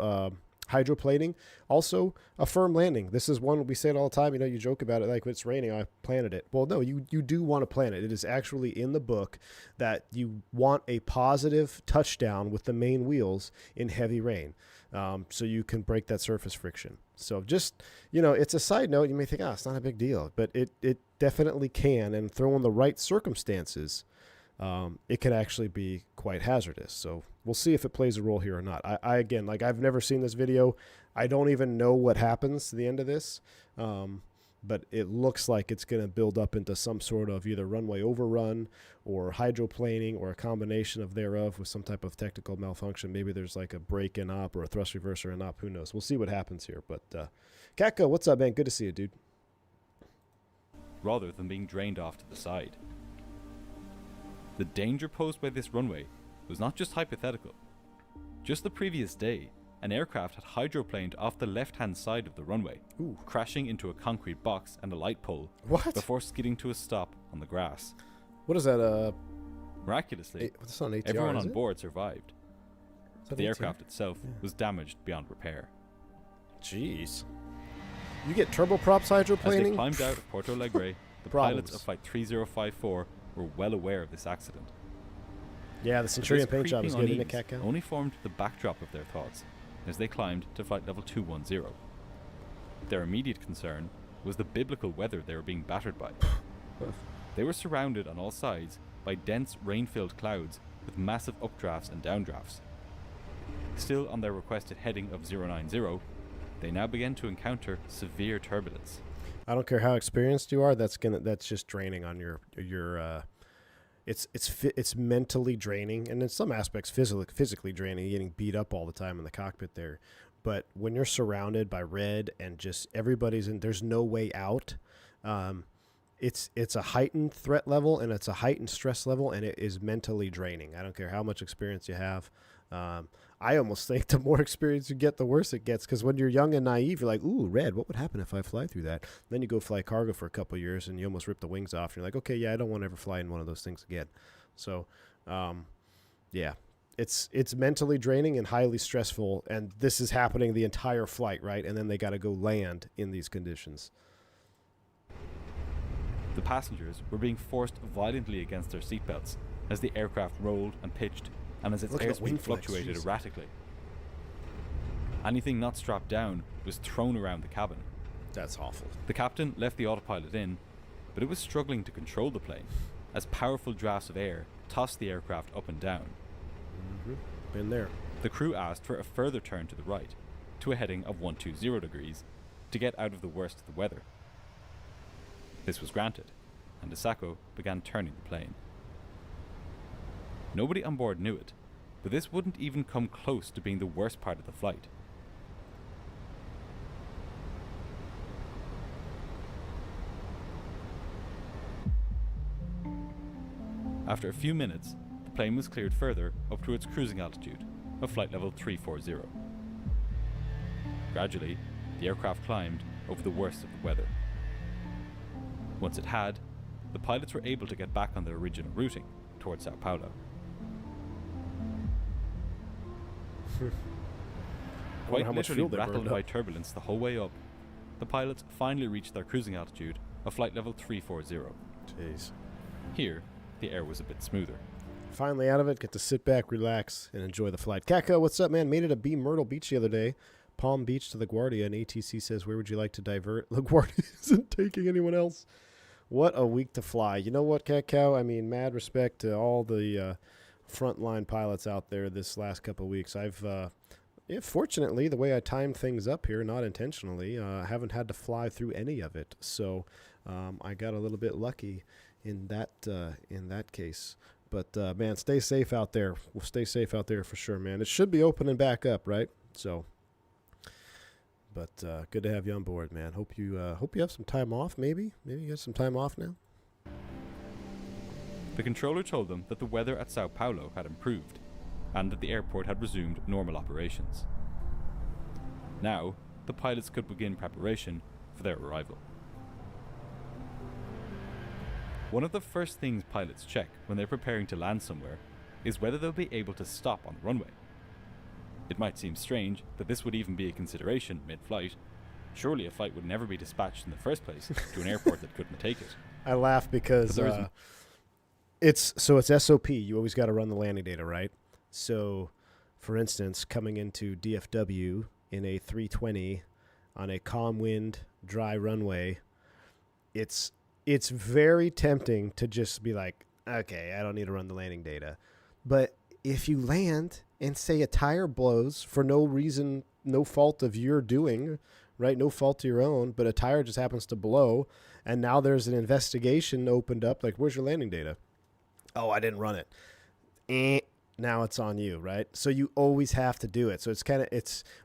hydroplaning. Also, a firm landing. This is one we say it all the time. You know, you joke about it like when it's raining, I planted it. Well, no, you do want to plan it. It is actually in the book that you want a positive touchdown with the main wheels in heavy rain, so you can break that surface friction. So just, you know, it's a side note. You may think, it's not a big deal, but it definitely can, and throw in the right circumstances, it can actually be quite hazardous. So we'll see if it plays a role here or not. I again, like, I've never seen this video. I don't even know what happens to the end of this, but it looks like it's going to build up into some sort of either runway overrun or hydroplaning or a combination of thereof with some type of technical malfunction. Maybe there's like a break in op or a thrust reverser in op. Who knows? We'll see what happens here. But Katko, what's up, man? Good to see you, dude. Rather than being drained off to the side. The danger posed by this runway was not just hypothetical. Just the previous day, an aircraft had hydroplaned off the left-hand side of the runway, crashing into a concrete box and a light pole before skidding to a stop on the grass. What is that? Miraculously, What's on ATR, everyone on board survived. But the ATR? aircraft itself was damaged beyond repair. Jeez. You get turboprops As they hydroplaning? climbed out of Porto Alegre, the Problems. pilots of Flight 3054 were well aware of this accident. Yeah, the Centurion paint job is good, isn't it, unease Katko? only formed the backdrop of their thoughts as they climbed to flight level 210. Their immediate concern was the biblical weather they were being battered by. They were surrounded on all sides by dense rain-filled clouds with massive updrafts and downdrafts. Still on their requested heading of 090, they now began to encounter severe turbulence. I don't care how experienced you are. That's just draining on your. It's mentally draining, and in some aspects physically draining. Getting beat up all the time in the cockpit there, but when you're surrounded by red and just everybody's in, there's no way out. It's a heightened threat level and it's a heightened stress level, and it is mentally draining. I don't care how much experience you have. I almost think the more experience you get, the worse it gets, because when you're young and naive, you're like, ooh, red, what would happen if I fly through that? Then you go fly cargo for a couple of years and you almost rip the wings off. And you're like, okay, yeah, I don't want to ever fly in one of those things again. So, yeah, it's mentally draining and highly stressful. And this is happening the entire flight, right? And then they got to go land in these conditions. The passengers were being forced violently against their seatbelts as the aircraft rolled and pitched, and as its Look at the wing airspeed flex, fluctuated jeez. erratically. Anything not strapped down was thrown around the cabin. That's awful. The captain left the autopilot in, but it was struggling to control the plane as powerful drafts of air tossed the aircraft up and down. Been there. The crew asked for a further turn to the right, to a heading of 120 degrees, to get out of the worst of the weather. This was granted, and Asako began turning the plane. Nobody on board knew it, but this wouldn't even come close to being the worst part of the flight. After a few minutes, the plane was cleared further up to its cruising altitude of flight level 340. Gradually, the aircraft climbed over the worst of the weather. Once it had, the pilots were able to get back on their original routing towards Sao Paulo. Quite how much literally fuel they rattled burned by up. turbulence the whole way up, the pilots finally reached their cruising altitude of flight level 340. Jeez. Here, the air was a bit smoother. Finally out of it, get to sit back, relax, and enjoy the flight. Kako, what's up, man? Made it to Myrtle Beach the other day. Palm Beach to LaGuardia, and ATC says, where would you like to divert? LaGuardia isn't taking anyone else. What a week to fly. You know what, Kako? I mean, mad respect to all the frontline pilots out there this last couple of weeks. Fortunately, the way I timed things up here, not intentionally, I haven't had to fly through any of it. So I got a little bit lucky in that case. But, man, stay safe out there. We'll stay safe out there for sure, man. It should be opening back up, right? So, but good to have you on board, man. Hope you have some time off, maybe. Maybe you got some time off now. The controller told them that the weather at Sao Paulo had improved, and that the airport had resumed normal operations. Now, the pilots could begin preparation for their arrival. One of the first things pilots check when they're preparing to land somewhere is whether they'll be able to stop on the runway. It might seem strange that this would even be a consideration mid-flight. Surely a flight would never be dispatched in the first place to an airport that couldn't take it. I laugh because it's SOP. You always got to run the landing data, right? So, for instance, coming into DFW in a 320 on a calm wind, dry runway, it's very tempting to just be like, okay, I don't need to run the landing data. But if you land and say a tire blows for no reason, no fault of your doing, right? No fault of your own, but a tire just happens to blow, and now there's an investigation opened up. Like, where's your landing data? Oh, I didn't run it. Now it's on you, right? So you always have to do it. So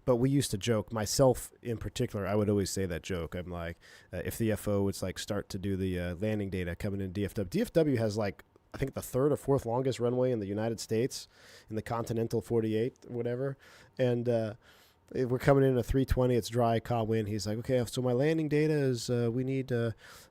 but we used to joke, myself in particular, I would always say that joke. I'm like, if the FO would like start to do the landing data coming in DFW. DFW has like, I think the third or fourth longest runway in the United States, in the continental 48, whatever. And we're coming in a 320. It's dry, calm wind. He's like, okay, so my landing data is we need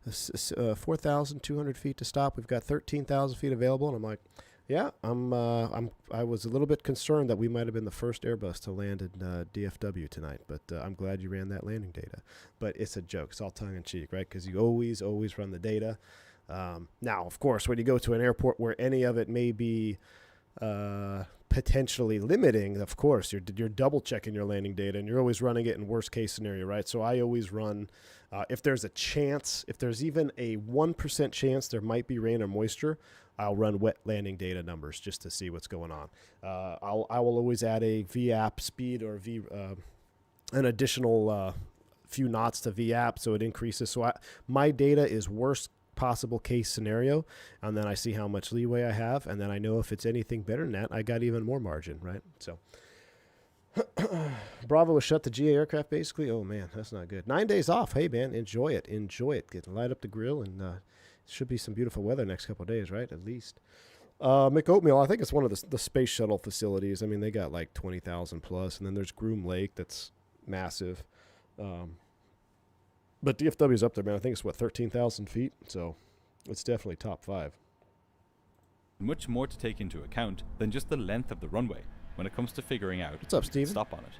4,200 feet to stop. We've got 13,000 feet available. And I'm like, yeah, I was a little bit concerned that we might have been the first Airbus to land in DFW tonight, but I'm glad you ran that landing data. But it's a joke. It's all tongue in cheek, right? Because you always run the data. Now, of course, when you go to an airport where any of it may be potentially limiting, of course, you're double checking your landing data, and you're always running it in worst case scenario, right? So I always run, if there's a chance, if there's even a 1% chance there might be rain or moisture, I'll run wet landing data numbers just to see what's going on. I will always add a VAP speed or an additional few knots to VAP, so it increases. So my data is worst possible case scenario, and then I see how much leeway I have, and then I know if it's anything better than that, I got even more margin, right? So Bravo was shut the GA aircraft basically. Oh man, that's not good. 9 days off. Hey man, enjoy it. Light up the grill, and should be some beautiful weather next couple of days, right? At least. McOatmeal, I think it's one of the space shuttle facilities. I mean, they got like 20,000 plus, and then there's Groom Lake that's massive. But DFW is up there, man. I think it's, 13,000 feet? So it's definitely top 5. Much more to take into account than just the length of the runway when it comes to figuring out what's up, Steven? Stop on it.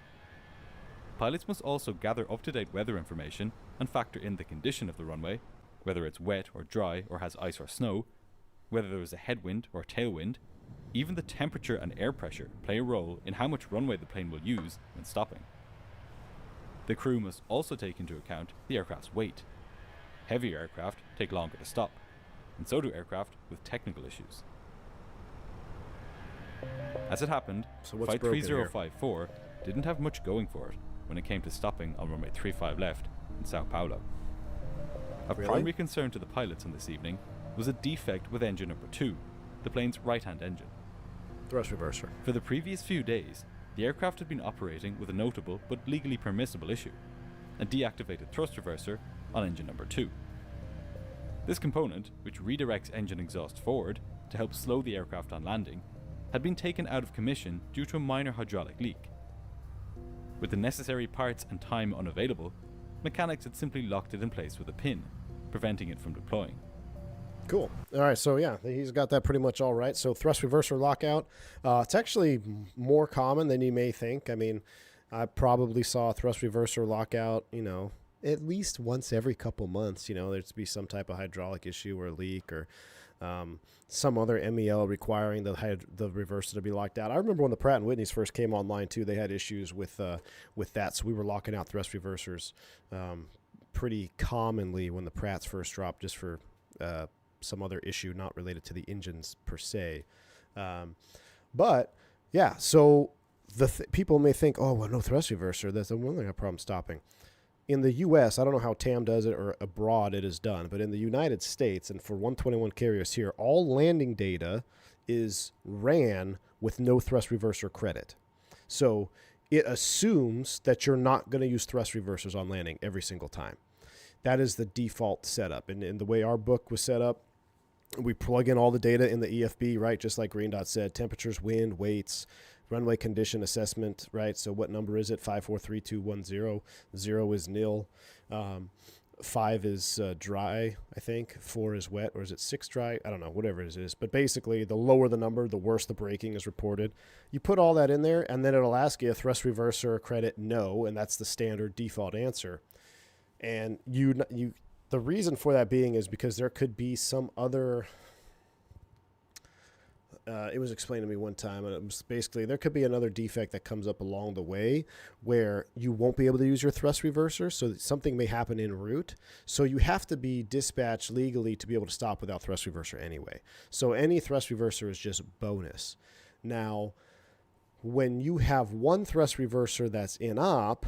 Pilots must also gather up-to-date weather information and factor in the condition of the runway, whether it's wet or dry or has ice or snow, whether there is a headwind or tailwind. Even the temperature and air pressure play a role in how much runway the plane will use when stopping. The crew must also take into account the aircraft's weight. Heavy aircraft take longer to stop, and so do aircraft with technical issues. As it happened, Flight 3054 didn't have much going for it when it came to stopping on runway 35 left in Sao Paulo. Of primary concern to the pilots on this evening was a defect with engine number 2, the plane's right-hand engine. Thrust reverser. For the previous few days, the aircraft had been operating with a notable but legally permissible issue, a deactivated thrust reverser on engine number 2. This component, which redirects engine exhaust forward to help slow the aircraft on landing, had been taken out of commission due to a minor hydraulic leak. With the necessary parts and time unavailable, mechanics had simply locked it in place with a pin, preventing it from deploying. Cool. All right, so yeah, he's got that pretty much all right. So thrust reverser lockout, it's actually more common than you may think. I mean, I probably saw a thrust reverser lockout, at least once every couple months. There'd be some type of hydraulic issue or leak or some other MEL requiring the reverser to be locked out. I remember when the Pratt & Whitneys first came online too, they had issues with that, so we were locking out thrust reversers pretty commonly when the Pratts first dropped, just for some other issue not related to the engines per se. But yeah, so people may think, oh, well, no thrust reverser, that's the one thing I have a problem stopping. In the U.S., I don't know how TAM does it or abroad it is done, but in the United States and for 121 carriers here, all landing data is ran with no thrust reverser credit. So it assumes that you're not going to use thrust reversers on landing every single time. That is the default setup. And the way our book was set up, we plug in all the data in the EFB, right? Just like Green Dot said, temperatures, wind, weights, runway condition assessment, right? So what number is it? 543210. 0 is nil. 5 is dry, I think. 4 is wet, or is it 6 dry? I don't know, whatever it is. But basically, the lower the number, the worse the braking is reported. You put all that in there, and then it'll ask you a thrust reverser credit no, and that's the standard default answer. And the reason for that being is because there could be some other... it was explained to me one time, and it was basically there could be another defect that comes up along the way where you won't be able to use your thrust reverser, so something may happen en route. So you have to be dispatched legally to be able to stop without thrust reverser anyway. So any thrust reverser is just bonus. Now, when you have one thrust reverser that's in op,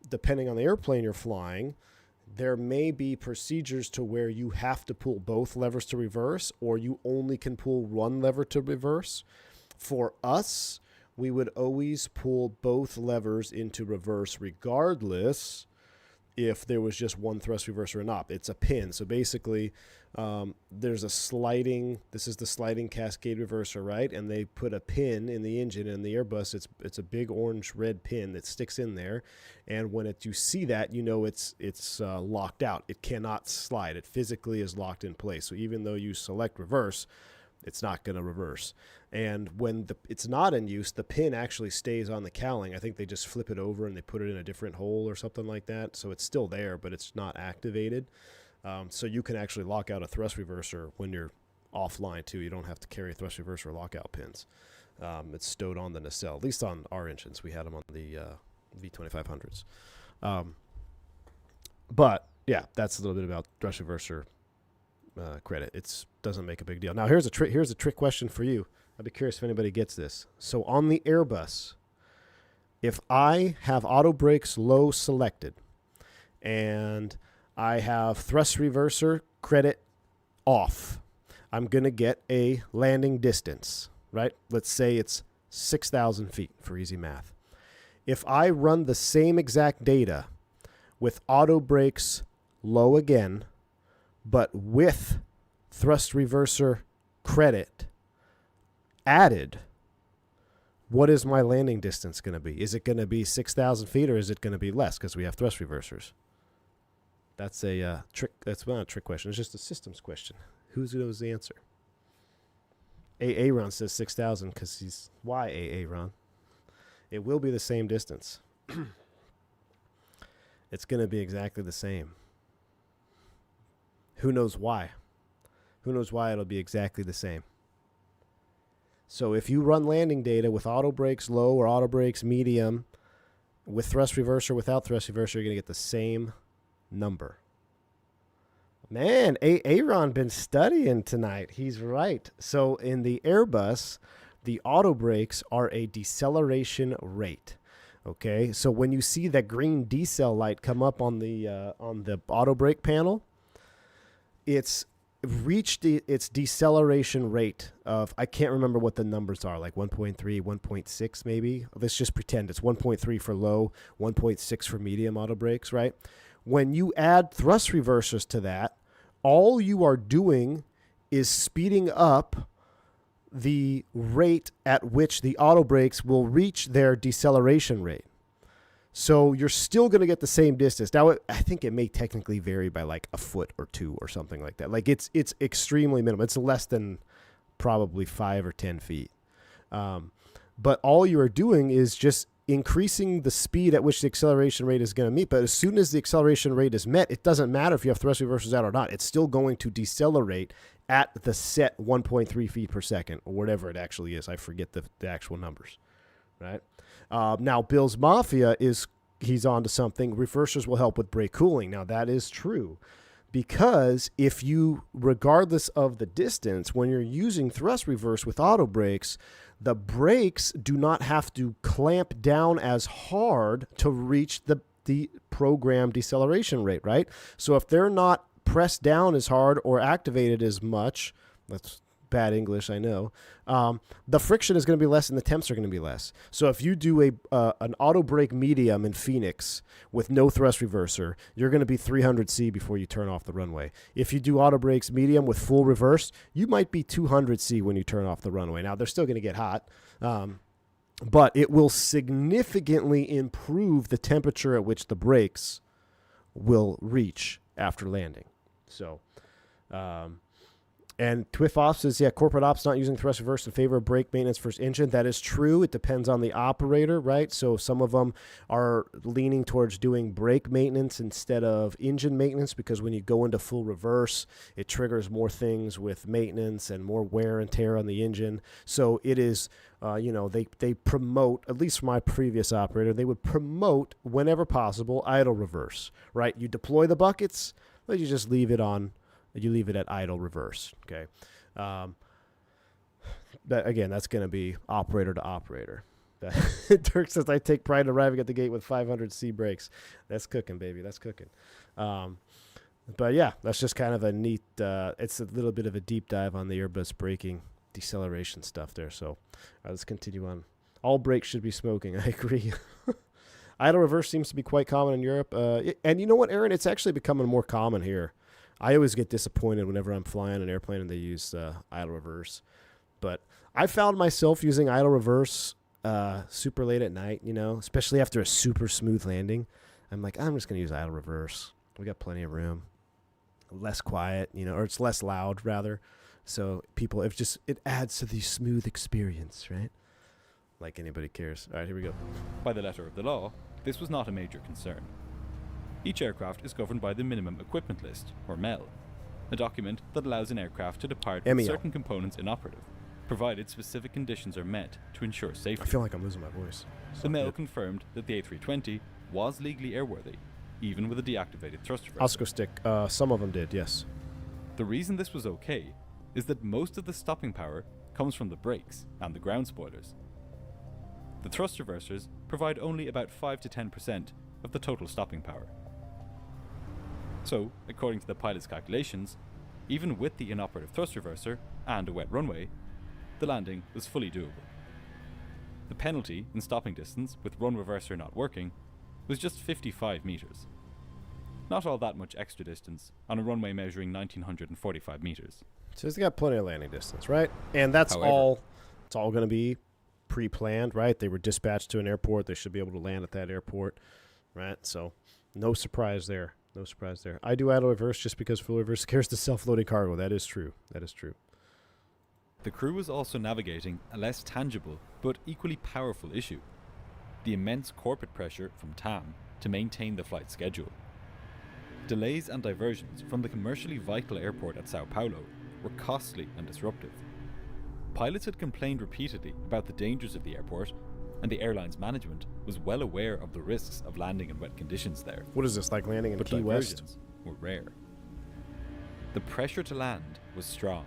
depending on the airplane you're flying, there may be procedures to where you have to pull both levers to reverse, or you only can pull one lever to reverse. For us, we would always pull both levers into reverse regardless if there was just one thrust reverser and op. It's a pin. So basically, there's a sliding, this is the sliding cascade reverser, right? And they put a pin in the engine, and the Airbus, it's a big orange-red pin that sticks in there. And when you see that, you know it's locked out. It cannot slide. It physically is locked in place. So even though you select reverse, it's not going to reverse. And when it's not in use, the pin actually stays on the cowling. I think they just flip it over and they put it in a different hole or something like that. So it's still there, but it's not activated. So you can actually lock out a thrust reverser when you're offline too. You don't have to carry thrust reverser lockout pins. It's stowed on the nacelle, at least on our engines. We had them on the V2500s. But yeah, that's a little bit about thrust reverser credit. It doesn't make a big deal. Now here's a trick question for you. I'd be curious if anybody gets this. So on the Airbus, if I have auto brakes low selected and I have thrust reverser credit off, I'm going to get a landing distance, right? Let's say it's 6,000 feet for easy math. If I run the same exact data with auto brakes low again, but with thrust reverser credit added, what is my landing distance going to be? Is it going to be 6,000 feet, or is it going to be less because we have thrust reversers? That's a trick. That's not a trick question. It's just a systems question. Who knows the answer? Ron says 6,000 because he's... Why Ron? It will be the same distance. It's going to be exactly the same. Who knows why? Who knows why it'll be exactly the same? So if you run landing data with auto brakes low or auto brakes medium, with thrust reverser, without thrust reverser, you're going to get the same number. Man, Aaron been studying tonight. He's right. So in the Airbus, the auto brakes are a deceleration rate. Okay, so when you see that green decel light come up on the auto brake panel, it's reached its deceleration rate of, I can't remember what the numbers are, like 1.3, 1.6 maybe. Let's just pretend it's 1.3 for low, 1.6 for medium auto brakes, right? When you add thrust reversers to that, all you are doing is speeding up the rate at which the auto brakes will reach their deceleration rate. So you're still going to get the same distance. Now, I think it may technically vary by like a foot or two or something like that. Like it's extremely minimal. It's less than probably 5 or 10 feet. But all you are doing is just increasing the speed at which the acceleration rate is going to meet. But as soon as the acceleration rate is met, it doesn't matter if you have thrust reversers out or not. It's still going to decelerate at the set 1.3 feet per second, or whatever it actually is. I forget the actual numbers, right? Now, Bill's Mafia he's on to something. Reversers will help with brake cooling. Now, that is true, because if you, regardless of the distance, when you're using thrust reverse with auto brakes, the brakes do not have to clamp down as hard to reach the programmed deceleration rate, right? So if they're not pressed down as hard or activated as much, that's bad English, I know, the friction is going to be less and the temps are going to be less. So if you do an auto brake medium in Phoenix with no thrust reverser, you're going to be 300 C before you turn off the runway. If you do auto brakes medium with full reverse, you might be 200 C when you turn off the runway. Now, they're still going to get hot, but it will significantly improve the temperature at which the brakes will reach after landing. So, and TWIF Ops says, yeah, corporate ops not using thrust reverse in favor of brake maintenance versus engine. That is true. It depends on the operator, right? So some of them are leaning towards doing brake maintenance instead of engine maintenance, because when you go into full reverse, it triggers more things with maintenance and more wear and tear on the engine. So it is, they promote, at least my previous operator, they would promote whenever possible idle reverse, right? You deploy the buckets, but you just leave it on. You leave it at idle reverse, okay? But again, that's going to be operator to operator. Dirk says, I take pride in arriving at the gate with 500 C brakes. That's cooking, baby. That's cooking. But yeah, that's just kind of a neat, it's a little bit of a deep dive on the Airbus braking deceleration stuff there. So let's continue on. All brakes should be smoking. I agree. Idle reverse seems to be quite common in Europe. And you know what, Aaron? It's actually becoming more common here. I always get disappointed whenever I'm flying an airplane and they use idle reverse. But I found myself using idle reverse super late at night, especially after a super smooth landing. I'm like, I'm just going to use idle reverse. We got plenty of room. Less quiet, or it's less loud, rather. So people, it adds to the smooth experience, right? Like anybody cares. All right, here we go. By the letter of the law, this was not a major concern. Each aircraft is governed by the Minimum Equipment List, or MEL, a document that allows an aircraft to depart with certain components inoperative, provided specific conditions are met to ensure safety. I feel like I'm losing my voice. The MEL confirmed that the A320 was legally airworthy, even with a deactivated thrust reverser. Oscar stick, some of them did, yes. The reason this was okay is that most of the stopping power comes from the brakes and the ground spoilers. The thrust reversers provide only about 5 to 10% of the total stopping power. So, according to the pilot's calculations, even with the inoperative thrust reverser and a wet runway, the landing was fully doable. The penalty in stopping distance with run reverser not working was just 55 meters. Not all that much extra distance on a runway measuring 1945 meters. So they got plenty of landing distance, right? And it's all going to be pre-planned, right? They were dispatched to an airport. They should be able to land at that airport, right? So no surprise there. No surprise there. I do idle reverse just because full reverse scares the self-loading cargo. That is true. That is true. The crew was also navigating a less tangible but equally powerful issue: the immense corporate pressure from TAM to maintain the flight schedule. Delays and diversions from the commercially vital airport at Sao Paulo were costly and disruptive. Pilots had complained repeatedly about the dangers of the airport, and the airline's management was well aware of the risks of landing in wet conditions there. What is this, like landing in Key West? Were rare. The pressure to land was strong,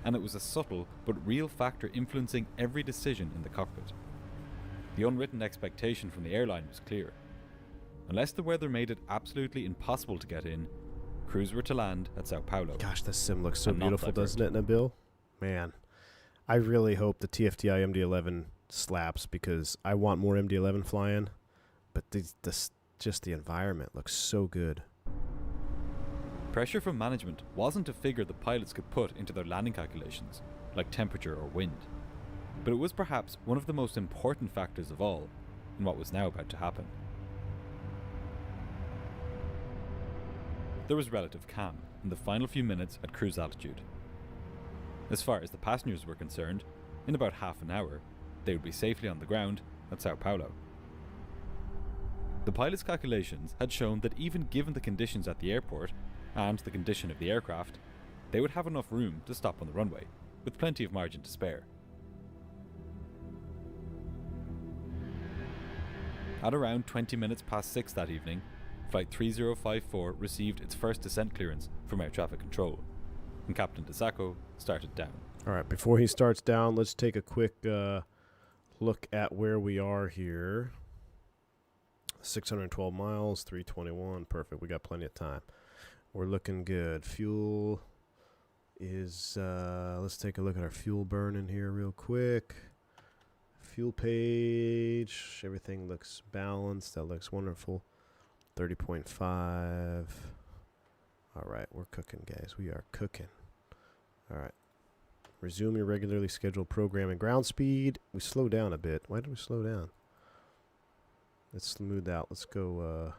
and it was a subtle but real factor influencing every decision in the cockpit. The unwritten expectation from the airline was clear. Unless the weather made it absolutely impossible to get in, crews were to land at Sao Paulo. Gosh, this sim looks so beautiful, doesn't it, Nabil? Man, I really hope the TFDI MD-11 slaps, because I want more MD-11 flying, but just the environment looks so good. Pressure from management wasn't a figure the pilots could put into their landing calculations, like temperature or wind, but it was perhaps one of the most important factors of all in what was now about to happen. There was relative calm in the final few minutes at cruise altitude. As far as the passengers were concerned, in about half an hour, they would be safely on the ground at Sao Paulo. The pilot's calculations had shown that even given the conditions at the airport and the condition of the aircraft, they would have enough room to stop on the runway, with plenty of margin to spare. At around 20 minutes past 6 that evening, Flight 3054 received its first descent clearance from air traffic control, and Captain DeSacco started down. All right, before he starts down, let's take a quick look at where we are here. 612 miles, 321, perfect. We got plenty of time. We're looking good. Fuel is, let's take a look at our fuel burn in here real quick. Fuel page, everything looks balanced. That looks wonderful. 30.5. All right, we're cooking, guys. We are cooking. All right. Resume your regularly scheduled programming. Ground speed, we slowed down a bit. Why did we slow down? Let's smooth out. Let's go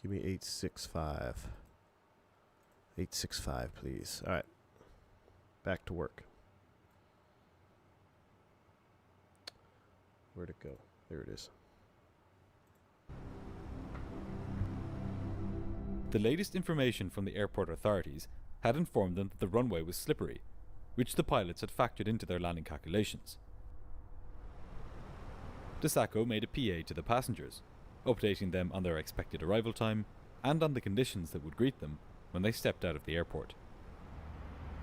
Give me 865. 865, please. All right. Back to work. Where'd it go? There it is. The latest information from the airport authorities had informed them that the runway was slippery, which the pilots had factored into their landing calculations. DeSacco made a PA to the passengers, updating them on their expected arrival time and on the conditions that would greet them when they stepped out of the airport.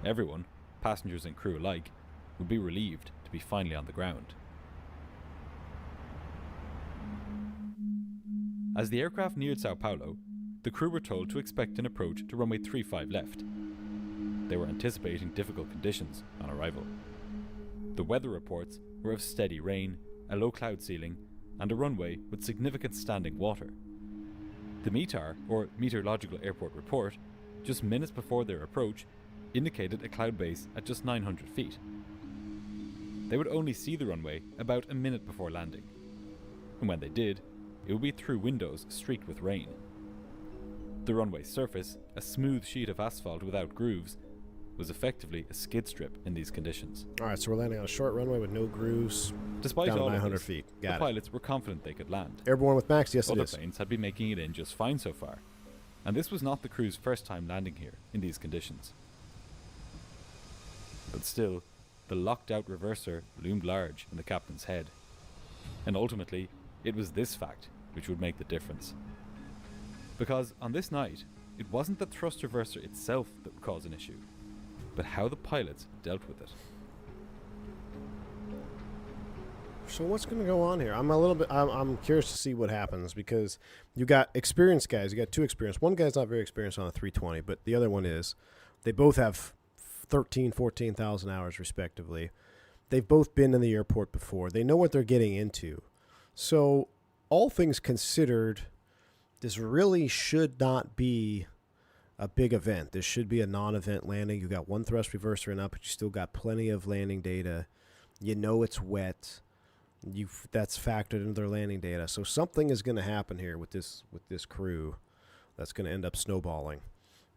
Everyone, passengers and crew alike, would be relieved to be finally on the ground. As the aircraft neared Sao Paulo, the crew were told to expect an approach to runway 35 left. They were anticipating difficult conditions on arrival. The weather reports were of steady rain, a low cloud ceiling, and a runway with significant standing water. The METAR, or Meteorological Airport Report, just minutes before their approach, indicated a cloud base at just 900 feet. They would only see the runway about a minute before landing, and when they did, it would be through windows streaked with rain. The runway surface, a smooth sheet of asphalt without grooves, was effectively a skid strip in these conditions. All right, so we're landing on a short runway with no grooves. Despite down all 900 of this, feet. the Got it. pilots were confident they could land. Airborne with Max, yes it Other is. planes had been making it in just fine so far, and this was not the crew's first time landing here in these conditions. But still, the locked-out reverser loomed large in the captain's head, and ultimately, it was this fact which would make the difference. Because on this night, it wasn't the thrust reverser itself that would cause an issue, but how the pilots dealt with it. So what's going to go on here? I'm curious to see what happens, because you got experienced guys. You got two experienced. One guy's not very experienced on a 320, but the other one is. They both have 14,000 hours respectively. They've both been in the airport before. They know what they're getting into. So all things considered, this really should not be a big event. This should be a non-event landing. You got one thrust reverser and up, but you still got plenty of landing data. You know it's wet. That's factored into their landing data. So something is going to happen here with this crew that's going to end up snowballing.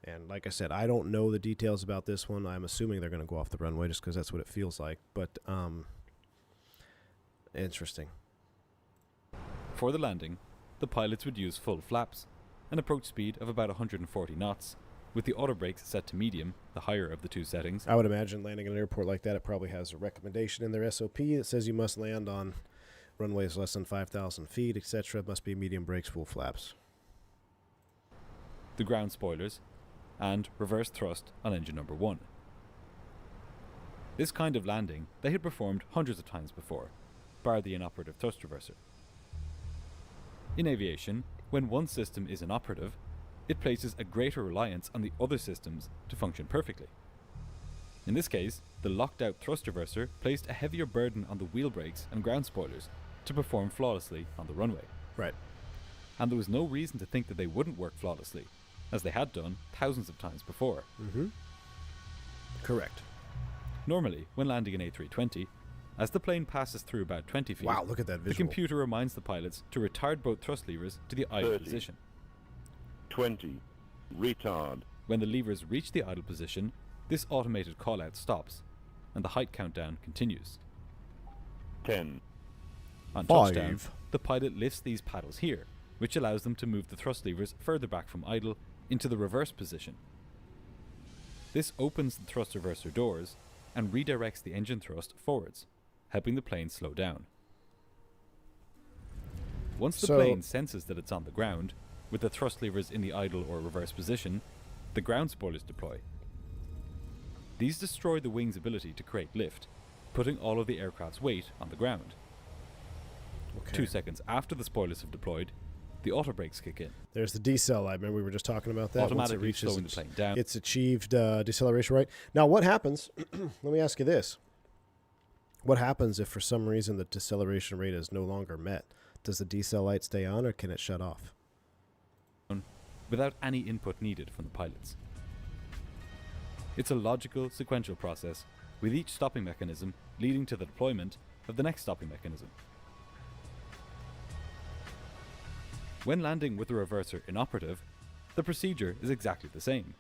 And like I said, I don't know the details about this one. I'm assuming they're going to go off the runway just because that's what it feels like. But interesting. For the landing, the pilots would use full flaps, an approach speed of about 140 knots, with the auto brakes set to medium, the higher of the two settings. I would imagine landing in an airport like that, it probably has a recommendation in their SOP that says you must land on runways less than 5,000 feet, etc. It must be medium brakes, full flaps. The ground spoilers, and reverse thrust on engine number 1. This kind of landing they had performed hundreds of times before, bar the inoperative thrust reverser. In aviation, when one system is inoperative, it places a greater reliance on the other systems to function perfectly. In this case, the locked-out thrust reverser placed a heavier burden on the wheel brakes and ground spoilers to perform flawlessly on the runway. Right. And there was no reason to think that they wouldn't work flawlessly, as they had done thousands of times before. Mm-hmm. Correct. Normally, when landing an A320, as the plane passes through about 20 feet, wow, look at that visual. the computer reminds the pilots to retard both thrust levers to the idle 30. position. 20. Retard. When the levers reach the idle position, this automated call-out stops, and the height countdown continues. 10. On 5. touchdown, the pilot lifts these paddles here, which allows them to move the thrust levers further back from idle into the reverse position. This opens the thrust reverser doors and redirects the engine thrust forwards, helping the plane slow down. Once the plane senses that it's on the ground, with the thrust levers in the idle or reverse position, the ground spoilers deploy. These destroy the wing's ability to create lift, putting all of the aircraft's weight on the ground. Okay. 2 seconds after the spoilers have deployed, the auto brakes kick in. There's the decel light. Remember we were just talking about that? Automatically slowing the plane down. It's achieved deceleration, right? Now what happens, let me ask you this. What happens if for some reason the deceleration rate is no longer met? Does the decel light stay on or can it shut off? Without any input needed from the pilots. It's a logical, sequential process, with each stopping mechanism leading to the deployment of the next stopping mechanism. When landing with the reverser inoperative, the procedure is exactly the same.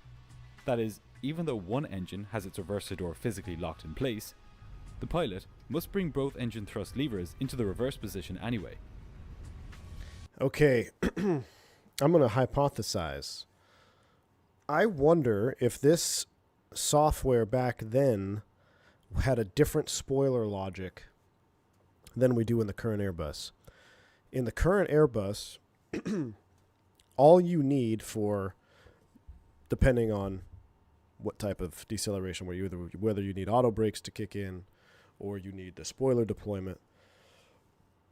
That is, even though one engine has its reverser door physically locked in place, the pilot must bring both engine thrust levers into the reverse position anyway. Okay, I'm going to hypothesize. I wonder if this software back then had a different spoiler logic than we do in the current Airbus. In the current Airbus, all you need for, depending on what type of deceleration, whether you need auto brakes to kick in or you need the spoiler deployment.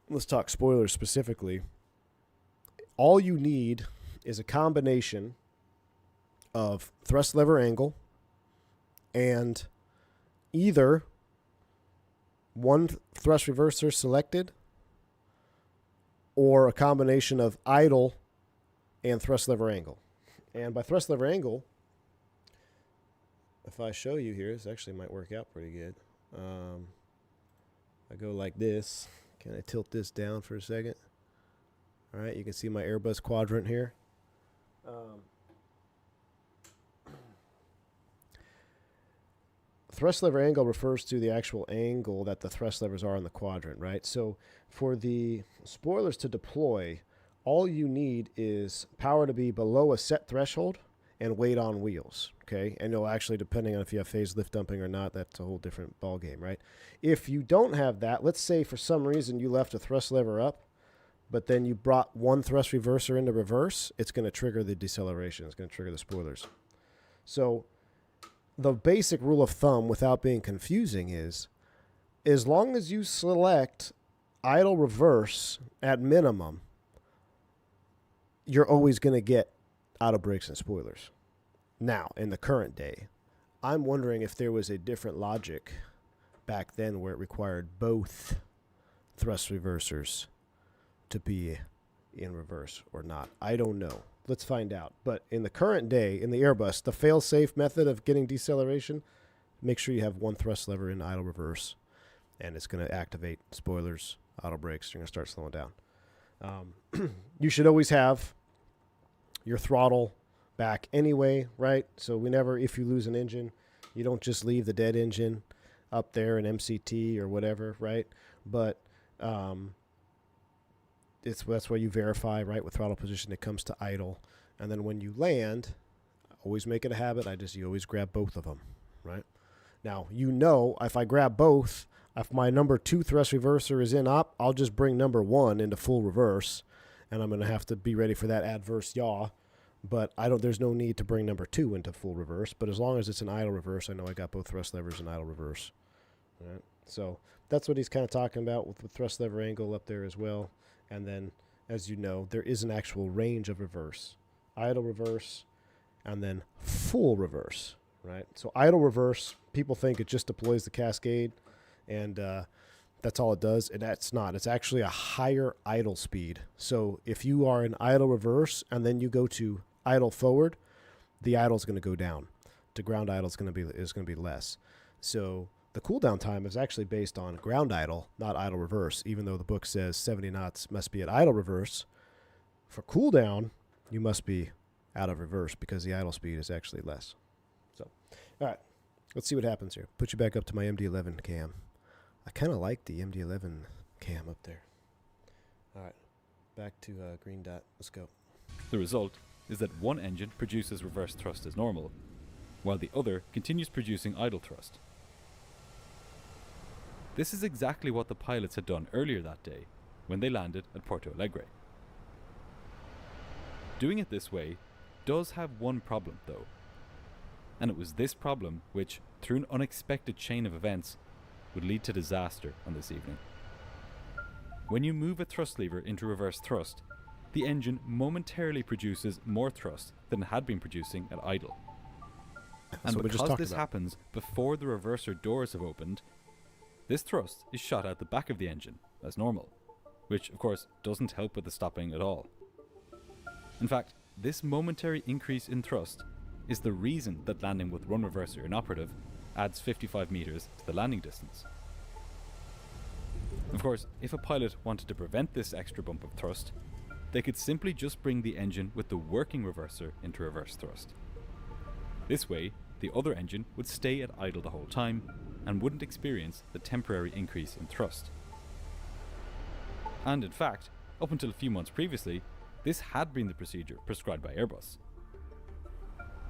Let's talk spoilers specifically. All you need is a combination of thrust lever angle and either one thrust reverser selected or a combination of idle and thrust lever angle. And by thrust lever angle, if I show you here, this actually might work out pretty good. I go like this. Can I tilt this down for a second? All right, you can see my Airbus Quadrant here. Thrust lever angle refers to the actual angle that the thrust levers are in the quadrant, right? So for the spoilers to deploy, all you need is power to be below a set threshold and weight on wheels, okay? And you'll actually, depending on if you have phase lift dumping or not, that's a whole different ball game, right? If you don't have that, let's say for some reason you left a thrust lever up, but then you brought one thrust reverser into reverse, it's going to trigger the deceleration. It's going to trigger the spoilers. So the basic rule of thumb, without being confusing, is as long as you select idle reverse at minimum, you're always going to get auto brakes and spoilers. Now, in the current day, I'm wondering if there was a different logic back then where it required both thrust reversers to be in reverse or not. I don't know. Let's find out. But in the current day, in the Airbus, the fail-safe method of getting deceleration, make sure you have one thrust lever in idle reverse, and it's going to activate spoilers, auto brakes. You're going to start slowing down. You should always have your throttle back anyway, right? So if you lose an engine, you don't just leave the dead engine up there in MCT or whatever, right? But that's why you verify, right, with throttle position. It comes to idle. And then when you land, always make it a habit. You always grab both of them, right? Now, if I grab both, if my number 2 thrust reverser is in op, I'll just bring number 1 into full reverse, and I'm going to have to be ready for that adverse yaw. But there's no need to bring number 2 into full reverse. But as long as it's an idle reverse, I know I got both thrust levers in idle reverse. All right? So that's what he's kind of talking about with the thrust lever angle up there as well. And then, as you know, there is an actual range of reverse. Idle reverse, and then full reverse, right? So idle reverse, people think it just deploys the cascade, and that's all it does. And that's not. It's actually a higher idle speed. So if you are in idle reverse and then you go to idle forward, the idle is going to go down. To ground idle is going to be less. So the cooldown time is actually based on ground idle, not idle reverse, even though the book says 70 knots must be at idle reverse. For cooldown, you must be out of reverse because the idle speed is actually less. So, all right, let's see what happens here. Put you back up to my MD-11 cam. I kind of like the MD-11 cam up there. All right, back to green dot. Let's go. The result is that one engine produces reverse thrust as normal, while the other continues producing idle thrust. This is exactly what the pilots had done earlier that day, when they landed at Porto Alegre. Doing it this way does have one problem though, and it was this problem which, through an unexpected chain of events, would lead to disaster on this evening. When you move a thrust lever into reverse thrust, the engine momentarily produces more thrust than it had been producing at idle. And because this happens before the reverser doors have opened, this thrust is shot out the back of the engine, as normal, which of course doesn't help with the stopping at all. In fact, this momentary increase in thrust is the reason that landing with one reverser inoperative adds 55 meters to the landing distance. Of course, if a pilot wanted to prevent this extra bump of thrust, they could simply just bring the engine with the working reverser into reverse thrust. This way, the other engine would stay at idle the whole time and wouldn't experience the temporary increase in thrust. And in fact, up until a few months previously, this had been the procedure prescribed by Airbus.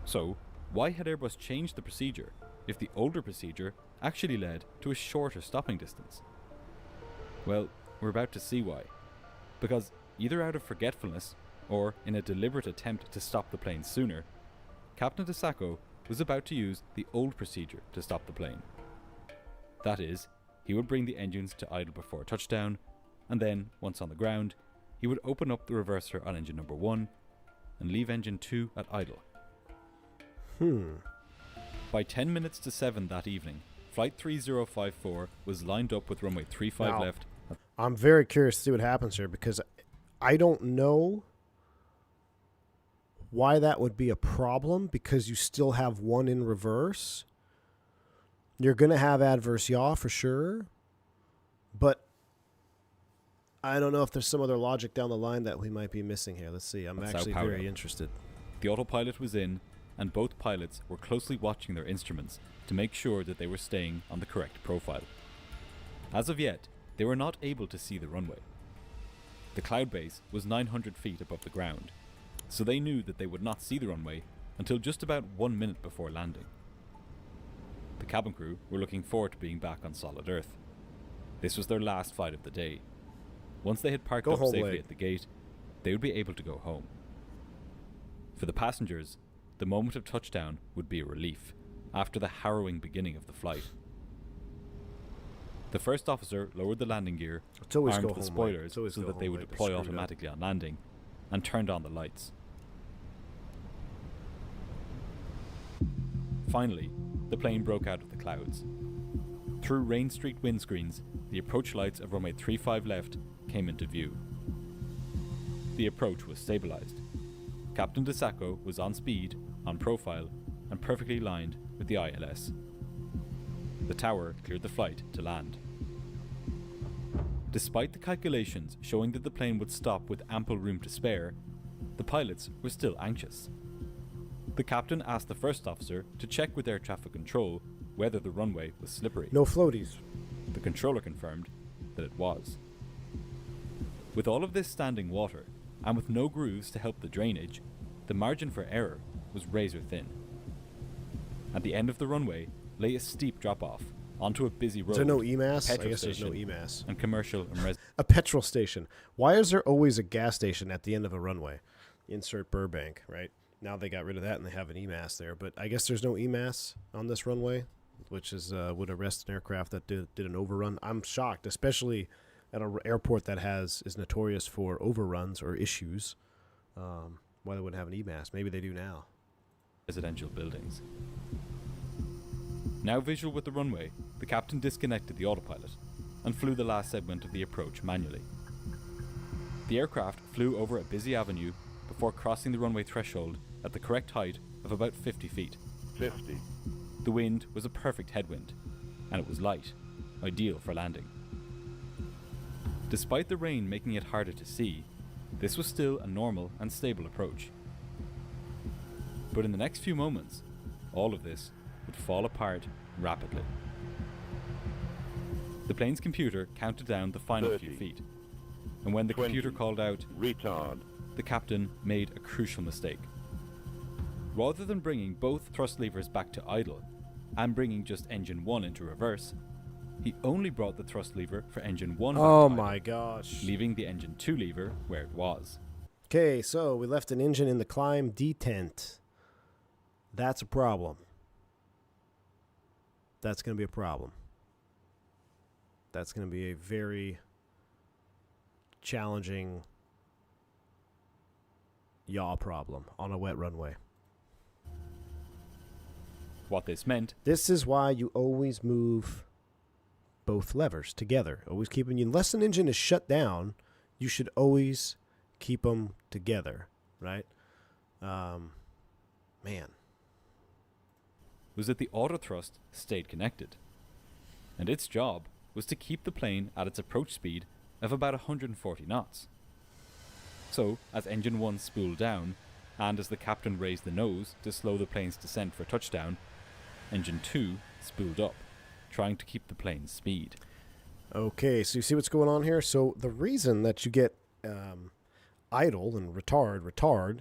So, why had Airbus changed the procedure if the older procedure actually led to a shorter stopping distance? Well, we're about to see why. Because either out of forgetfulness or in a deliberate attempt to stop the plane sooner, Captain DeSacco was about to use the old procedure to stop the plane. That is, he would bring the engines to idle before touchdown, and then, once on the ground, he would open up the reverser on engine number 1 and leave engine 2 at idle. By 10 minutes to 7 that evening, Flight 3054 was lined up with runway 35 Now, left. I'm very curious to see what happens here because I don't know why that would be a problem because you still have one in reverse. You're going to have adverse yaw for sure, but I don't know if there's some other logic down the line that we might be missing here. Let's see. I'm That's actually our very power. interested. The autopilot was in, and both pilots were closely watching their instruments to make sure that they were staying on the correct profile. As of yet, they were not able to see the runway. The cloud base was 900 feet above the ground, so they knew that they would not see the runway until just about 1 minute before landing. The cabin crew were looking forward to being back on solid Earth. This was their last flight of the day. Once they had parked Go up home safely late. at the gate, they would be able to go home. For the passengers, the moment of touchdown would be a relief after the harrowing beginning of the flight. The first officer lowered the landing gear, It's always armed go with home late. spoilers It's always so go that they home would late. They deploy screwed up. automatically on landing, and turned on the lights. Finally, the plane broke out of the clouds. Through rain-streaked windscreens, the approach lights of runway 35 left came into view. The approach was stabilized. Captain DeSacco was on speed, on profile, and perfectly lined with the ILS. The tower cleared the flight to land. Despite the calculations showing that the plane would stop with ample room to spare, the pilots were still anxious. The captain asked the first officer to check with air traffic control whether the runway was slippery. No floaties. The controller confirmed that it was. With all of this standing water, and with no grooves to help the drainage, the margin for error was razor thin. At the end of the runway lay a steep drop-off onto a busy road. Is there no EMAS? I petrol guess there's no station, EMAS. and commercial and A petrol station. Why is there always a gas station at the end of a runway? Insert Burbank, right? Now they got rid of that and they have an EMAS there. But I guess there's no EMAS on this runway, which is would arrest an aircraft that did an overrun. I'm shocked, especially at an airport that is notorious for overruns or issues. Why they wouldn't have an EMAS? Maybe they do now. residential buildings. Now visual with the runway, the captain disconnected the autopilot and flew the last segment of the approach manually. The aircraft flew over a busy avenue before crossing the runway threshold at the correct height of about 50 feet. 50. The wind was a perfect headwind, and it was light, ideal for landing. Despite the rain making it harder to see, this was still a normal and stable approach. But in the next few moments, all of this would fall apart rapidly. The plane's computer counted down the final 30, few feet, and when the 20, computer called out, retard, the captain made a crucial mistake. Rather than bringing both thrust levers back to idle and bringing just engine 1 into reverse, he only brought the thrust lever for engine 1 back Oh to my idle, gosh. leaving the engine 2 lever where it was. Okay, so we left an engine in the climb detent. That's a problem. That's going to be a problem. That's going to be a very challenging yaw problem on a wet runway. What this meant, This is why you always move both levers together. Always keep them, unless an engine is shut down, you should always keep them together, right? Man. was that the autothrust stayed connected, and its job was to keep the plane at its approach speed of about 140 knots. So, as Engine 1 spooled down, and as the captain raised the nose to slow the plane's descent for touchdown, Engine 2 spooled up, trying to keep the plane's speed. Okay, so you see what's going on here? So the reason that you get idle and retard,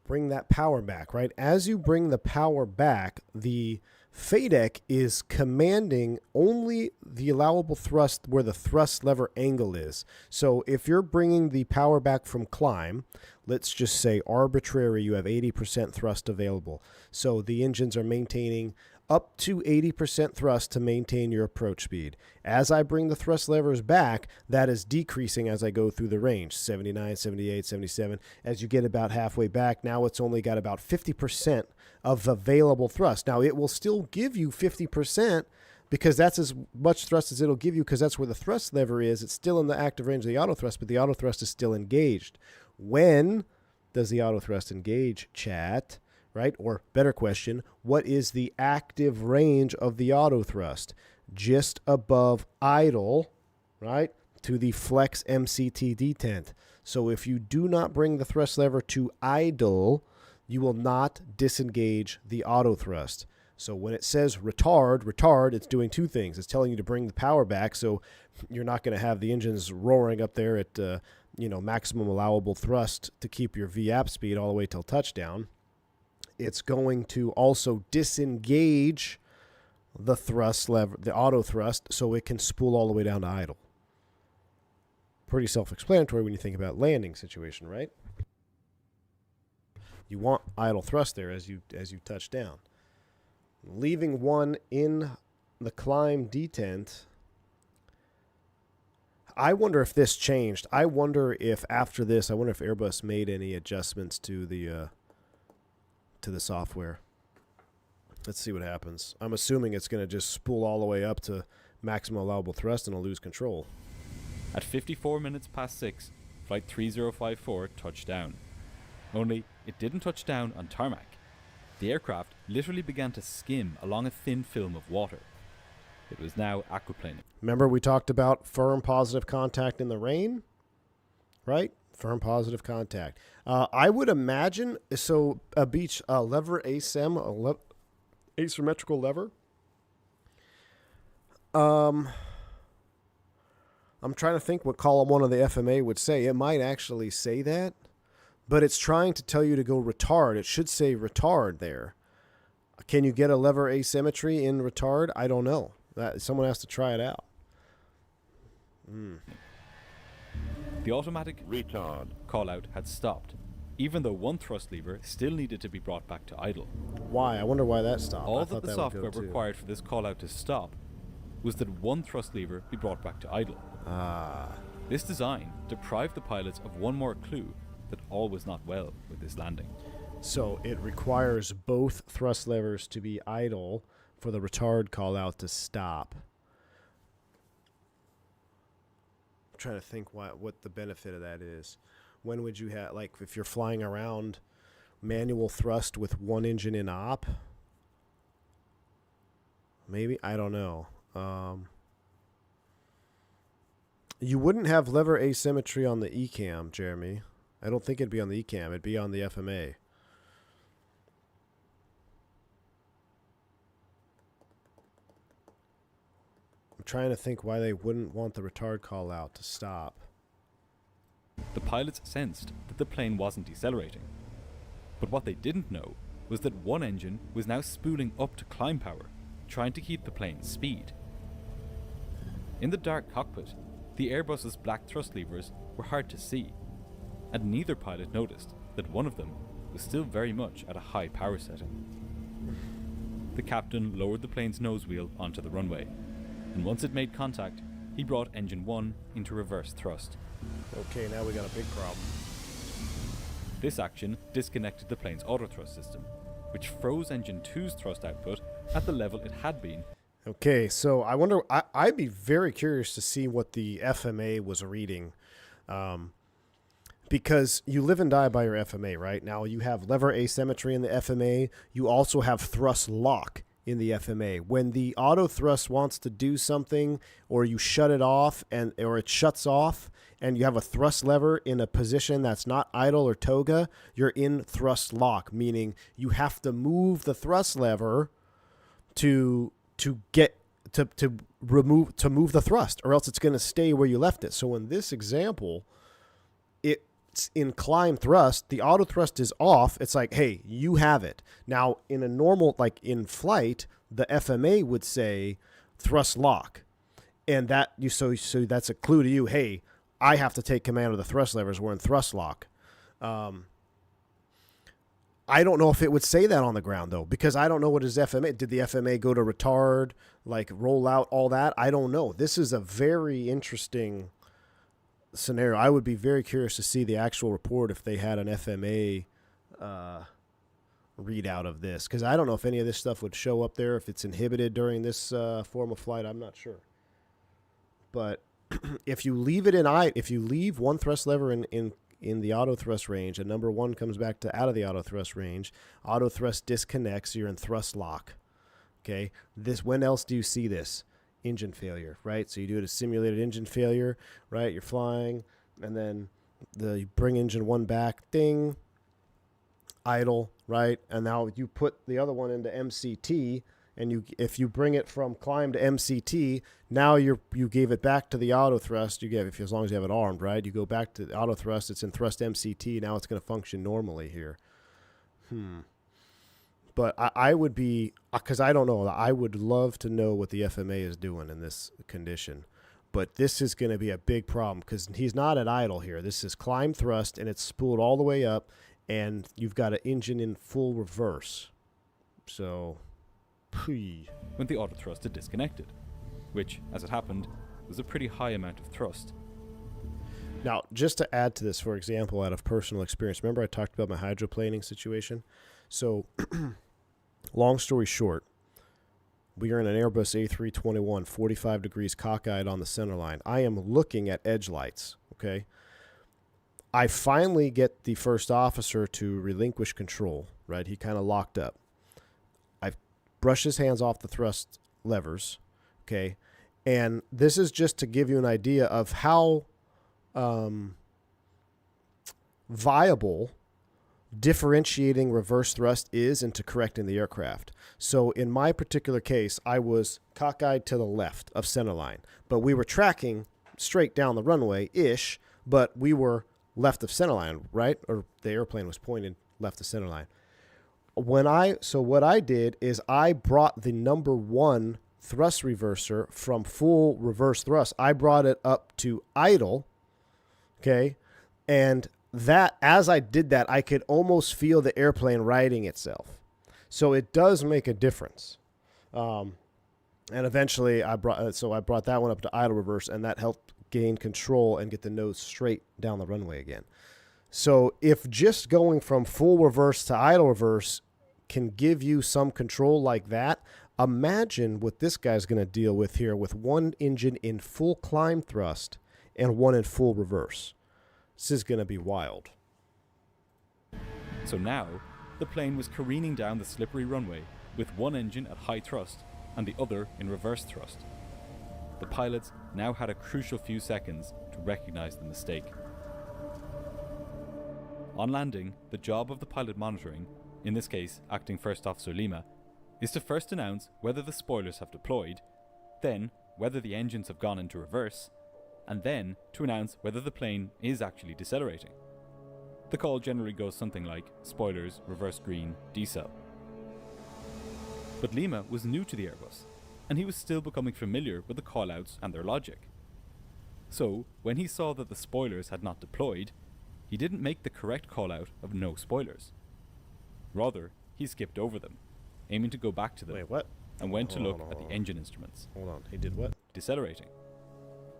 bring that power back, right? As you bring the power back, the FADEC is commanding only the allowable thrust where the thrust lever angle is. So if you're bringing the power back from climb, let's just say arbitrary, you have 80% thrust available. So the engines are maintaining up to 80% thrust to maintain your approach speed. As I bring the thrust levers back, that is decreasing as I go through the range, 79, 78, 77. As you get about halfway back, now it's only got about 50% of available thrust. Now, it will still give you 50% because that's as much thrust as it'll give you because that's where the thrust lever is. It's still in the active range of the auto thrust, but the auto thrust is still engaged. When does the auto thrust engage, chat? Right? Or better question, what is the active range of the auto thrust? Just above idle, right, to the flex MCT detent. So if you do not bring the thrust lever to idle, you will not disengage the auto thrust. So when it says retard, it's doing two things. It's telling you to bring the power back, so you're not going to have the engines roaring up there at maximum allowable thrust to keep your VAP speed all the way till touchdown. It's going to also disengage the thrust lever, the auto thrust, so it can spool all the way down to idle. Pretty self-explanatory when you think about landing situation, right? You want idle thrust there as you touch down. Leaving one in the climb detent. I wonder if this changed. I wonder if after this, if Airbus made any adjustments to the software. Let's see what happens. I'm assuming it's going to just spool all the way up to maximum allowable thrust and it'll lose control. At 54 minutes past 6, Flight 3054 touched down. Only, it didn't touch down on tarmac. The aircraft literally began to skim along a thin film of water. It was now aquaplaning. Remember we talked about firm positive contact in the rain? Right? Firm positive contact. I would imagine, so a beach lever asymmetrical lever. I'm trying to think what column 1 of the FMA would say. It might actually say that, but it's trying to tell you to go retard. It should say retard there. Can you get a lever asymmetry in retard? I don't know. Someone has to try it out. The automatic retard call-out had stopped, even though one thrust lever still needed to be brought back to idle. Why? I wonder why that stopped. All that the software required for this call-out to stop was that one thrust lever be brought back to idle. This design deprived the pilots of one more clue that all was not well with this landing. So it requires both thrust levers to be idle for the retard call-out to stop. I'm trying to think what the benefit of that is. When would you have, like, if you're flying around manual thrust with one engine in op? Maybe? I don't know. You wouldn't have lever asymmetry on the ECAM, Jeremy. I don't think it'd be on the ECAM. It'd be on the FMA. I'm trying to think why they wouldn't want the retard call out to stop. The pilots sensed that the plane wasn't decelerating. But what they didn't know was that one engine was now spooling up to climb power, trying to keep the plane's speed. In the dark cockpit, the Airbus's black thrust levers were hard to see, and neither pilot noticed that one of them was still very much at a high power setting. The captain lowered the plane's nose wheel onto the runway, and once it made contact, he brought engine 1 into reverse thrust. Okay, now we got a big problem. This action disconnected the plane's autothrust system, which froze engine 2's thrust output at the level it had been. Okay, so I wonder, I'd be very curious to see what the FMA was reading. Because you live and die by your FMA, right? Now you have lever asymmetry in the FMA. You also have thrust lock in the FMA. When the auto thrust wants to do something, or you shut it off, or it shuts off, and you have a thrust lever in a position that's not idle or toga, you're in thrust lock, meaning you have to move the thrust lever to move the thrust, or else it's going to stay where you left it. So in this example, it's in climb thrust, the auto thrust is off. It's like, hey, you have it. Now in a normal, like in flight, the FMA would say thrust lock, and that you so that's a clue to you. Hey, I have to take command of the thrust levers. We're in thrust lock. I don't know if it would say that on the ground, though, because I don't know what his FMA... Did the FMA go to retard, like roll out, all that? I don't know. This is a very interesting scenario. I would be very curious to see the actual report if they had an FMA readout of this, because I don't know if any of this stuff would show up there, if it's inhibited during this form of flight. I'm not sure. But if you leave it if you leave one thrust lever in the auto thrust range, and number one comes back to out of the auto thrust range, auto thrust disconnects, you're in thrust lock. Okay, when else do you see this? Engine failure, right? So you do a simulated engine failure, right? You're flying, and then you bring engine one back, ding, idle, right? And now you put the other one into MCT, and if you bring it from climb to MCT, now you gave it back to the auto thrust. As long as you have it armed, right? You go back to the auto thrust. It's in thrust MCT. Now it's going to function normally here. But I would be, because I don't know. I would love to know what the FMA is doing in this condition. But this is going to be a big problem because he's not at idle here. This is climb thrust, and it's spooled all the way up, and you've got an engine in full reverse. So... when the auto thrust had disconnected, which, as it happened, was a pretty high amount of thrust. Now, just to add to this, for example, out of personal experience, remember I talked about my hydroplaning situation? So, long story short, we are in an Airbus A321, 45 degrees cockeyed on the center line. I am looking at edge lights, okay? I finally get the first officer to relinquish control, right? He kind of locked up. Brush his hands off the thrust levers, okay? And this is just to give you an idea of how viable differentiating reverse thrust is into correcting the aircraft. So in my particular case, I was cockeyed to the left of centerline, but we were tracking straight down the runway-ish, but we were left of centerline, right? Or the airplane was pointed left of centerline. So what I did is I brought the number one thrust reverser from full reverse thrust. I brought it up to idle, okay? And that, as I did that, I could almost feel the airplane righting itself. So it does make a difference. And eventually I brought that one up to idle reverse, and that helped gain control and get the nose straight down the runway again. So if just going from full reverse to idle reverse can give you some control like that, imagine what this guy's going to deal with here with one engine in full climb thrust and one in full reverse. This is going to be wild. So now, the plane was careening down the slippery runway with one engine at high thrust and the other in reverse thrust. The pilots now had a crucial few seconds to recognize the mistake. On landing, the job of the pilot monitoring, in this case acting First Officer Lima, is to first announce whether the spoilers have deployed, then whether the engines have gone into reverse, and then to announce whether the plane is actually decelerating. The call generally goes something like spoilers, reverse green, decel. But Lima was new to the Airbus, and he was still becoming familiar with the callouts and their logic. So, when he saw that the spoilers had not deployed, he didn't make the correct callout of no spoilers. Rather, he skipped over them, aiming to go back to them. Wait, what? And went to look at the engine instruments. Hold on, he did what? Decelerating.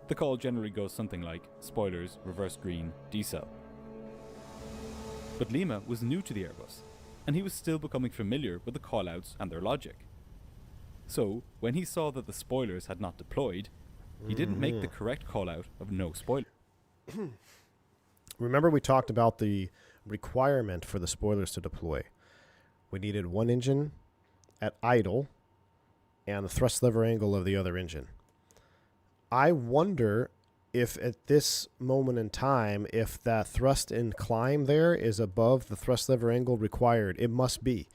The call generally goes something like spoilers, reverse green, decel. But Lima was new to the Airbus, and he was still becoming familiar with the callouts and their logic. So, when he saw that the spoilers had not deployed, he didn't make the correct callout of no spoiler. Remember we talked about the requirement for the spoilers to deploy. We needed one engine at idle and the thrust lever angle of the other engine. I wonder if at this moment in time, if that thrust and climb there is above the thrust lever angle required, it must be.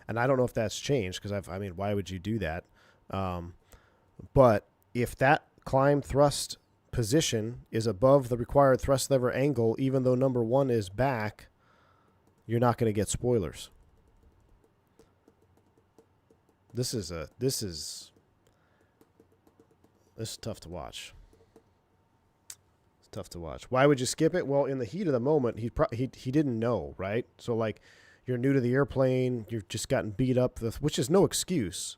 And I don't know if that's changed because why would you do that? But if that climb thrust position is above the required thrust lever angle, even though number 1 is back, you're not going to get spoilers. This is tough to watch. It's tough to watch. Why would you skip it? Well, in the heat of the moment, he didn't know, right? So like, you're new to the airplane, you've just gotten beat up, which is no excuse,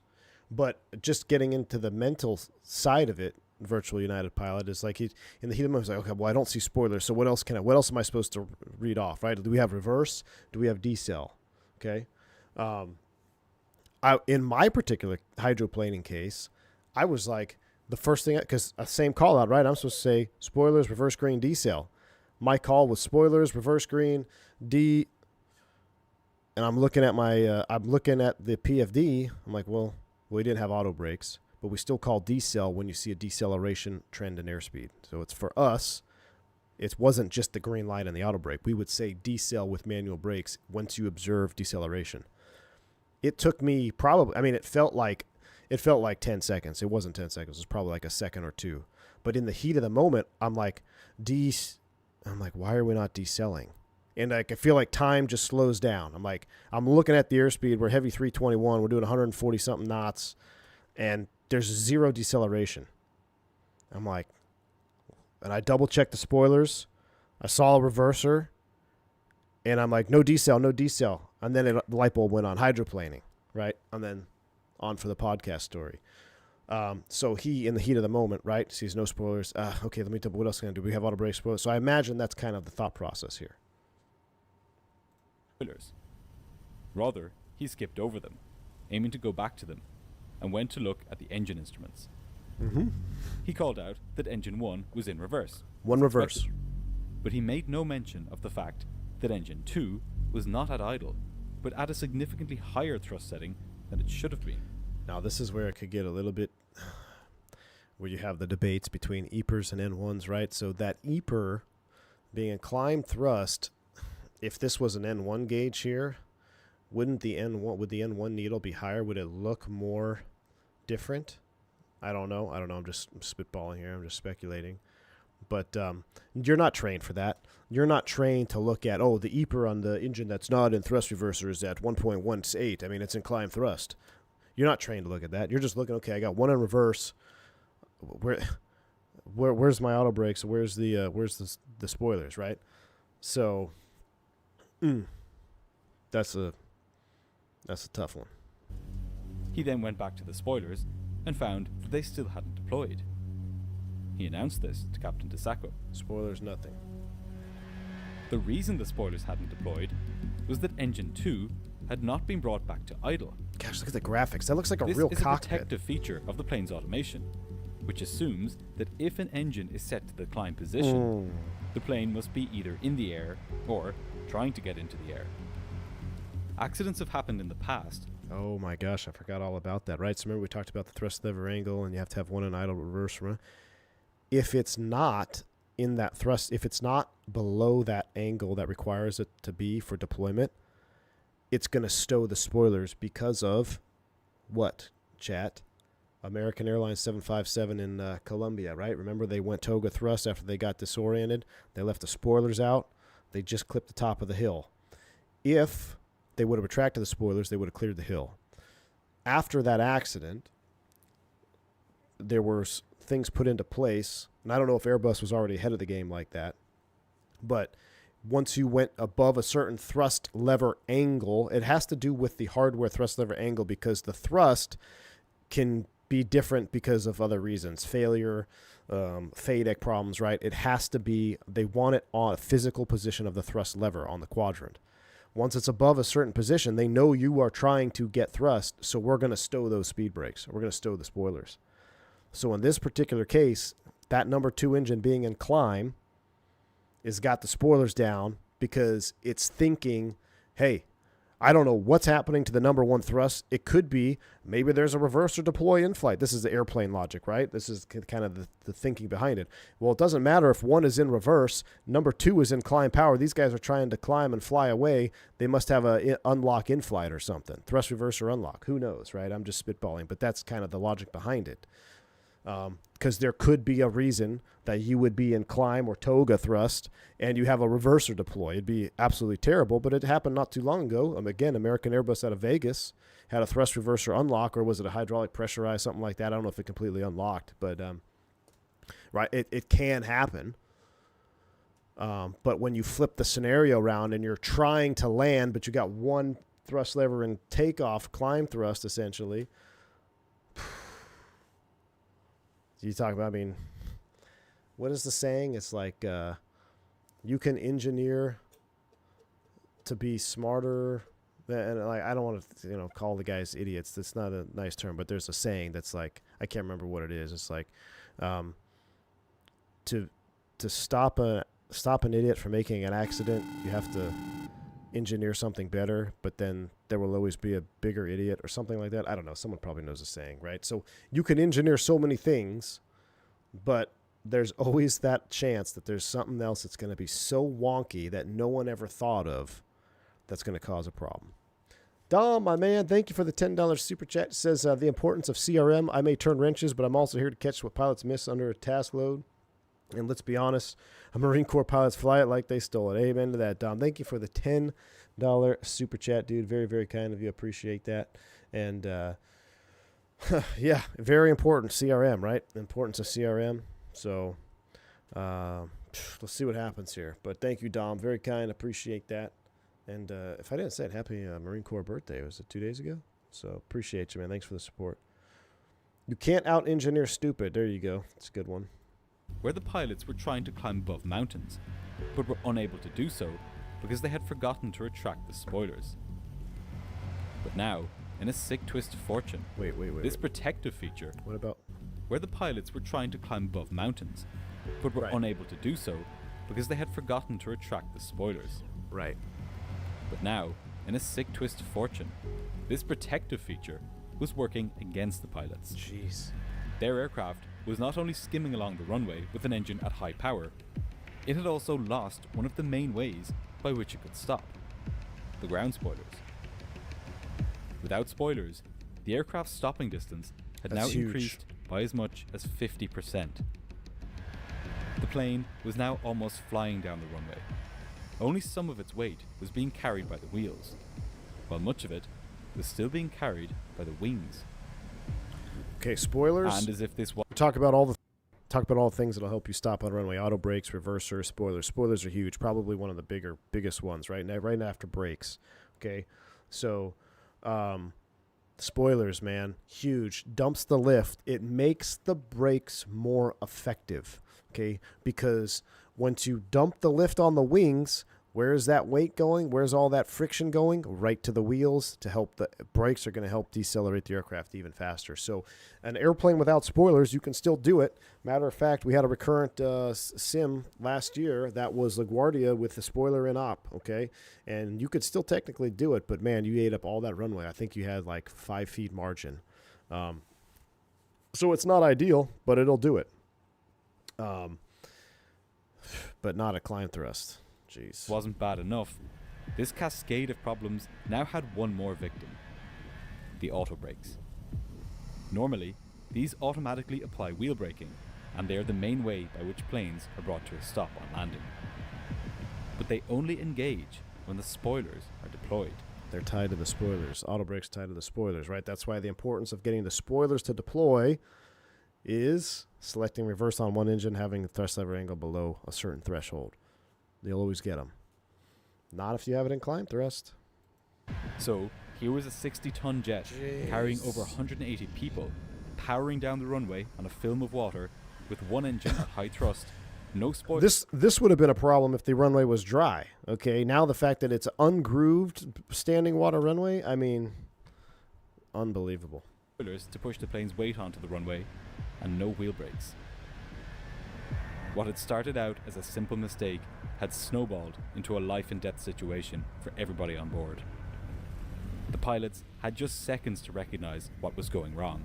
but just getting into the mental side of it, virtual United pilot is like, in the heat of the moment, he's like, okay, well, I don't see spoilers, so what else am I supposed to read off, right? Do we have reverse? Do we have decel? Okay. In my particular hydroplaning case, I was like, the first thing, because same call out, right? I'm supposed to say spoilers, reverse green, decel. My call was spoilers, reverse green, D, and I'm looking at the PFD. I'm like, well, we didn't have auto brakes, but we still call decel when you see a deceleration trend in airspeed. So it's for us, it wasn't just the green light and the auto brake. We would say decel with manual brakes once you observe deceleration. It took me it felt like 10 seconds. It wasn't 10 seconds. It was probably like a second or two. But in the heat of the moment, I'm like, why are we not decelling? And I feel like time just slows down. I'm looking at the airspeed. We're heavy 321. We're doing 140 something knots, and there's zero deceleration. I'm like, and I double checked the spoilers. I saw a reverser, and I'm like, no decel, no decel. And then the light bulb went on, hydroplaning, right? And then on for the podcast story. So he, in the heat of the moment, right, sees no spoilers. Okay, let me double. What else can I do? We have auto brake spoilers. So I imagine that's kind of the thought process here. Spoilers. Rather, he skipped over them, aiming to go back to them, and went to look at the engine instruments. Mm-hmm. He called out that engine 1 was in reverse. One reverse. But he made no mention of the fact that engine 2 was not at idle, but at a significantly higher thrust setting than it should have been. Now, this is where it could get a little bit, where you have the debates between EPers and N1s, right? So that EPer being a climb thrust, if this was an N1 gauge here, would the N1 needle be higher? Would it look more different? I don't know. I'm just spitballing here. I'm just speculating. But you're not trained for that. You're not trained to look at, the EPer on the engine that's not in thrust reverser is at 1.18. I mean, it's in climb thrust. You're not trained to look at that. You're just looking, okay, I got one in reverse. Where's my auto brakes? Where's the spoilers, right? So that's a tough one. He then went back to the spoilers and found that they still hadn't deployed. He announced this to Captain DeSacco. Spoilers, nothing. The reason the spoilers hadn't deployed was that engine 2 had not been brought back to idle. Gosh, look at the graphics. That looks like a This real is cockpit. a protective feature of the plane's automation, which assumes that if an engine is set to the climb position, the plane must be either in the air or trying to get into the air. Accidents have happened in the past. Oh my gosh, I forgot all about that, right? So remember we talked about the thrust lever angle and you have to have one in idle, reverse run. If it's not in that thrust, if it's not below that angle that requires it to be for deployment, it's going to stow the spoilers because of what, chat? American Airlines 757 in Colombia, right? Remember they went Toga thrust after they got disoriented. They left the spoilers out. They just clipped the top of the hill. If they would have retracted the spoilers, they would have cleared the hill. After that accident, there were things put into place, and I don't know if Airbus was already ahead of the game like that, but once you went above a certain thrust lever angle, it has to do with the hardware thrust lever angle because the thrust can be different because of other reasons, failure, FADEC problems, right? It has to be, they want it on a physical position of the thrust lever on the quadrant. Once it's above a certain position, they know you are trying to get thrust, so we're going to stow those speed brakes. We're going to stow the spoilers. So in this particular case, that number 2 engine being in climb has got the spoilers down because it's thinking, hey, I don't know what's happening to the number one thrust. It could be maybe there's a reverse or deploy in flight. This is the airplane logic, right? This is kind of the thinking behind it. Well, it doesn't matter if one is in reverse, number two is in climb power. These guys are trying to climb and fly away. They must have a unlock in flight or something. Thrust reverse or unlock. Who knows, right? I'm just spitballing, but that's kind of the logic behind it. Because there could be a reason that you would be in climb or toga thrust and you have a reverser deploy. It'd be absolutely terrible, but it happened not too long ago. Again, American Airbus out of Vegas had a thrust reverser unlock, or was it a hydraulic pressurized, something like that? I don't know if it completely unlocked, but right, it can happen. But when you flip the scenario around and you're trying to land, but you got one thrust lever in takeoff, climb thrust essentially, you talk about, I mean, what is the saying? It's like you can engineer to be smarter than, like, I don't want to, call the guys idiots. That's not a nice term, but there's a saying that's like, I can't remember what it is. It's like to stop an idiot from making an accident, you have to engineer something better, but then there will always be a bigger idiot or something like that. I don't know. Someone probably knows the saying, right? So you can engineer so many things, but there's always that chance that there's something else that's going to be so wonky that no one ever thought of that's going to cause a problem. Dom, my man, thank you for the $10 super chat. It says the importance of CRM. I may turn wrenches, but I'm also here to catch what pilots miss under a task load. And let's be honest, a Marine Corps pilots fly it like they stole it. Amen to that, Dom. Thank you for the $10 super chat, dude. Very, very kind of you. Appreciate that. And, yeah, very important. CRM, right? The importance of CRM. So let's see what happens here. But thank you, Dom. Very kind. Appreciate that. And if I didn't say it, happy Marine Corps birthday. Was it 2 days ago? So appreciate you, man. Thanks for the support. You can't out-engineer stupid. There you go. It's a good one. Where the pilots were trying to climb above mountains, but were unable to do so because they had forgotten to retract the spoilers. But now, in a sick twist of fortune, this protective feature, what about where the pilots were trying to climb above mountains, but were unable to do so because they had forgotten to retract the spoilers. Right. But now, in a sick twist of fortune, this protective feature was working against the pilots. Jeez. Their aircraft was not only skimming along the runway with an engine at high power, it had also lost one of the main ways by which it could stop: the ground spoilers. Without spoilers, the aircraft's stopping distance had now increased by as much as 50%. The plane was now almost flying down the runway. Only some of its weight was being carried by the wheels, while much of it was still being carried by the wings. Okay, spoilers. And as if this was talk about all the things that'll help you stop on runway: auto brakes, reverser, spoilers. Spoilers are huge. Probably one of the biggest ones, right now, right after brakes. Okay, so spoilers, man, huge. Dumps the lift. It makes the brakes more effective. Okay, because once you dump the lift on the wings, where's that weight going? Where's all that friction going? Right to the wheels to help. The brakes are going to help decelerate the aircraft even faster. So an airplane without spoilers, you can still do it. Matter of fact, we had a recurrent sim last year that was LaGuardia with the spoiler in op, okay? And you could still technically do it, but man, you ate up all that runway. I think you had like 5 feet margin. So it's not ideal, but it'll do it. But not a climb thrust. Jeez. Wasn't bad enough. This cascade of problems now had one more victim: the auto brakes. Normally, these automatically apply wheel braking, and they are the main way by which planes are brought to a stop on landing. But they only engage when the spoilers are deployed. They're tied to the spoilers. Auto brakes tied to the spoilers, right? That's why the importance of getting the spoilers to deploy is selecting reverse on one engine, having the thrust lever angle below a certain threshold. You'll always get them. Not if you have it in climb thrust. So, here was a 60-ton jet carrying over 180 people, powering down the runway on a film of water with one engine at high thrust, no spoilers. This would have been a problem if the runway was dry. Okay, now the fact that it's ungrooved standing water runway, I mean, unbelievable. Spoilers to push the plane's weight onto the runway, and no wheel brakes. What had started out as a simple mistake had snowballed into a life-and-death situation for everybody on board. The pilots had just seconds to recognize what was going wrong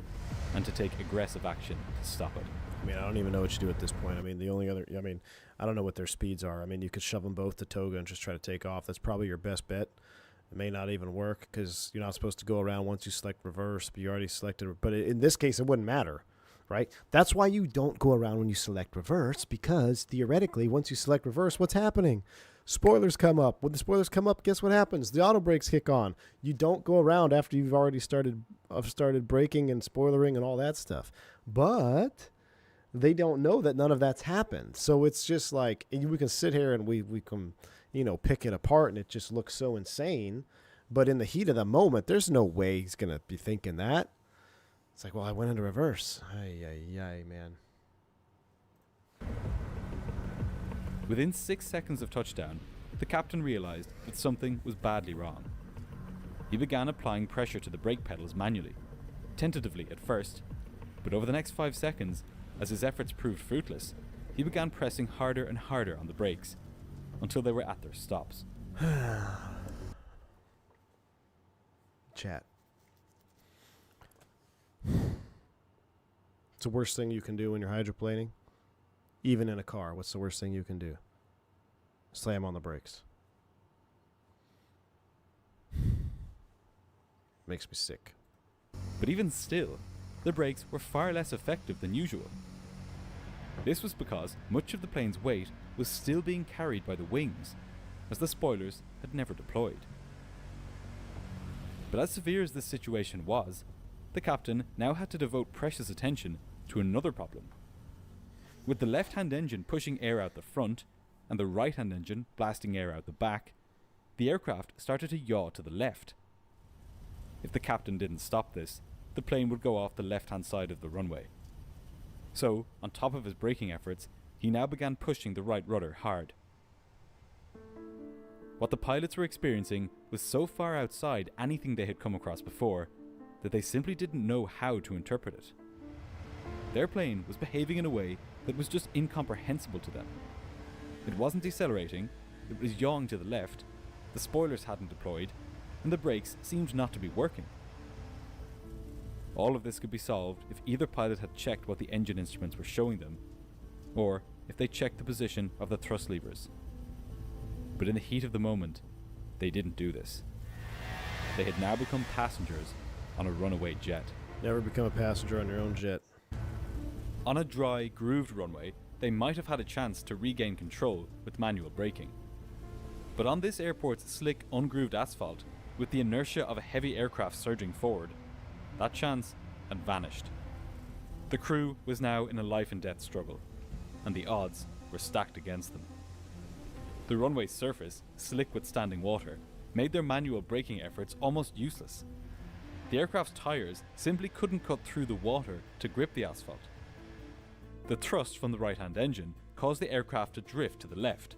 and to take aggressive action to stop it. I mean, I don't even know what you do at this point. I mean, I don't know what their speeds are. I mean, you could shove them both to Toga and just try to take off. That's probably your best bet. It may not even work because you're not supposed to go around once you select reverse, but you already selected. But in this case, it wouldn't matter, right? That's why you don't go around when you select reverse, because theoretically, once you select reverse, what's happening? Spoilers come up. When the spoilers come up, guess what happens? The auto brakes kick on. You don't go around after you've already started braking and spoilering and all that stuff. But they don't know that none of that's happened. So it's just like, we can sit here and we can, pick it apart and it just looks so insane. But in the heat of the moment, there's no way he's going to be thinking that. It's like, well, I went into reverse. Ay, man. Within 6 seconds of touchdown, the captain realized that something was badly wrong. He began applying pressure to the brake pedals manually, tentatively at first, but over the next 5 seconds, as his efforts proved fruitless, he began pressing harder and harder on the brakes until they were at their stops. Chat. It's the worst thing you can do when you're hydroplaning. Even in a car, what's the worst thing you can do? Slam on the brakes. Makes me sick. But even still, the brakes were far less effective than usual. This was because much of the plane's weight was still being carried by the wings, as the spoilers had never deployed. But as severe as this situation was, the captain now had to devote precious attention to another problem. With the left-hand engine pushing air out the front and the right-hand engine blasting air out the back, the aircraft started to yaw to the left. If the captain didn't stop this, the plane would go off the left-hand side of the runway. So, on top of his braking efforts, he now began pushing the right rudder hard. What the pilots were experiencing was so far outside anything they had come across before that they simply didn't know how to interpret it. Their plane was behaving in a way that was just incomprehensible to them. It wasn't decelerating, it was yawing to the left, the spoilers hadn't deployed, and the brakes seemed not to be working. All of this could be solved if either pilot had checked what the engine instruments were showing them, or if they checked the position of the thrust levers. But in the heat of the moment, they didn't do this. They had now become passengers on a runaway jet. Never become a passenger on your own jet. On a dry, grooved runway, they might have had a chance to regain control with manual braking. But on this airport's slick, ungrooved asphalt, with the inertia of a heavy aircraft surging forward, that chance had vanished. The crew was now in a life and death struggle, and the odds were stacked against them. The runway's surface, slick with standing water, made their manual braking efforts almost useless. The aircraft's tires simply couldn't cut through the water to grip the asphalt. The thrust from the right-hand engine caused the aircraft to drift to the left.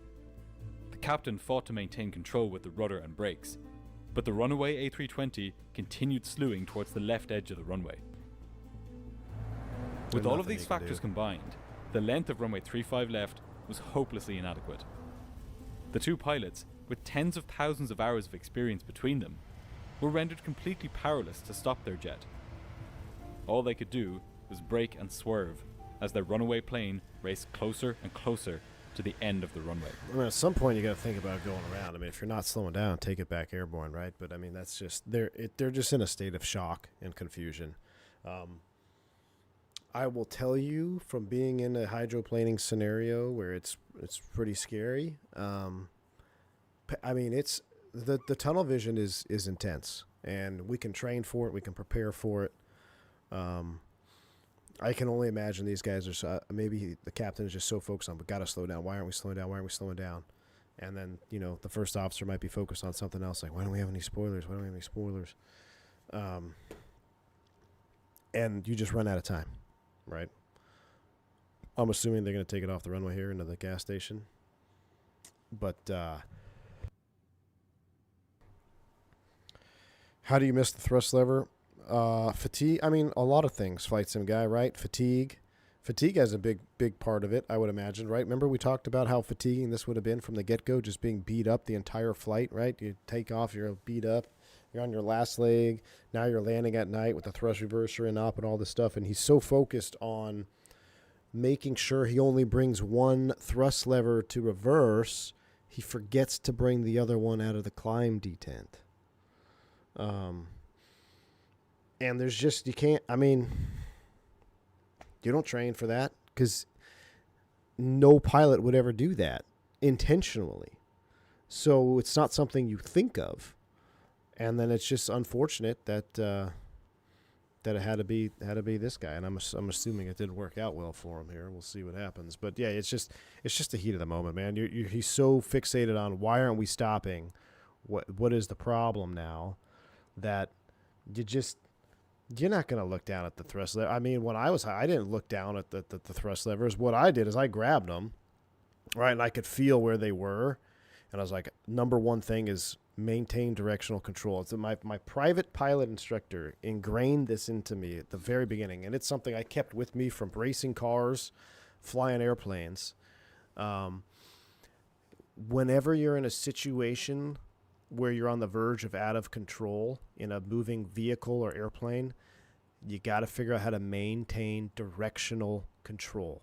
The captain fought to maintain control with the rudder and brakes, but the runaway A320 continued slewing towards the left edge of the runway. With all of these factors combined, the length of runway 35 left was hopelessly inadequate. The two pilots, with tens of thousands of hours of experience between them, were rendered completely powerless to stop their jet. All they could do was brake and swerve as their runaway plane raced closer and closer to the end of the runway. I mean, at some point you got to think about going around. I mean, if you're not slowing down, take it back airborne, right? But I mean, that's just they're just in a state of shock and confusion. I will tell you from being in a hydroplaning scenario where it's pretty scary. I mean, it's the tunnel vision is intense, and we can train for it. We can prepare for it. I can only imagine these guys are maybe the captain is just so focused on, we got to slow down. Why aren't we slowing down? Why aren't we slowing down? And then, the first officer might be focused on something else, like, why don't we have any spoilers? Why don't we have any spoilers? And you just run out of time, right? I'm assuming they're going to take it off the runway here into the gas station. But how do you miss the thrust lever? Fatigue. I mean, a lot of things. Flight sim guy, right? Fatigue has a big part of it, I would imagine, right? Remember we talked about how fatiguing this would have been from the get-go, just being beat up the entire flight, right? You take off, you're beat up, You're on your last leg. Now you're landing at night with the thrust reverser and up and all this stuff. And he's so focused on making sure he only brings one thrust lever to reverse, he forgets to bring the other one out of the climb detent. And there's just, you can't, I mean, you don't train for that because no pilot would ever do that intentionally. So it's not something you think of. And then it's just unfortunate that that it had to be this guy, and I'm assuming it didn't work out well for him here. We'll see what happens, but yeah, it's just the heat of the moment, man. He's so fixated on why aren't we stopping? What is the problem now? That you're not gonna look down at the thrust lever. I mean, when I was high, I didn't look down at the thrust levers. What I did is I grabbed them, right, and I could feel where they were, and I was like, number one thing is maintain directional control. It's my private pilot instructor ingrained this into me at the very beginning, and it's something I kept with me from racing cars, flying airplanes. Whenever you're in a situation where you're on the verge of out of control in a moving vehicle or airplane, you got to figure out how to maintain directional control.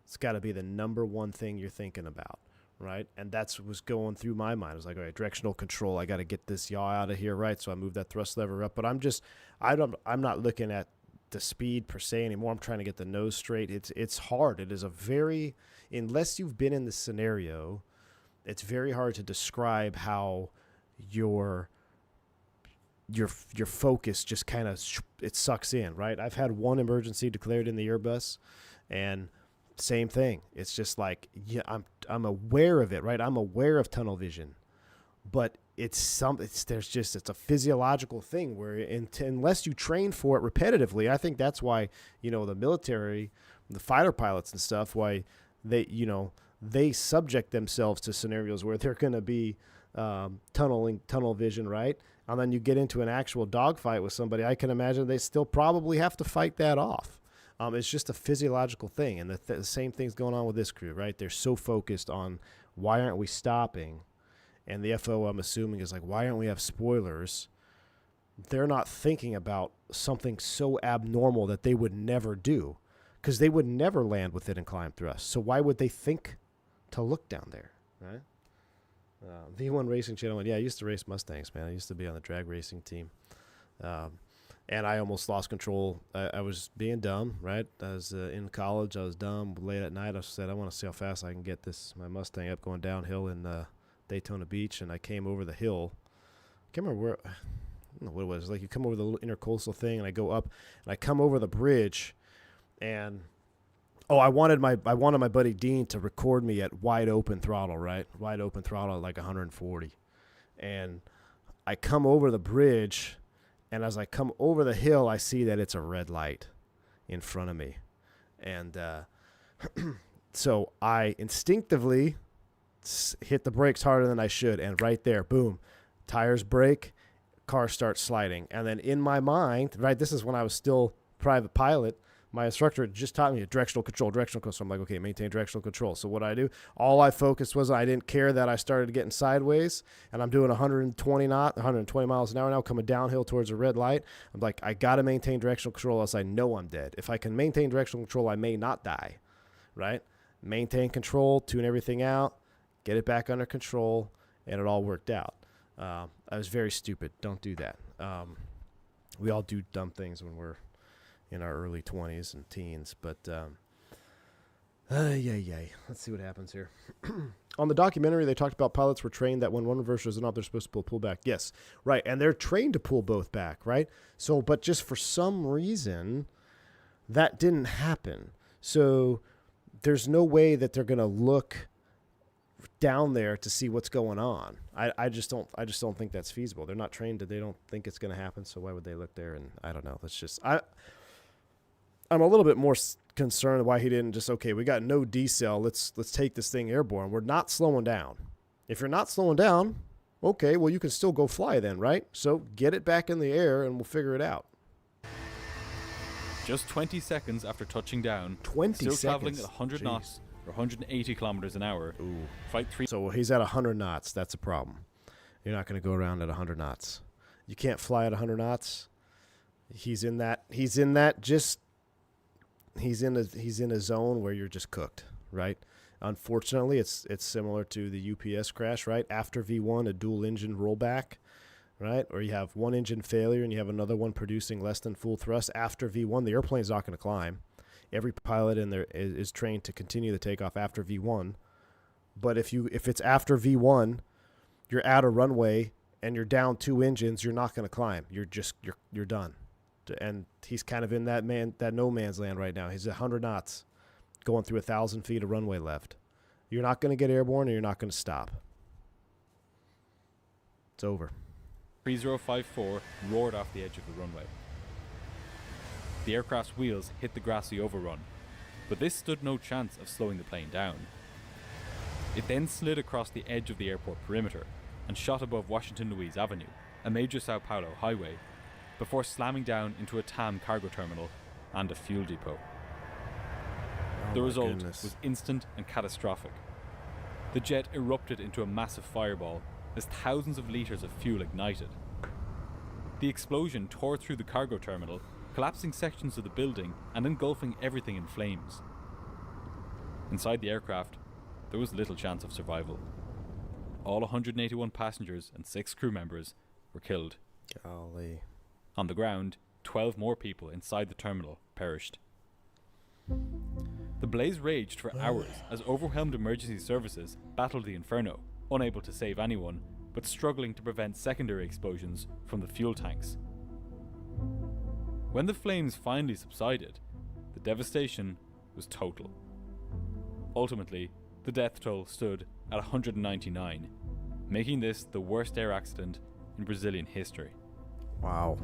It's got to be the number one thing you're thinking about. Right, and that's what was going through my mind. I was like, all right, directional control. I got to get this yaw out of here, right? So I moved that thrust lever up. But I'm not looking at the speed per se anymore. I'm trying to get the nose straight. It's hard. It is a very, unless you've been in this scenario, it's very hard to describe how your focus just kind of it sucks in, right? I've had one emergency declared in the Airbus, and same thing. It's just like, yeah, I'm aware of it, right? I'm aware of tunnel vision, but it's a physiological thing where unless you train for it repetitively, I think that's why, the military, the fighter pilots and stuff, why they subject themselves to scenarios where they're going to be tunnel vision, right? And then you get into an actual dogfight with somebody. I can imagine they still probably have to fight that off. It's just a physiological thing, and the same thing's going on with this crew, right? They're so focused on why aren't we stopping, and the FO, I'm assuming, is like, why aren't we have spoilers? They're not thinking about something so abnormal that they would never do, because they would never land with it in climb thrust. So why would they think to look down there, right? V1 Racing Channel, yeah, I used to race Mustangs, man. I used to be on the drag racing team. And I almost lost control. I was being dumb, right? I was in college. I was dumb. Late at night, I said, I want to see how fast I can get my Mustang up going downhill in Daytona Beach. And I came over the hill. I can't remember where. I don't know what it was. Like you come over the little intercoastal thing, and I go up, and I come over the bridge, and I wanted my buddy Dean to record me at wide open throttle, right? Wide open throttle at like 140, and I come over the bridge. And as I come over the hill, I see that it's a red light in front of me. And so I instinctively hit the brakes harder than I should. And right there, boom, tires break, car starts sliding. And then in my mind, right, this is when I was still private pilot, my instructor just taught me directional control. So I'm like, okay, maintain directional control. So what I do, all I focused was I didn't care that I started getting sideways, and I'm doing 120 miles an hour now, coming downhill towards a red light. I'm like, I got to maintain directional control, else I know I'm dead. If I can maintain directional control, I may not die, right? Maintain control, tune everything out, get it back under control, and it all worked out. I was very stupid. Don't do that. We all do dumb things when we're in our early 20s and teens, but let's see what happens here. On the documentary, they talked about pilots were trained that when one reverser is up, they're supposed to pull back. Yes, right, and they're trained to pull both back, right? So, but just for some reason, that didn't happen. So there's no way that they're going to look down there to see what's going on. I just don't think that's feasible. They're not trained. They don't think it's going to happen. So why would they look there? And I don't know. I'm a little bit more concerned why he didn't just, okay, we got no decel. Let's take this thing airborne. We're not slowing down. If you're not slowing down, okay, well, you can still go fly then, right? So get it back in the air and we'll figure it out. Just 20 seconds after touching down, 20 still seconds. traveling at 100 knots or 180 kilometers an hour. Ooh. Flight 3. So he's at 100 knots. That's a problem. You're not going to go around at 100 knots. You can't fly at 100 knots. He's in a zone where you're just cooked, right? Unfortunately, it's similar to the UPS crash, right? After V1, a dual engine rollback, right? Or you have one engine failure and you have another one producing less than full thrust. After V1, the airplane's not going to climb. Every pilot in there is trained to continue the takeoff after V1. But if it's after V1, you're at a runway and you're down 2 engines, you're not going to climb. You're done. And he's kind of in that no man's land right now. He's at 100 knots, going through 1,000 feet of runway left. You're not going to get airborne, and you're not going to stop. It's over. 3054 roared off the edge of the runway. The aircraft's wheels hit the grassy overrun, but this stood no chance of slowing the plane down. It then slid across the edge of the airport perimeter and shot above Washington Louise Avenue, a major Sao Paulo highway, before slamming down into a TAM cargo terminal and a fuel depot. The result was instant and catastrophic. The jet erupted into a massive fireball as thousands of litres of fuel ignited. The explosion tore through the cargo terminal, collapsing sections of the building and engulfing everything in flames. Inside the aircraft, there was little chance of survival. All 181 passengers and 6 crew members were killed. Golly. On the ground, 12 more people inside the terminal perished. The blaze raged for hours as overwhelmed emergency services battled the inferno, unable to save anyone, but struggling to prevent secondary explosions from the fuel tanks. When the flames finally subsided, the devastation was total. Ultimately, the death toll stood at 199, making this the worst air accident in Brazilian history. Wow.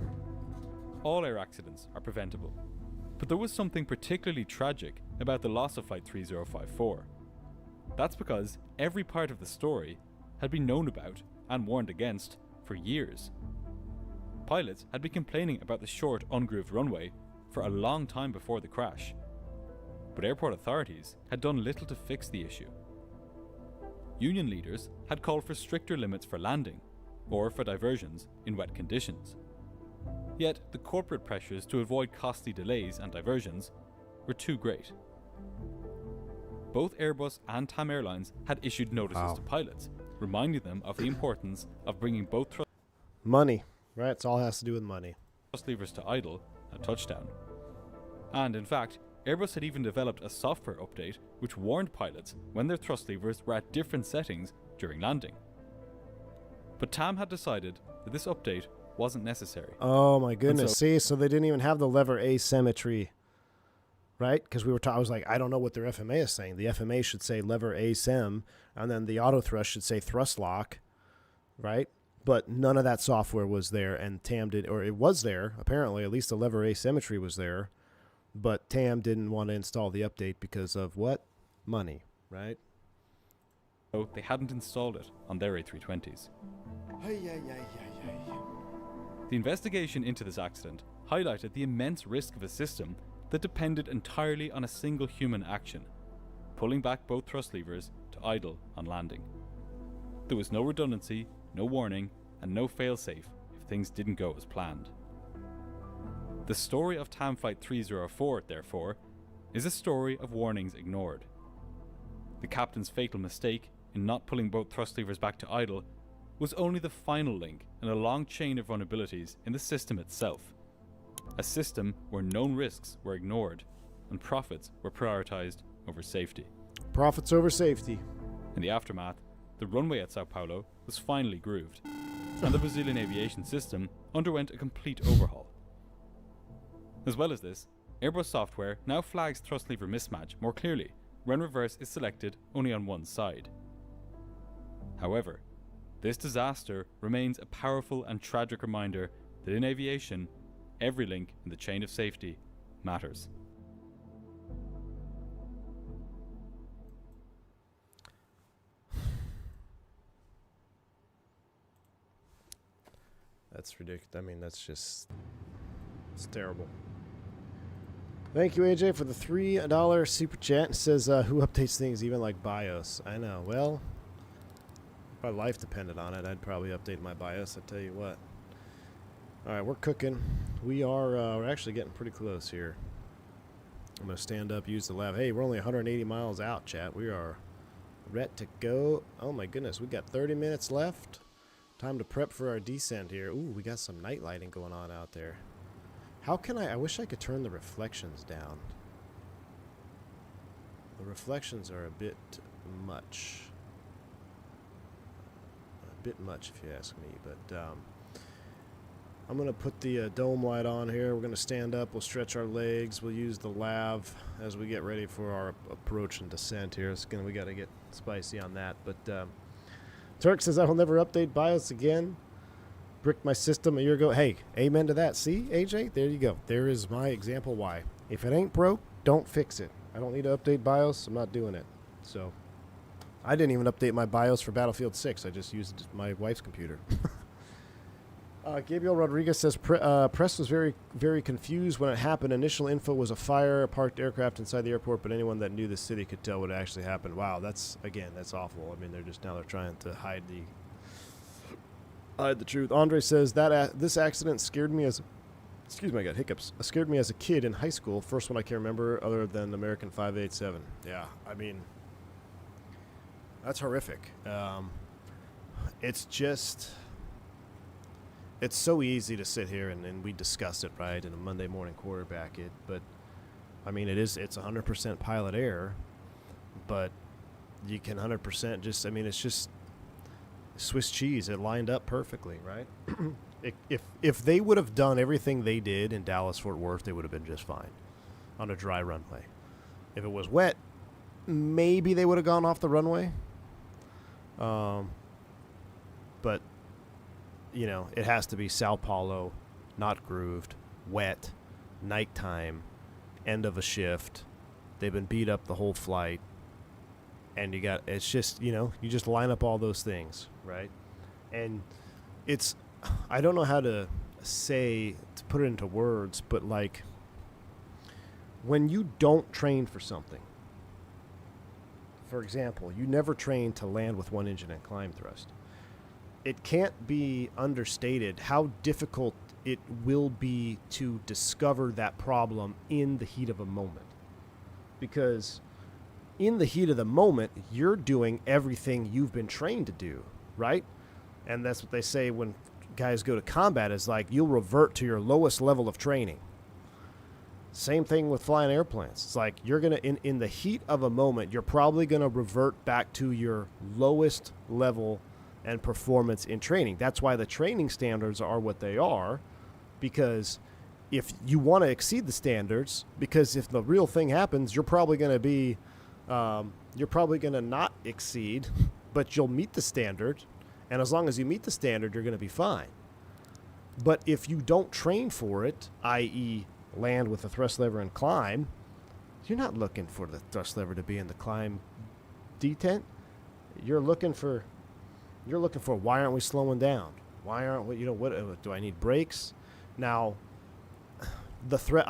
All air accidents are preventable, but there was something particularly tragic about the loss of Flight 3054. That's because every part of the story had been known about and warned against for years. Pilots had been complaining about the short, ungrooved runway for a long time before the crash, but airport authorities had done little to fix the issue. Union leaders had called for stricter limits for landing, or for diversions in wet conditions. Yet the corporate pressures to avoid costly delays and diversions were too great. Both Airbus and TAM Airlines had issued notices to pilots, reminding them of the importance of bringing both thrust Money, right? It's all has to do with money. levers to idle at touchdown. And in fact, Airbus had even developed a software update which warned pilots when their thrust levers were at different settings during landing. But TAM had decided that this update wasn't necessary. Oh my goodness. See, so they didn't even have the lever asymmetry, right? Because I was like, I don't know what their FMA is saying. The FMA should say lever asym, and then the auto thrust should say thrust lock, right? But none of that software was there, and TAM did, or it was there, apparently, at least the lever asymmetry was there, but TAM didn't want to install the update because of what? Money, right? So they hadn't installed it on their A320s. The investigation into this accident highlighted the immense risk of a system that depended entirely on a single human action, pulling back both thrust levers to idle on landing. There was no redundancy, no warning, and no failsafe if things didn't go as planned. The story of TAM Flight 304, therefore, is a story of warnings ignored. The captain's fatal mistake in not pulling both thrust levers back to idle was only the final link in a long chain of vulnerabilities in the system itself. A system where known risks were ignored and profits were prioritized over safety. Profits over safety. In the aftermath, the runway at Sao Paulo was finally grooved, and the Brazilian aviation system underwent a complete overhaul. As well as this, Airbus software now flags thrust lever mismatch more clearly when reverse is selected only on one side. However, this disaster remains a powerful and tragic reminder that in aviation, every link in the chain of safety matters. That's ridiculous. I mean, it's terrible. Thank you, AJ, for the $3 super chat. It says, who updates things even like BIOS? I know. Well, if my life depended on it, I'd probably update my BIOS. I tell you what. All right, we're cooking. We're actually getting pretty close here. I'm going to stand up, use the lav. Hey, we're only 180 miles out, chat. We are ready to go. Oh, my goodness. We got 30 minutes left. Time to prep for our descent here. Ooh, we got some night lighting going on out there. How can I wish I could turn the reflections down. The reflections are a bit much. A bit much, if you ask me. But I'm going to put the dome light on here. We're going to stand up. We'll stretch our legs. We'll use the lav as we get ready for our approach and descent here. We got to get spicy on that. But Turk says, I will never update BIOS again. Bricked my system a year ago. Hey, amen to that. See, AJ? There you go. There is my example why. If it ain't broke, don't fix it. I don't need to update BIOS. I'm not doing it. So I didn't even update my BIOS for Battlefield 6. I just used my wife's computer. Gabriel Rodriguez says, press was very, very confused when it happened. Initial info was a fire, a parked aircraft inside the airport, but anyone that knew the city could tell what actually happened. Wow, that's awful. I mean, they're trying to hide the truth. Andre says, this accident scared me as, excuse me, I got hiccups. Scared me as a kid in high school. First one I can remember other than American 587. Yeah, I mean, that's horrific. It's so easy to sit here and we discuss it, right, in a Monday morning quarterback it, but I mean it's 100% pilot error, but you can 100% it's just Swiss cheese. It lined up perfectly, right? if they would have done everything they did in Dallas Fort Worth, they would have been just fine on a dry runway. If it was wet, maybe they would have gone off the runway, but it has to be Sao Paulo, not grooved, wet, nighttime, end of a shift. They've been beat up the whole flight. And you just line up all those things, right? And I don't know how to put it into words, but like when you don't train for something, for example, you never train to land with one engine and climb thrust. It can't be understated how difficult it will be to discover that problem in the heat of a moment. Because in the heat of the moment, you're doing everything you've been trained to do, right? And that's what they say when guys go to combat is like, you'll revert to your lowest level of training. Same thing with flying airplanes. It's like you're going to, in the heat of a moment, you're probably going to revert back to your lowest level and performance in training. That's why the training standards are what they are, because if you want to exceed the standards, because if the real thing happens, you're probably going to not exceed, but you'll meet the standard, and as long as you meet the standard, you're going to be fine. But if you don't train for it, i.e. land with the thrust lever and climb, you're not looking for the thrust lever to be in the climb detent. You're looking for why aren't we slowing down? Why aren't we, what do I need brakes? Now, the threat,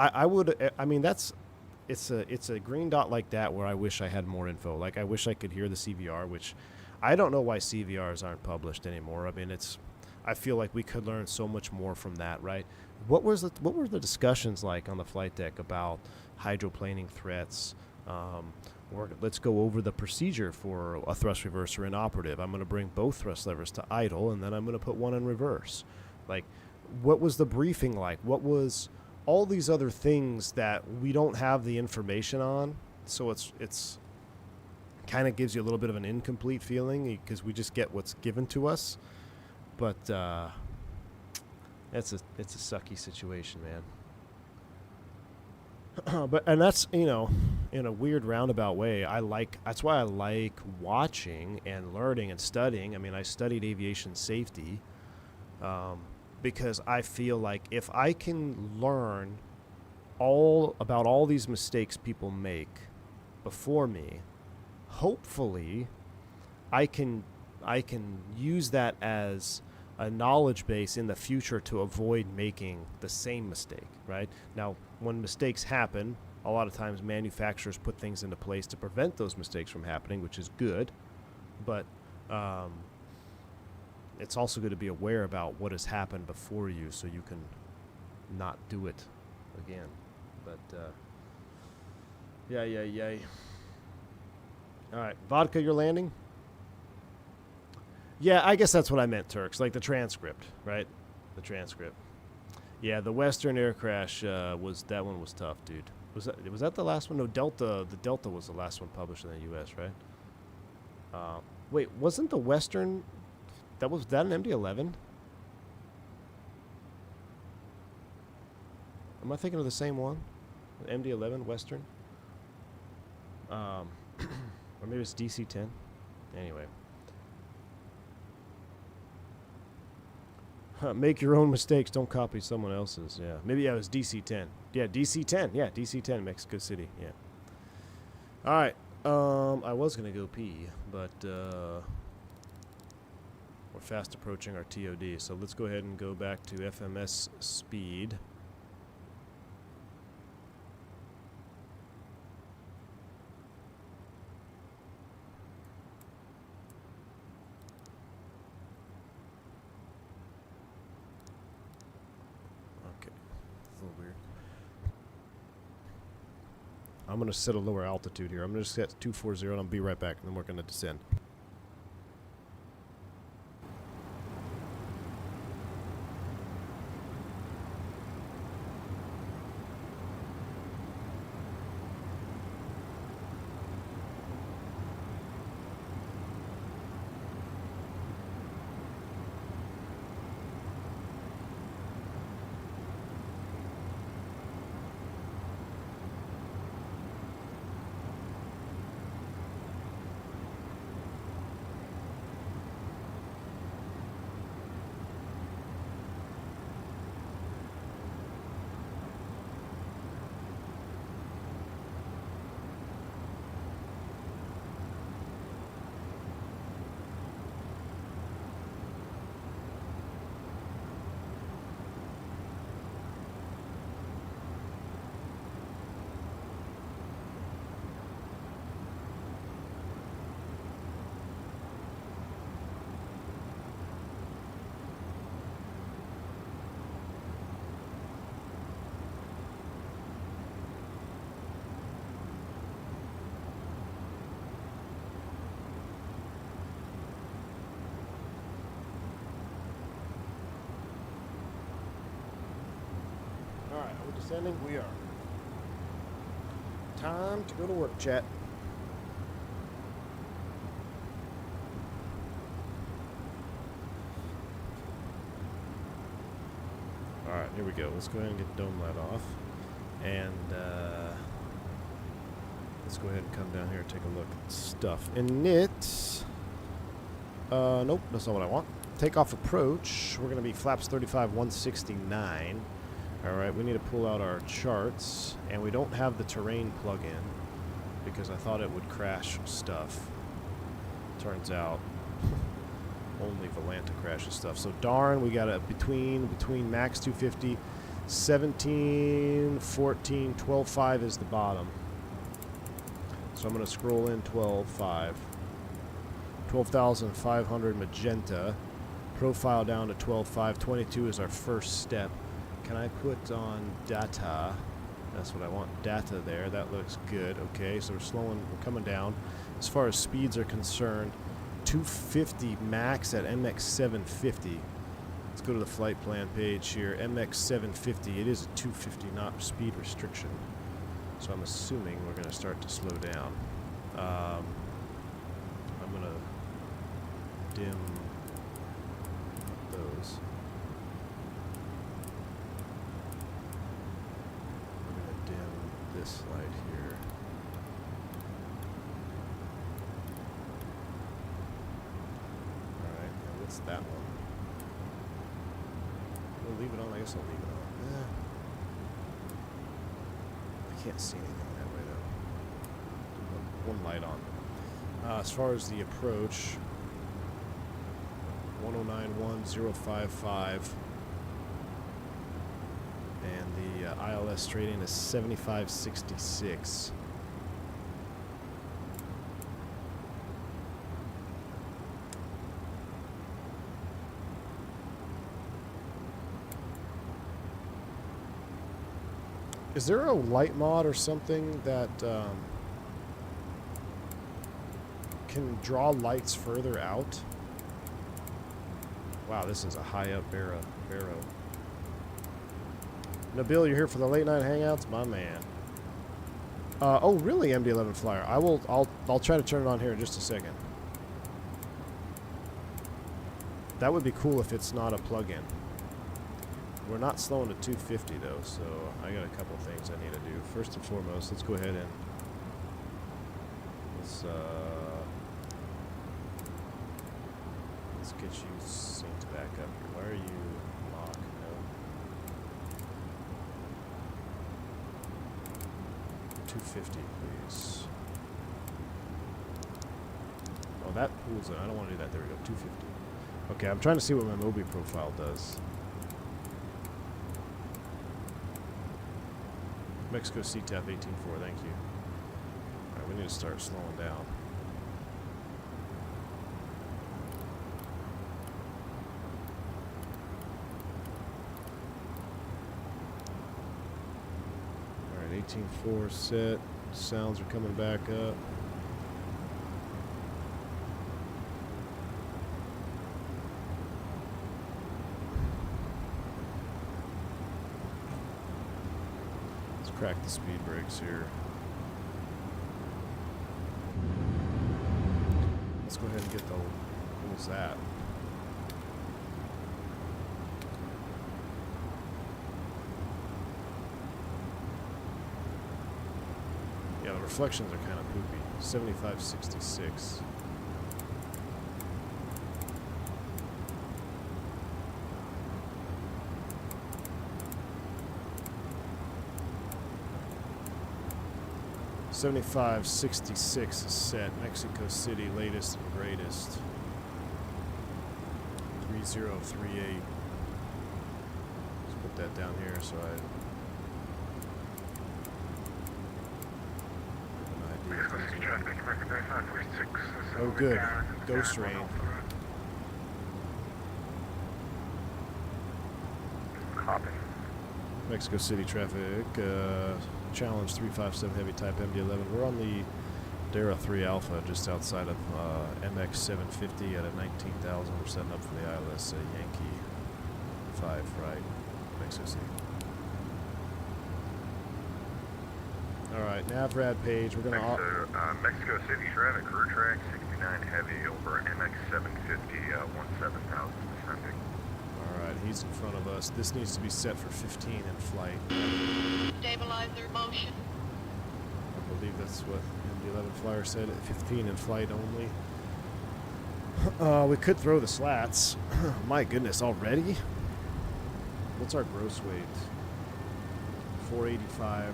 it's a green dot like that where I wish I had more info. Like I wish I could hear the CVR, which I don't know why CVRs aren't published anymore. I mean, I feel like we could learn so much more from that, right? What were the discussions like on the flight deck about hydroplaning threats? Let's go over the procedure for a thrust reverser inoperative. I'm going to bring both thrust levers to idle, and then I'm going to put one in reverse. Like, what was the briefing like? What was all these other things that we don't have the information on? So it's kind of gives you a little bit of an incomplete feeling because we just get what's given to us. But it's a sucky situation, man. And that's, in a weird roundabout way, that's why I like watching and learning and studying. I mean, I studied aviation safety because I feel like if I can learn all about all these mistakes people make before me, hopefully I can use that as a knowledge base in the future to avoid making the same mistake, right? Now, when mistakes happen, a lot of times manufacturers put things into place to prevent those mistakes from happening, which is good. But it's also good to be aware about what has happened before you so you can not do it again. But, yay. Alright, vodka, you're landing? Yeah, I guess that's what I meant, Turks. Like the transcript, right? The transcript. Yeah, the Western air crash, that one was tough, dude. Was that the last one? No, the Delta was the last one published in the U.S., right? Wait, wasn't the Western... Was that an MD-11? Am I thinking of the same one? The MD-11 Western? Or maybe it's DC-10? Anyway. Make your own mistakes. Don't copy someone else's. Yeah. Maybe it was DC-10. Yeah, DC-10. Yeah, DC-10, Mexico City. Yeah. All right. I was going to go pee, but we're fast approaching our TOD. So let's go ahead and go back to FMS speed. I'm going to set a lower altitude here. I'm going to set 240 and I'll be right back, and then we're going to descend. Alright, are we descending? We are. Time to go to work, chat. Alright, here we go. Let's go ahead and get the dome light off. And let's go ahead and come down here and take a look at stuff in it. Nope, that's not what I want. Takeoff approach. We're going to be flaps 35, 169. Alright, we need to pull out our charts, and we don't have the terrain plug-in because I thought it would crash stuff. Turns out only Volanta crashes stuff. So darn, we got a between max 250, 17, 14, 12.5 is the bottom. So I'm going to scroll in 12.5. 12,500 magenta. Profile down to 12.5. 22 is our first step. Can I put on data? That's what I want. Data there. That looks good. Okay, so we're coming down. As far as speeds are concerned, 250 max at MX 750. Let's go to the flight plan page here. MX 750. It is a 250 knot speed restriction. So I'm assuming we're going to start to slow down. I'm going to dim those. This light here. Alright, now what's that one? We'll leave it on, I guess I'll leave it on. I can't see anything that way though. One light on. As far as the approach, 1091055. And the ILS straight in is 7566. Is there a light mod or something that can draw lights further out? Wow, this is a high up barrow. Nabil, you're here for the late night hangouts, my man. Oh, really, MD-11 flyer? I'll try to turn it on here in just a second. That would be cool if it's not a plug-in. We're not slowing to 250 though, so I got a couple things I need to do. First and foremost, let's go ahead and let's get you synced back up. Why are you locked? No. 250, please. Oh, that pulls it. I don't want to do that. There we go. 250. Okay, I'm trying to see what my Mobi profile does. Mexico CTAP 18.4, thank you. Alright, we need to start slowing down. Alright, 18.4 set. Sounds are coming back up. Crack the speed brakes here. Let's go ahead and get the, what was that? Yeah, the reflections are kind of poopy. 75.66. $75.66 is set. Mexico City, latest and greatest. 3038. Let's put that down here so I have an idea. Oh, good. Ghost rain. Copy. Mexico City traffic. Challenge 357 heavy type MD-11. We're on the Dara 3 Alpha just outside of MX 750 at a 19,000. We're setting up for the ILS Yankee 5 right, Mexico City. Alright, NavRad page. We're going to... Mexico City traffic, crew track 69 heavy over MX 750, 17,000 descending. Alright, he's in front of us. This needs to be set for 15 in flight. Stabilizer motion. I believe that's what MD-11 flyer said, 15 in flight only. We could throw the slats. My goodness, already? What's our gross weight? 485.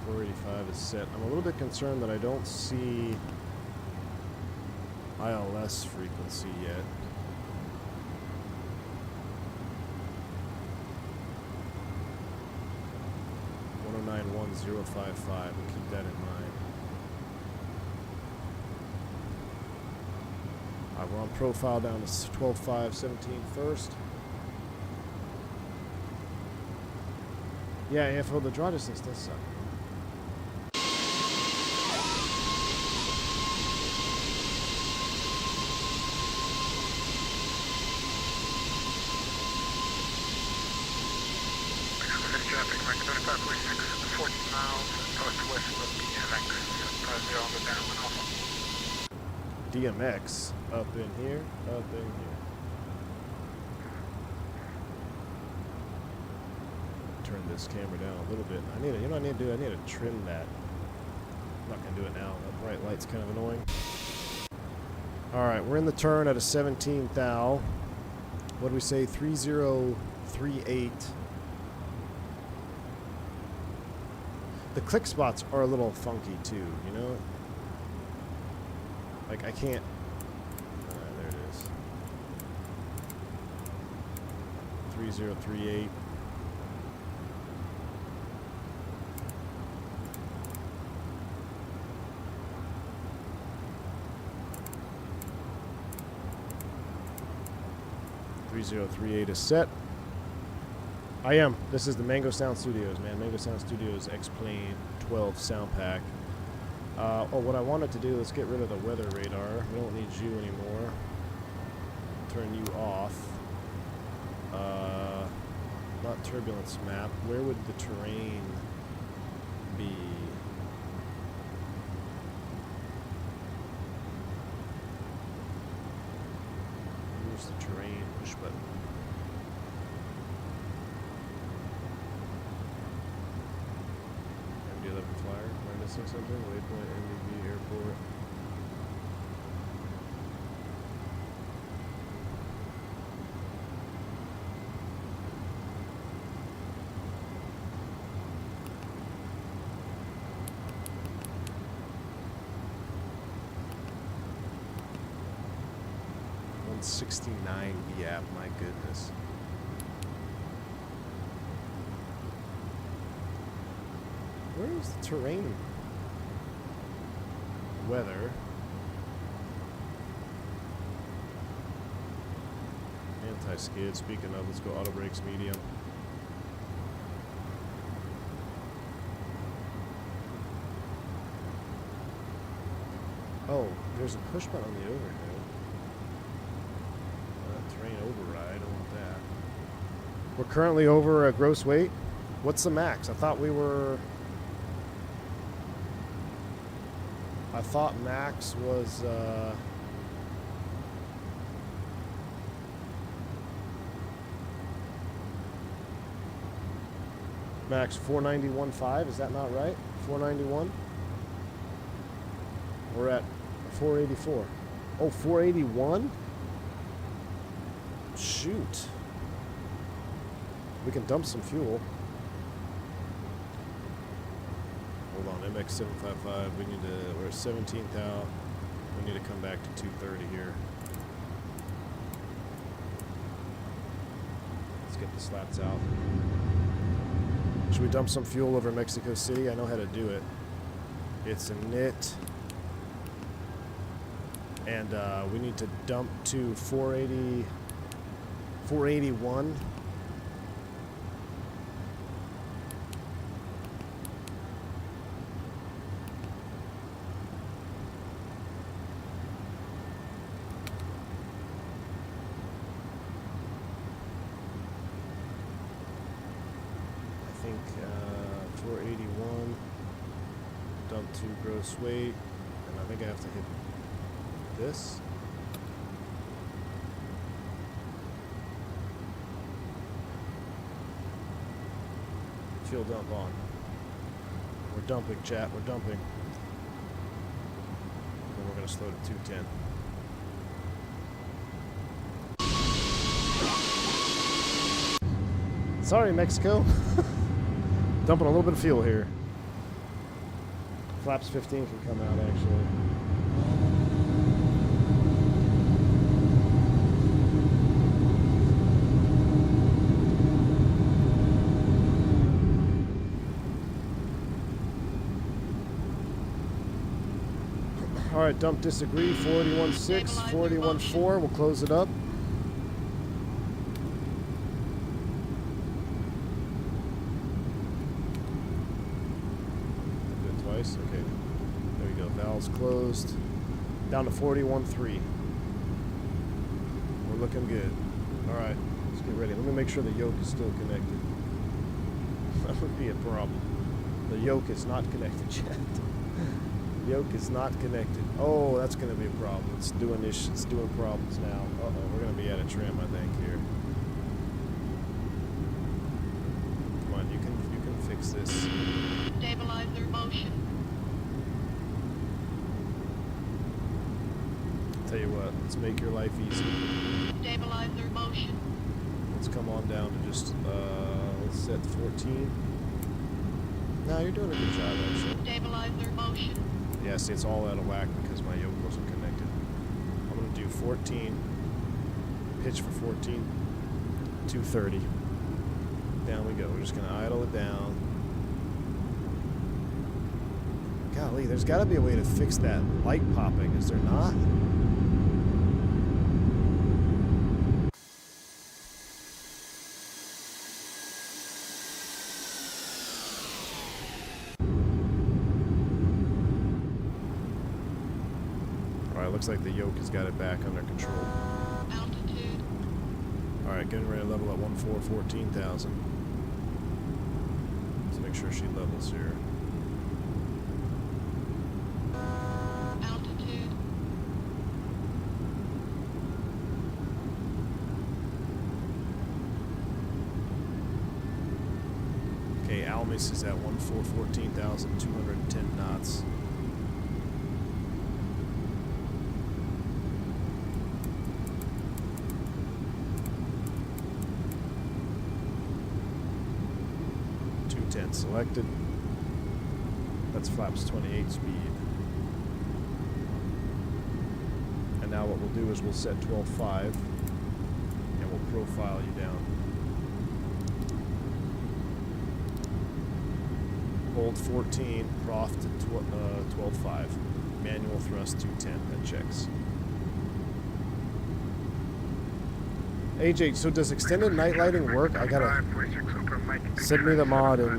485 is set. I'm a little bit concerned that I don't see ILS frequency yet. 1091,055. We'll keep that in mind. We're on profile down to 12.517 first. Yeah, AFO, the draw distance does suck. Traffic, Mike 2546, 14 miles northwest of DMX, 50 on the downwind Alpha. DMX, up in here, up in here. Turn this camera down a little bit. I need to, you know what I need to do? I need to trim that. I'm not going to do it now. That bright light's kind of annoying. Alright, we're in the turn at a 17 thou. What do we say? 3038. The click spots are a little funky too, you know? Like I can't... there it is. 3038. .3038 is set. I am. This is the Mango Sound Studios, man. Mango Sound Studios X-Plane 12 sound pack. What I wanted to do, let's get rid of the weather radar. We don't need you anymore. Turn you off. Not turbulence map. Where would the terrain be? Where's the terrain? Push button. MD-11 flyer. Am I missing something? Waypoint, MDB, airport. $169 BAP, my goodness. Where is the terrain? Weather. Anti-skid, speaking of, let's go auto brakes medium. Oh, there's a push button on the overhead. Terrain override, I want that. We're currently over a gross weight. What's the max? I thought max was, max 491.5, is that not right? 491? We're at 484. Oh, 481? Shoot. We can dump some fuel. Hold on, MX755, we need to, we're at 17th out. We need to come back to 230 here. Let's get the slats out. Should we dump some fuel over Mexico City? I know how to do it. It's a knit. And we need to dump to 480... 481. I think 481. Dump to gross weight. And I think I have to hit this. Fuel dump on. We're dumping, chat. We're dumping. And we're going to slow to 210. Sorry, Mexico. Dumping a little bit of fuel here. Flaps 15 can come out, actually. All right, dump disagree, 481.6, 481.4, we'll close it up. Do it twice, okay. There we go, valves closed. Down to 41.3. We're looking good. All right, let's get ready. Let me make sure the yoke is still connected. That would be a problem. The yoke is not connected yet. Yoke is not connected. Oh, that's going to be a problem. It's doing this. It's doing problems now. Uh-oh, we're going to be out of trim, I think, here. Come on, you can fix this. Stabilizer motion. Tell you what, let's make your life easy. Stabilizer motion. Let's come on down to just let's set 14. No, you're doing a good job, actually. Stabilizer motion. Yeah, see, it's all out of whack because my yoke wasn't connected. I'm going to do 14. Pitch for 14. 230. Down we go. We're just going to idle it down. Golly, there's got to be a way to fix that light popping, is there not? Looks like the yoke has got it back under control. Altitude. Alright, getting ready to level at 14,000. Let's make sure she levels here. Altitude. Okay, Almis is at 14,210 knots. Selected. That's flaps 28 speed. And now what we'll do is we'll set 12.5 and we'll profile you down. Hold 14, prof to 12.5. Manual thrust 210, that checks. AJ, so does extended night lighting work? I gotta send me the mod in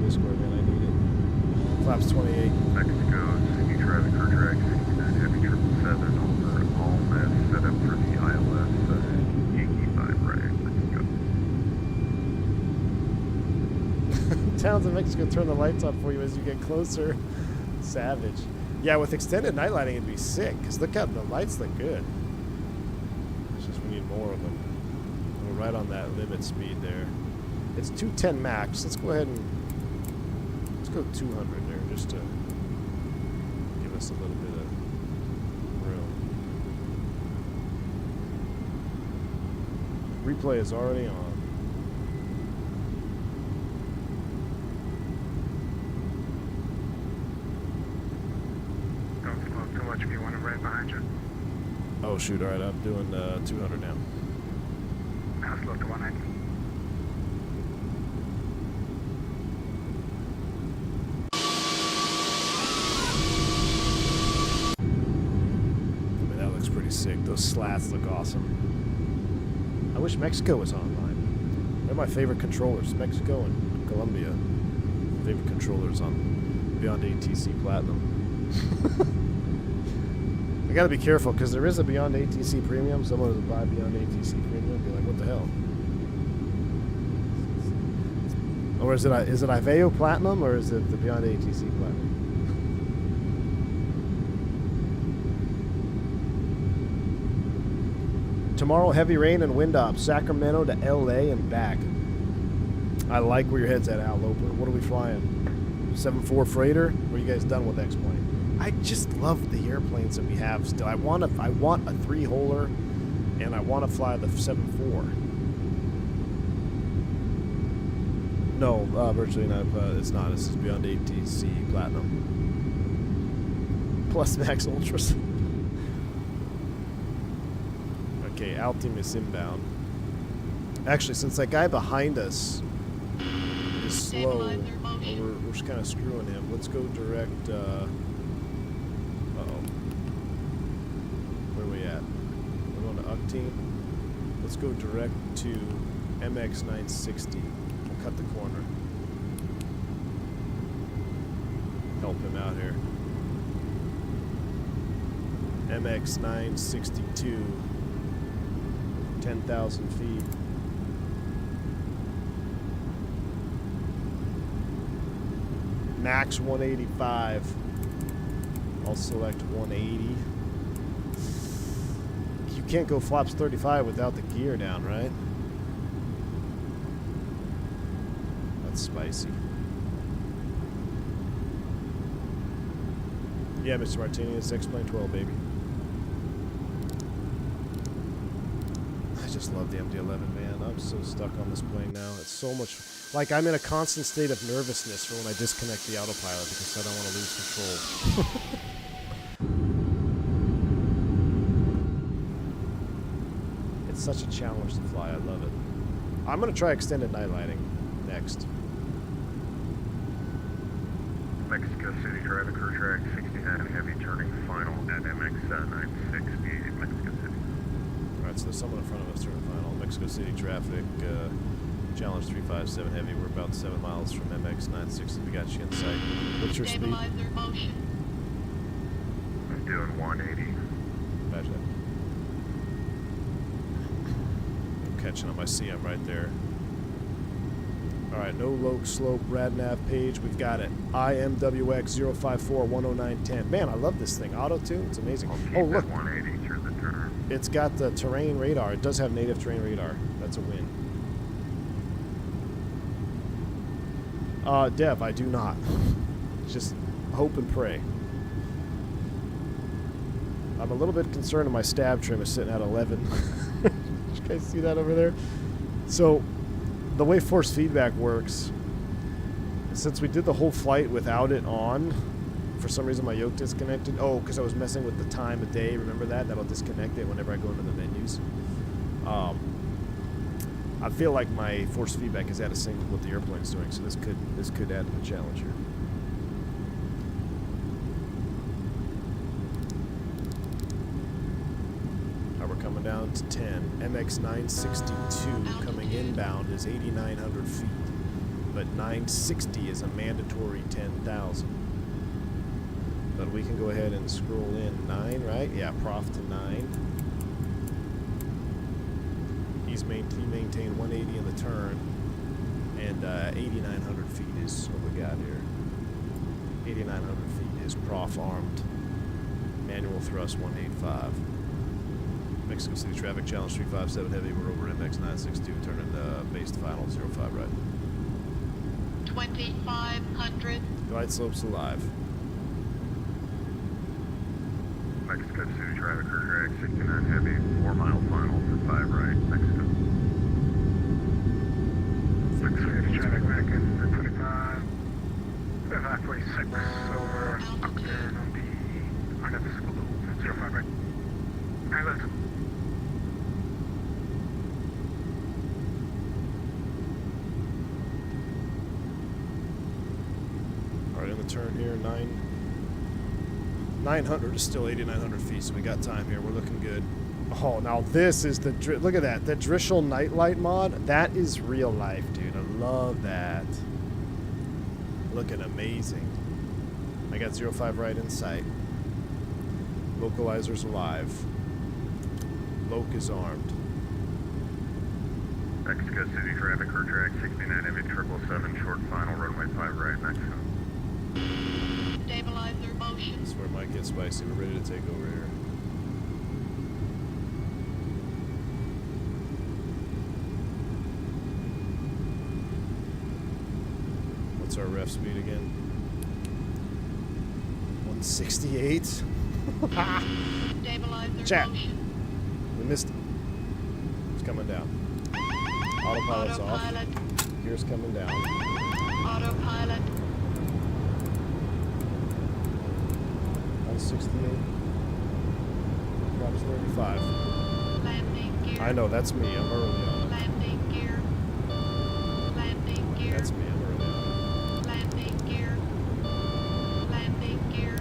Discord, man. I need it. Flaps 28. Mexico, City traffic crew track 69 Heavy 777 over all maps set up for the ILS Yankee 5 right. Let's go. Towns in Mexico turn the lights on for you as you get closer. Savage. Yeah, with extended night lighting it'd be sick, because look at the lights look good. It's just we need more of them. We're right on that limit speed there. It's 210 max. Let's go ahead and let's go 200 there just to give us a little bit of room. Replay is already on. Don't slow too much if you want them right behind you. Oh shoot, alright, I'm doing 200 now. Now slow to 190. Sick. Those slats look awesome. I wish Mexico was online. They're my favorite controllers. Mexico and Colombia. Favorite controllers on Beyond ATC Platinum. I gotta be careful because there is a Beyond ATC Premium. Someone will buy Beyond ATC Premium and be like, what the hell? Or is it Iveo Platinum or is it the Beyond ATC Platinum? Tomorrow, heavy rain and wind up. Sacramento to LA and back. I like where your head's at, Al Loper. What are we flying? 7.4 freighter? Or are you guys done with X-Plane? I just love the airplanes that we have still. I want a 3-holer, and I want to fly the 7.4. No, virtually not. It's not. This is Beyond ATC Platinum. Plus Max Ultras. Okay, Altimus inbound. Actually, since that guy behind us is slow, we're just kind of screwing him. Let's go direct, uh-oh. Where are we at? We're going to Uctine. Let's go direct to MX960. We'll cut the corner. Help him out here. MX962. 10,000 feet. Max 185. I'll select 180. You can't go flaps 35 without the gear down, right? That's spicy. Yeah, Mr. Martini, it's X-Plane 12, baby. I just love the MD-11, man. I'm so stuck on this plane now. It's so much... Like, I'm in a constant state of nervousness for when I disconnect the autopilot because I don't want to lose control. It's such a challenge to fly. I love it. I'm going to try extended night lighting next. Mexico City traffic crew track 69 heavy turning final at MX960 Mexico City. Alright, so someone in front of us turning final. Mexico City traffic, challenge 357 heavy. We're about 7 miles from MX960. We got you in sight. What's your speed? Stabilizer motion. I'm doing 180. Imagine that. I'm catching him. I see him right there. Alright, no low slope radnav page. We've got it. IMWX 054-10910. Man, I love this thing. Auto tune. It's amazing. Oh, look. 180 through the turn. It's got the terrain radar. It does have native terrain radar. That's a win. Dev, I do not. Just hope and pray. I'm a little bit concerned my stab trim is sitting at 11. Did you guys see that over there? So, the way force feedback works, since we did the whole flight without it on, for some reason my yoke disconnected. Oh, because I was messing with the time of day. Remember that? That'll disconnect it whenever I go into the menus. I feel like my force feedback is out of sync with what the airplane's doing, so this could add to the challenge here. Alright, we're coming down to 10. MX 962 coming inbound is 8,900 feet, but 960 is a mandatory 10,000. But we can go ahead and scroll in 9, right? Yeah, prof to 9. He maintained 180 in the turn, and 8,900 feet is what we got here. 8,900 feet is prof armed. Manual thrust 185. Mexico City traffic challenge 357 heavy. We're over MX 962. Turning base to final 05 right. 2,500. Glide slopes alive. Mexico City traffic crew track 69 heavy, 4 mile final for 5 right, Mexico. Mexico City traffic back in 25, 546 over Octane on the RNF school, 05 right. Alright, let's. Alright, in the turn here, 900 is still 8,900 feet, so we got time here. We're looking good. Oh, now this is the... Look at that. The Drishel Nightlight mod. That is real life, dude. I love that. Looking amazing. I got 05 right in sight. Localizer's alive. Loc is armed. Mexico City traffic crew track 69 heavy, 777 short final, runway 5 right, Mexico. Stabilizer motion. This is where it might get spicy. We're ready to take over here. What's our ref speed again? 168. Stabilizer Chat. motion. We missed it. It's coming down. Autopilot's off. Autopilot. Gear's coming down. Autopilot. 168. Drops 35. Landing gear. I know, that's me. I'm early on it. Landing gear. Landing gear. That's me. I'm early on Landing gear. Landing gear.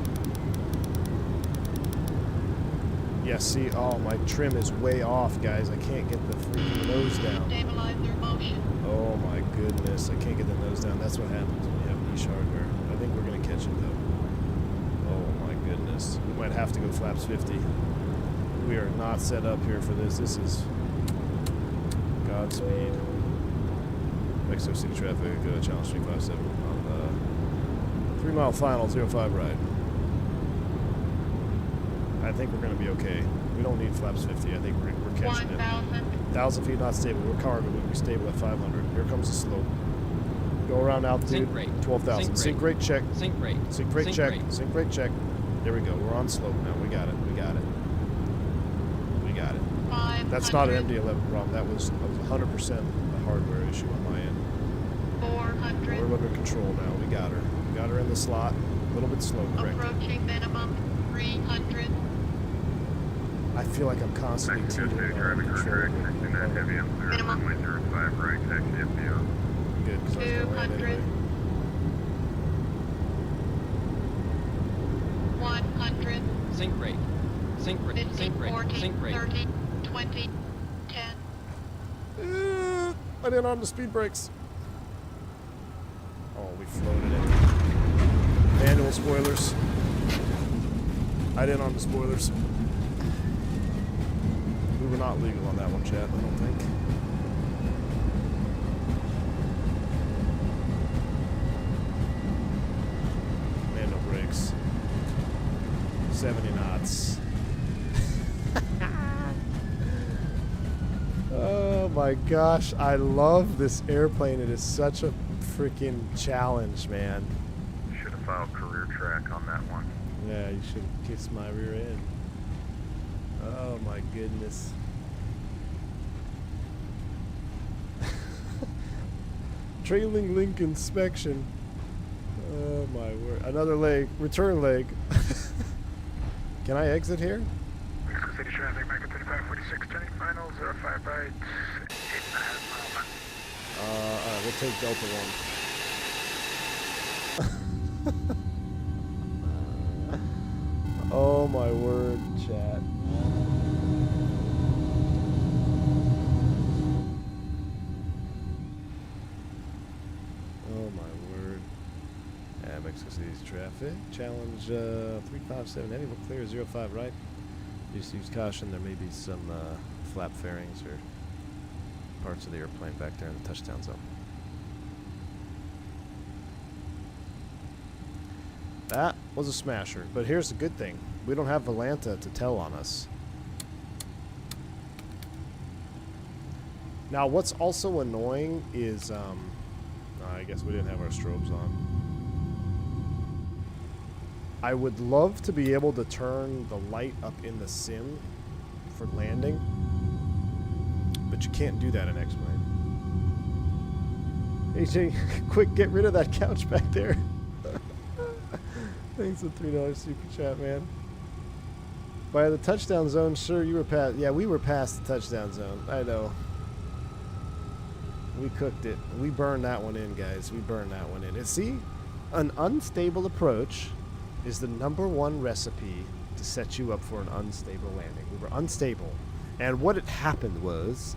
it. Yeah, see, oh, my trim is way off, guys. I can't get the freaking nose down. Stabilizer motion. Oh my goodness, I can't get the nose down. That's what happens when you have niche hardware. I think we're going to catch it, though. Oh my goodness. We might have to go flaps 50. We are not set up here for this. This is Godspeed. Mexico City traffic, challenge 357 on the 3 mile final, 05 right. I think we're going to be okay. We don't need flaps 50. I think we're catching it. 1,000. 1,000 feet not stable. We're cargo. We'll be stable at 500. Here comes the slope. Go around altitude. Sync rate. 12,000. Sync rate check. Sync rate. Sync rate Sync check. rate. Sync rate check. There we go. We're on slope now. We got it. We got it. We got it. 500. That's not an MD-11 problem. That was 100% a hardware issue on my end. 400. We're under control now. We got her. We got her in the slot. A little bit slow, correct? Approaching minimum. 300. I feel like I'm constantly Mexico City teetering on traffic crew track control. 69 heavy, I'm clear, Minimum. runway 05 right, taxi FBO. Good, because I was going to land 200. anyway. 100. Sync rate. Sync rate. 50, Sync rate. 40, Sync rate. 30, 20, 10. I didn't on the speed brakes. Oh, we floated it. Manual spoilers. I didn't on the spoilers. We were not legal on that one, chat, I don't think. Man, no brakes. 70 knots. Oh my gosh, I love this airplane. It is such a freaking challenge, man. Should have filed career track on that one. Yeah, you should have kissed my rear end. Oh my goodness. Trailing link inspection. Oh my word. Another leg. Return leg. Can I exit here? Mexico City traffic, Micro 2546, turning final, 05 right, 8.5 miles. Alright, we'll take Delta 1. Oh my word, chat. Oh my word. Yeah, Mexico City's traffic. Challenge 357 heavy, will clear 05 right. Just use caution, there may be some flap fairings or parts of the airplane back there in the touchdown zone. That was a smasher, but here's the good thing. We don't have Volanta to tell on us. Now, what's also annoying is, I guess we didn't have our strobes on. I would love to be able to turn the light up in the sim for landing, but you can't do that in X-Plane. AJ, quick, get rid of that couch back there. Thanks for $3 super chat, man. By the touchdown zone, sure, you were past. Yeah, we were past the touchdown zone. I know. We cooked it. We burned that one in, guys. We burned that one in. And see, an unstable approach is the #1 recipe to set you up for an unstable landing. We were unstable. And what had happened was...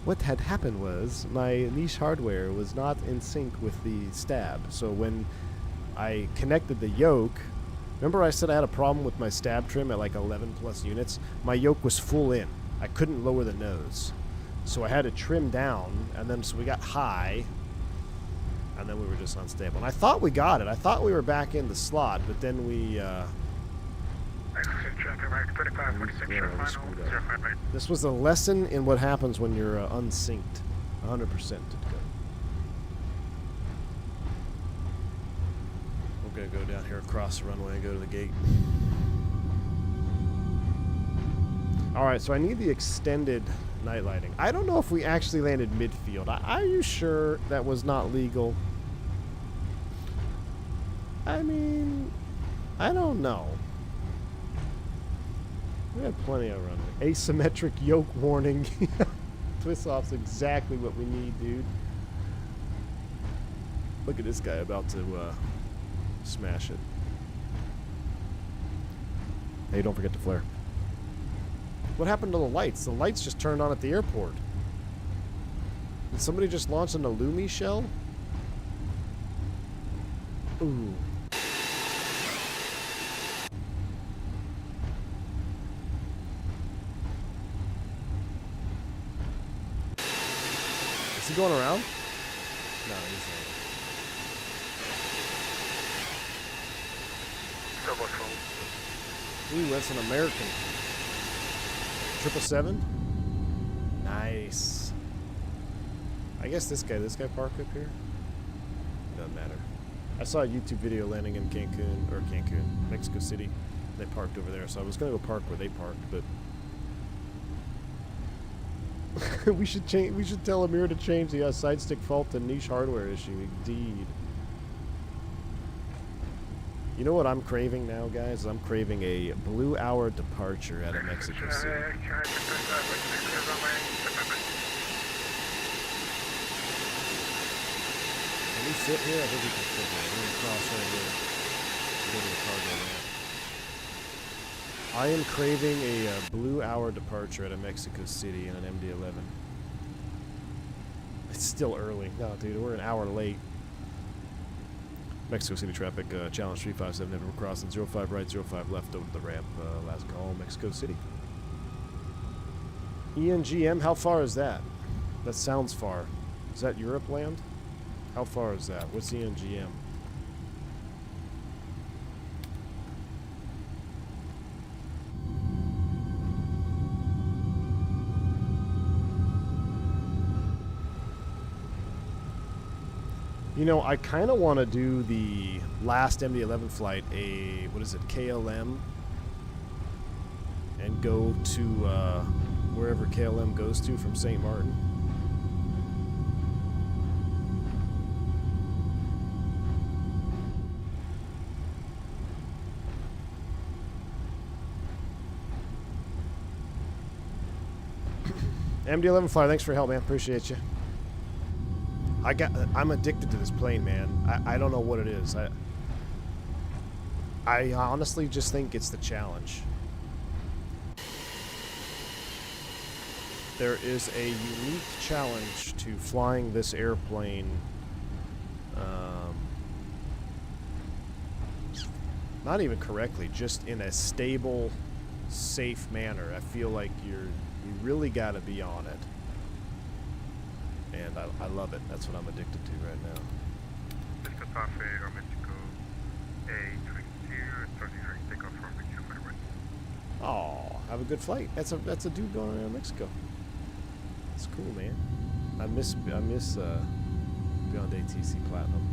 what had happened was my niche hardware was not in sync with the stab. So when I connected the yoke... Remember I said I had a problem with my stab trim at like 11 plus units? My yoke was full in. I couldn't lower the nose. So I had to trim down, and then so we got high, and then we were just unstable. And I thought we got it. I thought we were back in the slot, but then we, this was a lesson in what happens when you're unsynced. 100%. We're going to go down here across the runway and go to the gate. Alright, so I need the extended night lighting. I don't know if we actually landed midfield. Are you sure that was not legal? I mean, I don't know. We had plenty of runway. Asymmetric yoke warning. Twist off's exactly what we need, dude. Look at this guy about to smash it. Hey, don't forget to flare. What happened to the lights? The lights just turned on at the airport. Did somebody just launch an Illumi shell? Ooh. Is he going around? No, he's not. Ooh, that's an American. 777? Nice. I guess this guy parked up here? Doesn't matter. I saw a YouTube video landing in Cancun, Mexico City. They parked over there, so I was gonna go park where they parked, but we should tell Amir to change the side stick fault to niche hardware issue. Indeed. You know what I'm craving now, guys? I'm craving a blue hour departure out of Mexico City. Can we sit here? I think we can sit here. We're going to cross right here. Go to the cargo ramp. I am craving a blue hour departure out of Mexico City in an MD-11. It's still early. No, dude, we're an hour late. Mexico City traffic, challenge 357, November crossing, 05 right, 05 left over the ramp, last call, Mexico City. ENGM, how far is that? That sounds far. Is that Europe land? How far is that? What's ENGM? You know, I kind of want to do the last MD-11 flight, what is it, KLM, and go to wherever KLM goes to from St. Martin. MD-11 flyer, thanks for your help, man. Appreciate you. I'm addicted to this plane, man. I don't know what it is. I honestly just think it's the challenge. There is a unique challenge to flying this airplane. Not even correctly, just in a stable, safe manner. I feel like you really got to be on it. And I love it. That's what I'm addicted to right now. Mexico traffic or Mexico A30, starting your takeoff from Mexico for the right. Oh, have a good flight. That's a dude going around Mexico. That's cool, man. I miss Beyond ATC Platinum.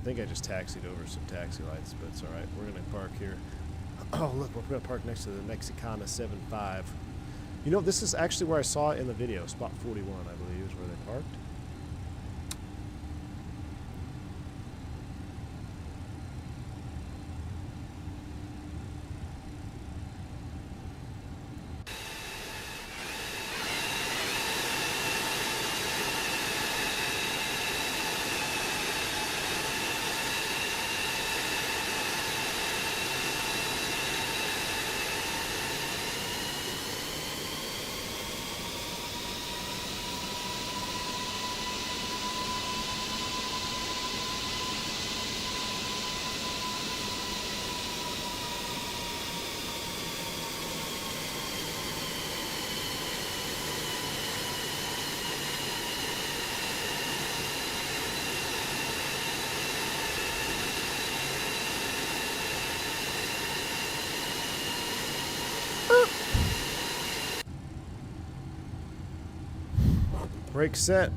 I think I just taxied over some taxi lights, but it's all right. We're gonna park here. Oh, look, we're gonna park next to the Mexicana 7.5. You know, this is actually where I saw it in the video. Spot 41, I believe, is where they parked. Brake set.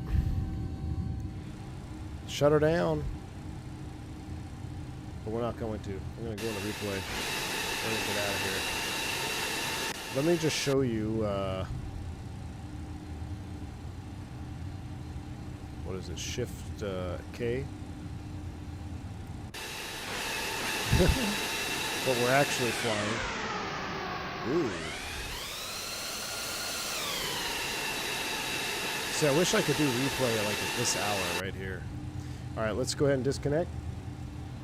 Shut her down. But we're not going to. I'm going to go in the replay. We're going to get out of here. Let me just show you, what is it? Shift K. What we're actually flying. Ooh. See, I wish I could do replay like at this hour right here. All right, let's go ahead and disconnect.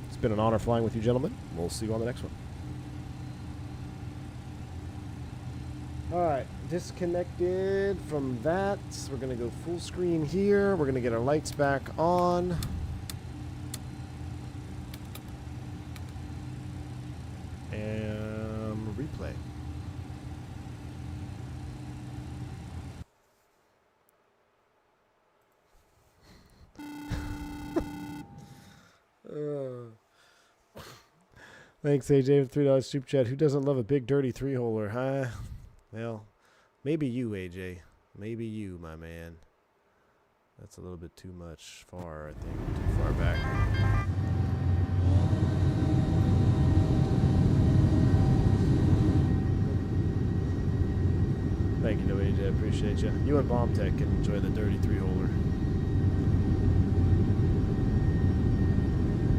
It's been an honor flying with you, gentlemen. We'll see you on the next one. All right, disconnected from that. We're going to go full screen here. We're going to get our lights back on. And replay. Thanks, AJ, for $3 super chat. Who doesn't love a big, dirty three-holer, huh? Well, maybe you, AJ. Maybe you, my man. That's a little bit too much far, I think. Too far back. Thank you, AJ. I appreciate you. You and Bomb Tech can enjoy the dirty three-holer.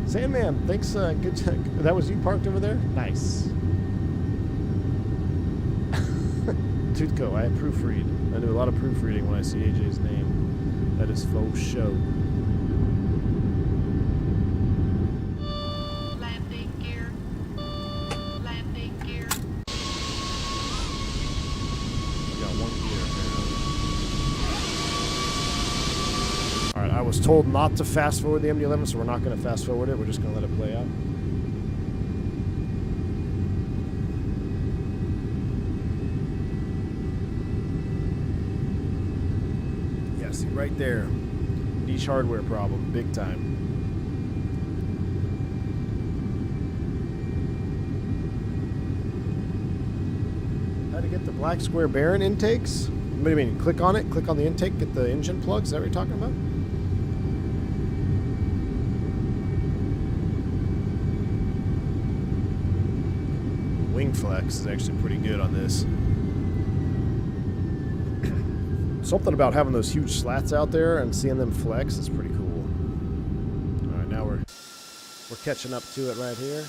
Sandman, thanks. Good check. That was you parked over there? Nice. Tutco, I proofread. I do a lot of proofreading when I see AJ's name. That is faux show. Landing gear. Landing gear. We got one gear. Alright, I was told not to fast forward the MD-11, so we're not going to fast forward it. We're just going to let it play out. Yeah, see right there. Niche hardware problem, big time. How to get the black square bearing intakes? What do you mean? Click on it, click on the intake, get the engine plugs. Is that what you're talking about? Wing flex is actually pretty good on this. Something about having those huge slats out there and seeing them flex is pretty cool. All right, now we're catching up to it right here.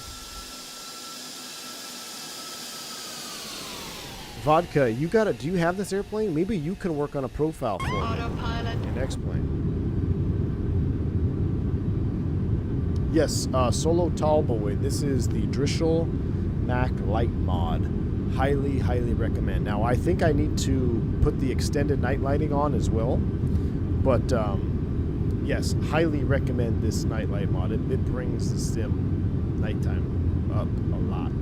Vodka, you got it. Do you have this airplane? Maybe you can work on a profile for me Autopilot. in X-Plane. Yes, Solo Tallboy. This is the Drischel Mac Light mod. Highly, highly recommend. Now, I think I need to put the extended night lighting on as well. But, yes, highly recommend this night light mod. It brings the sim nighttime up a lot.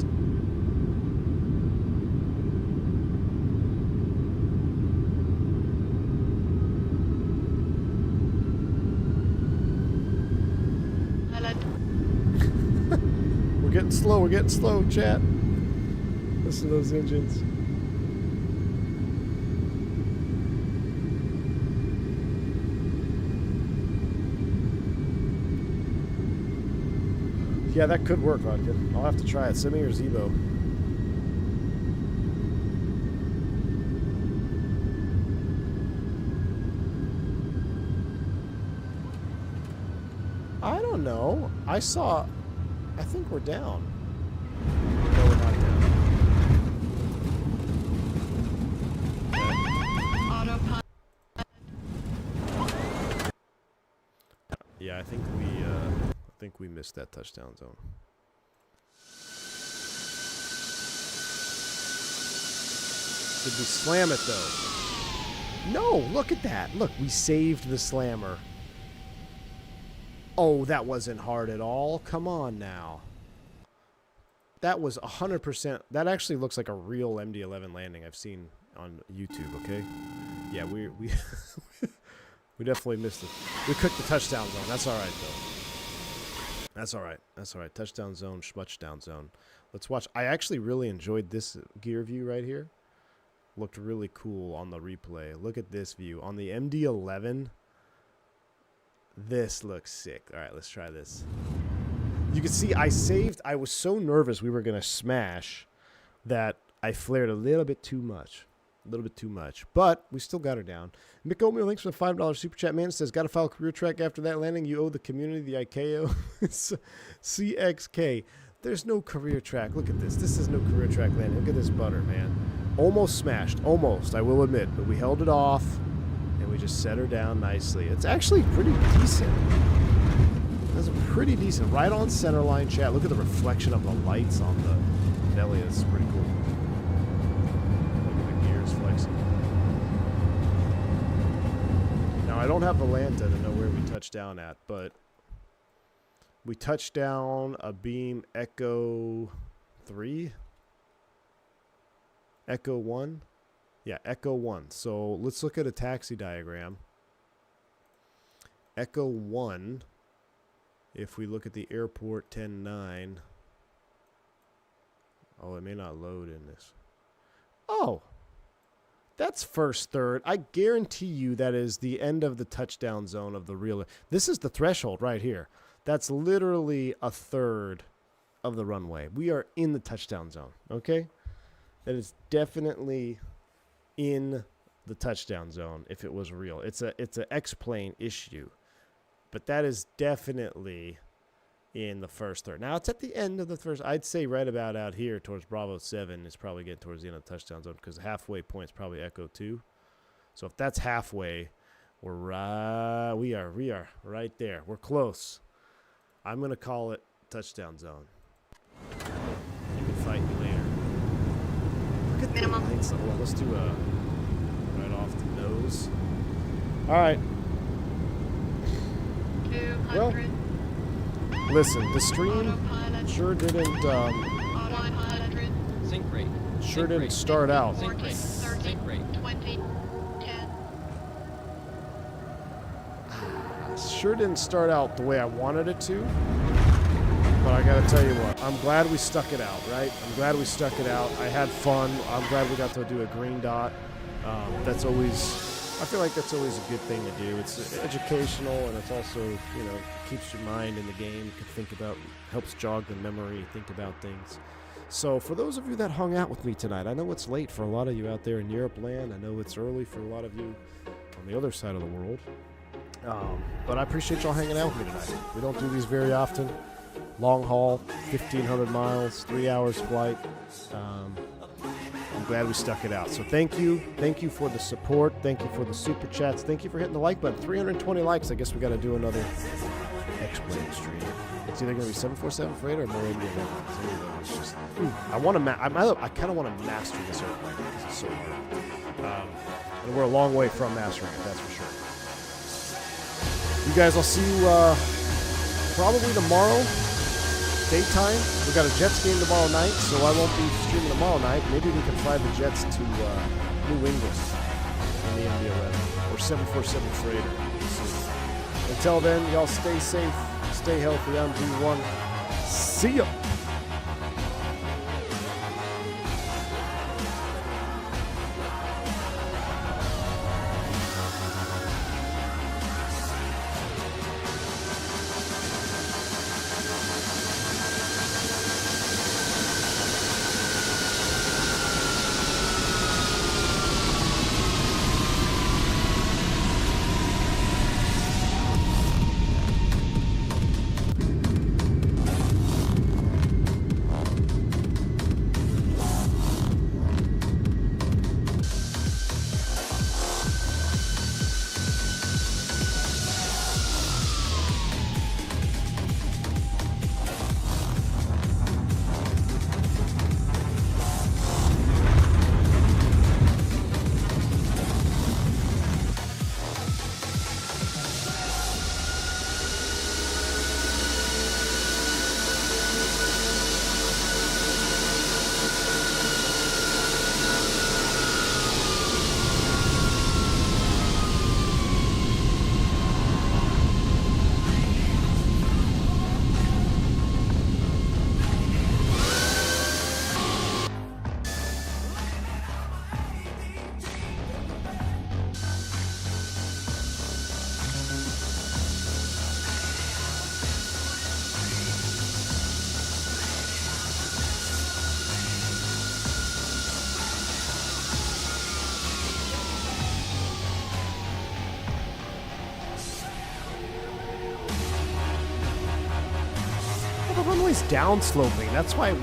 We're getting slow, chat. Listen to those engines. Yeah, that could work, Vodka. I'll have to try it. Send me your Zebo. I don't know. I think we're down. No, we're not down. Autopilot. Yeah, I think we missed that touchdown zone. Did we slam it though? No, look at that. Look, we saved the slammer. Oh, that wasn't hard at all. Come on now. That was 100%. That actually looks like a real MD-11 landing I've seen on YouTube, okay? Yeah, we we definitely missed it. We cooked the touchdown zone. That's all right, though. That's all right. That's all right. Touchdown zone, schmuchdown zone. Let's watch. I actually really enjoyed this gear view right here. Looked really cool on the replay. Look at this view. On the MD-11... This looks sick. All right, let's try this. You can see I was so nervous we were going to smash that I flared a little bit too much. But we still got her down. Mick Oatmeal, thanks for the $5 super chat. Man says, got to file a career track after that landing. You owe the community the ICAO. CXK. There's no career track. Look at this. This is no career track landing. Look at this butter, man. Almost smashed. Almost, I will admit. But we held it off. And we just set her down nicely. It's actually pretty decent. That's pretty decent. Right on center line, chat. Look at the reflection of the lights on the belly. That's pretty cool. Look at the gears flexing. Now, I don't have the Lanta to know where we touched down at, but we touched down a beam Echo 3? Echo 1? Yeah, Echo 1. So let's look at a taxi diagram. Echo 1, if we look at the airport 10-9. Oh, it may not load in this. Oh, that's first, third. I guarantee you that is the end of the touchdown zone of the real. This is the threshold right here. That's literally a third of the runway. We are in the touchdown zone, okay? That is definitely in the touchdown zone if it was real. It's a X-plane issue, but that is definitely in the first third. Now it's at the end of the first. I'd say right about out here towards Bravo 7 is probably getting towards the end of the touchdown zone because the halfway point is probably Echo 2. So if that's halfway, we are right there. We're close. I'm gonna call it touchdown zone. You can fight me later. Look at the lights. Well, let's do a right off the nose. All right. Well, 200. listen, the stream Autopilot. sure didn't 100. Sync rate. sure Sync didn't rate. start out. Sync rate. 30, Sync rate. 20, 10. Sure didn't start out the way I wanted it to. But I gotta tell you what, I'm glad we stuck it out, right? I'm glad we stuck it out. I had fun. I'm glad we got to do a green dot. That's always, I feel like that's always a good thing to do. It's educational, and it's also, you know, keeps your mind in the game. You can think about, helps jog the memory, think about things. So for those of you that hung out with me tonight, I know it's late for a lot of you out there in Europe land. I know it's early for a lot of you on the other side of the world. But I appreciate y'all hanging out with me tonight. We don't do these very often. Long haul, 1,500 miles, 3 hours flight. I'm glad we stuck it out. So thank you. Thank you for the support. Thank you for the super chats. Thank you for hitting the like button. 320 likes. I guess we got to do another X-Plane stream. It's either going to be 747 freighter or more MD-11. It's just, I want to. I kind of want to master this airplane because it's so hard. And we're a long way from mastering it. That's for sure. You guys, I'll see you probably tomorrow, daytime. We got a Jets game tomorrow night, so I won't be streaming tomorrow night. Maybe we can fly the Jets to New England in the MD-11 or 747 freighter. Until then, y'all stay safe, stay healthy. I'm D1. See ya. Runway's down sloping. That's why we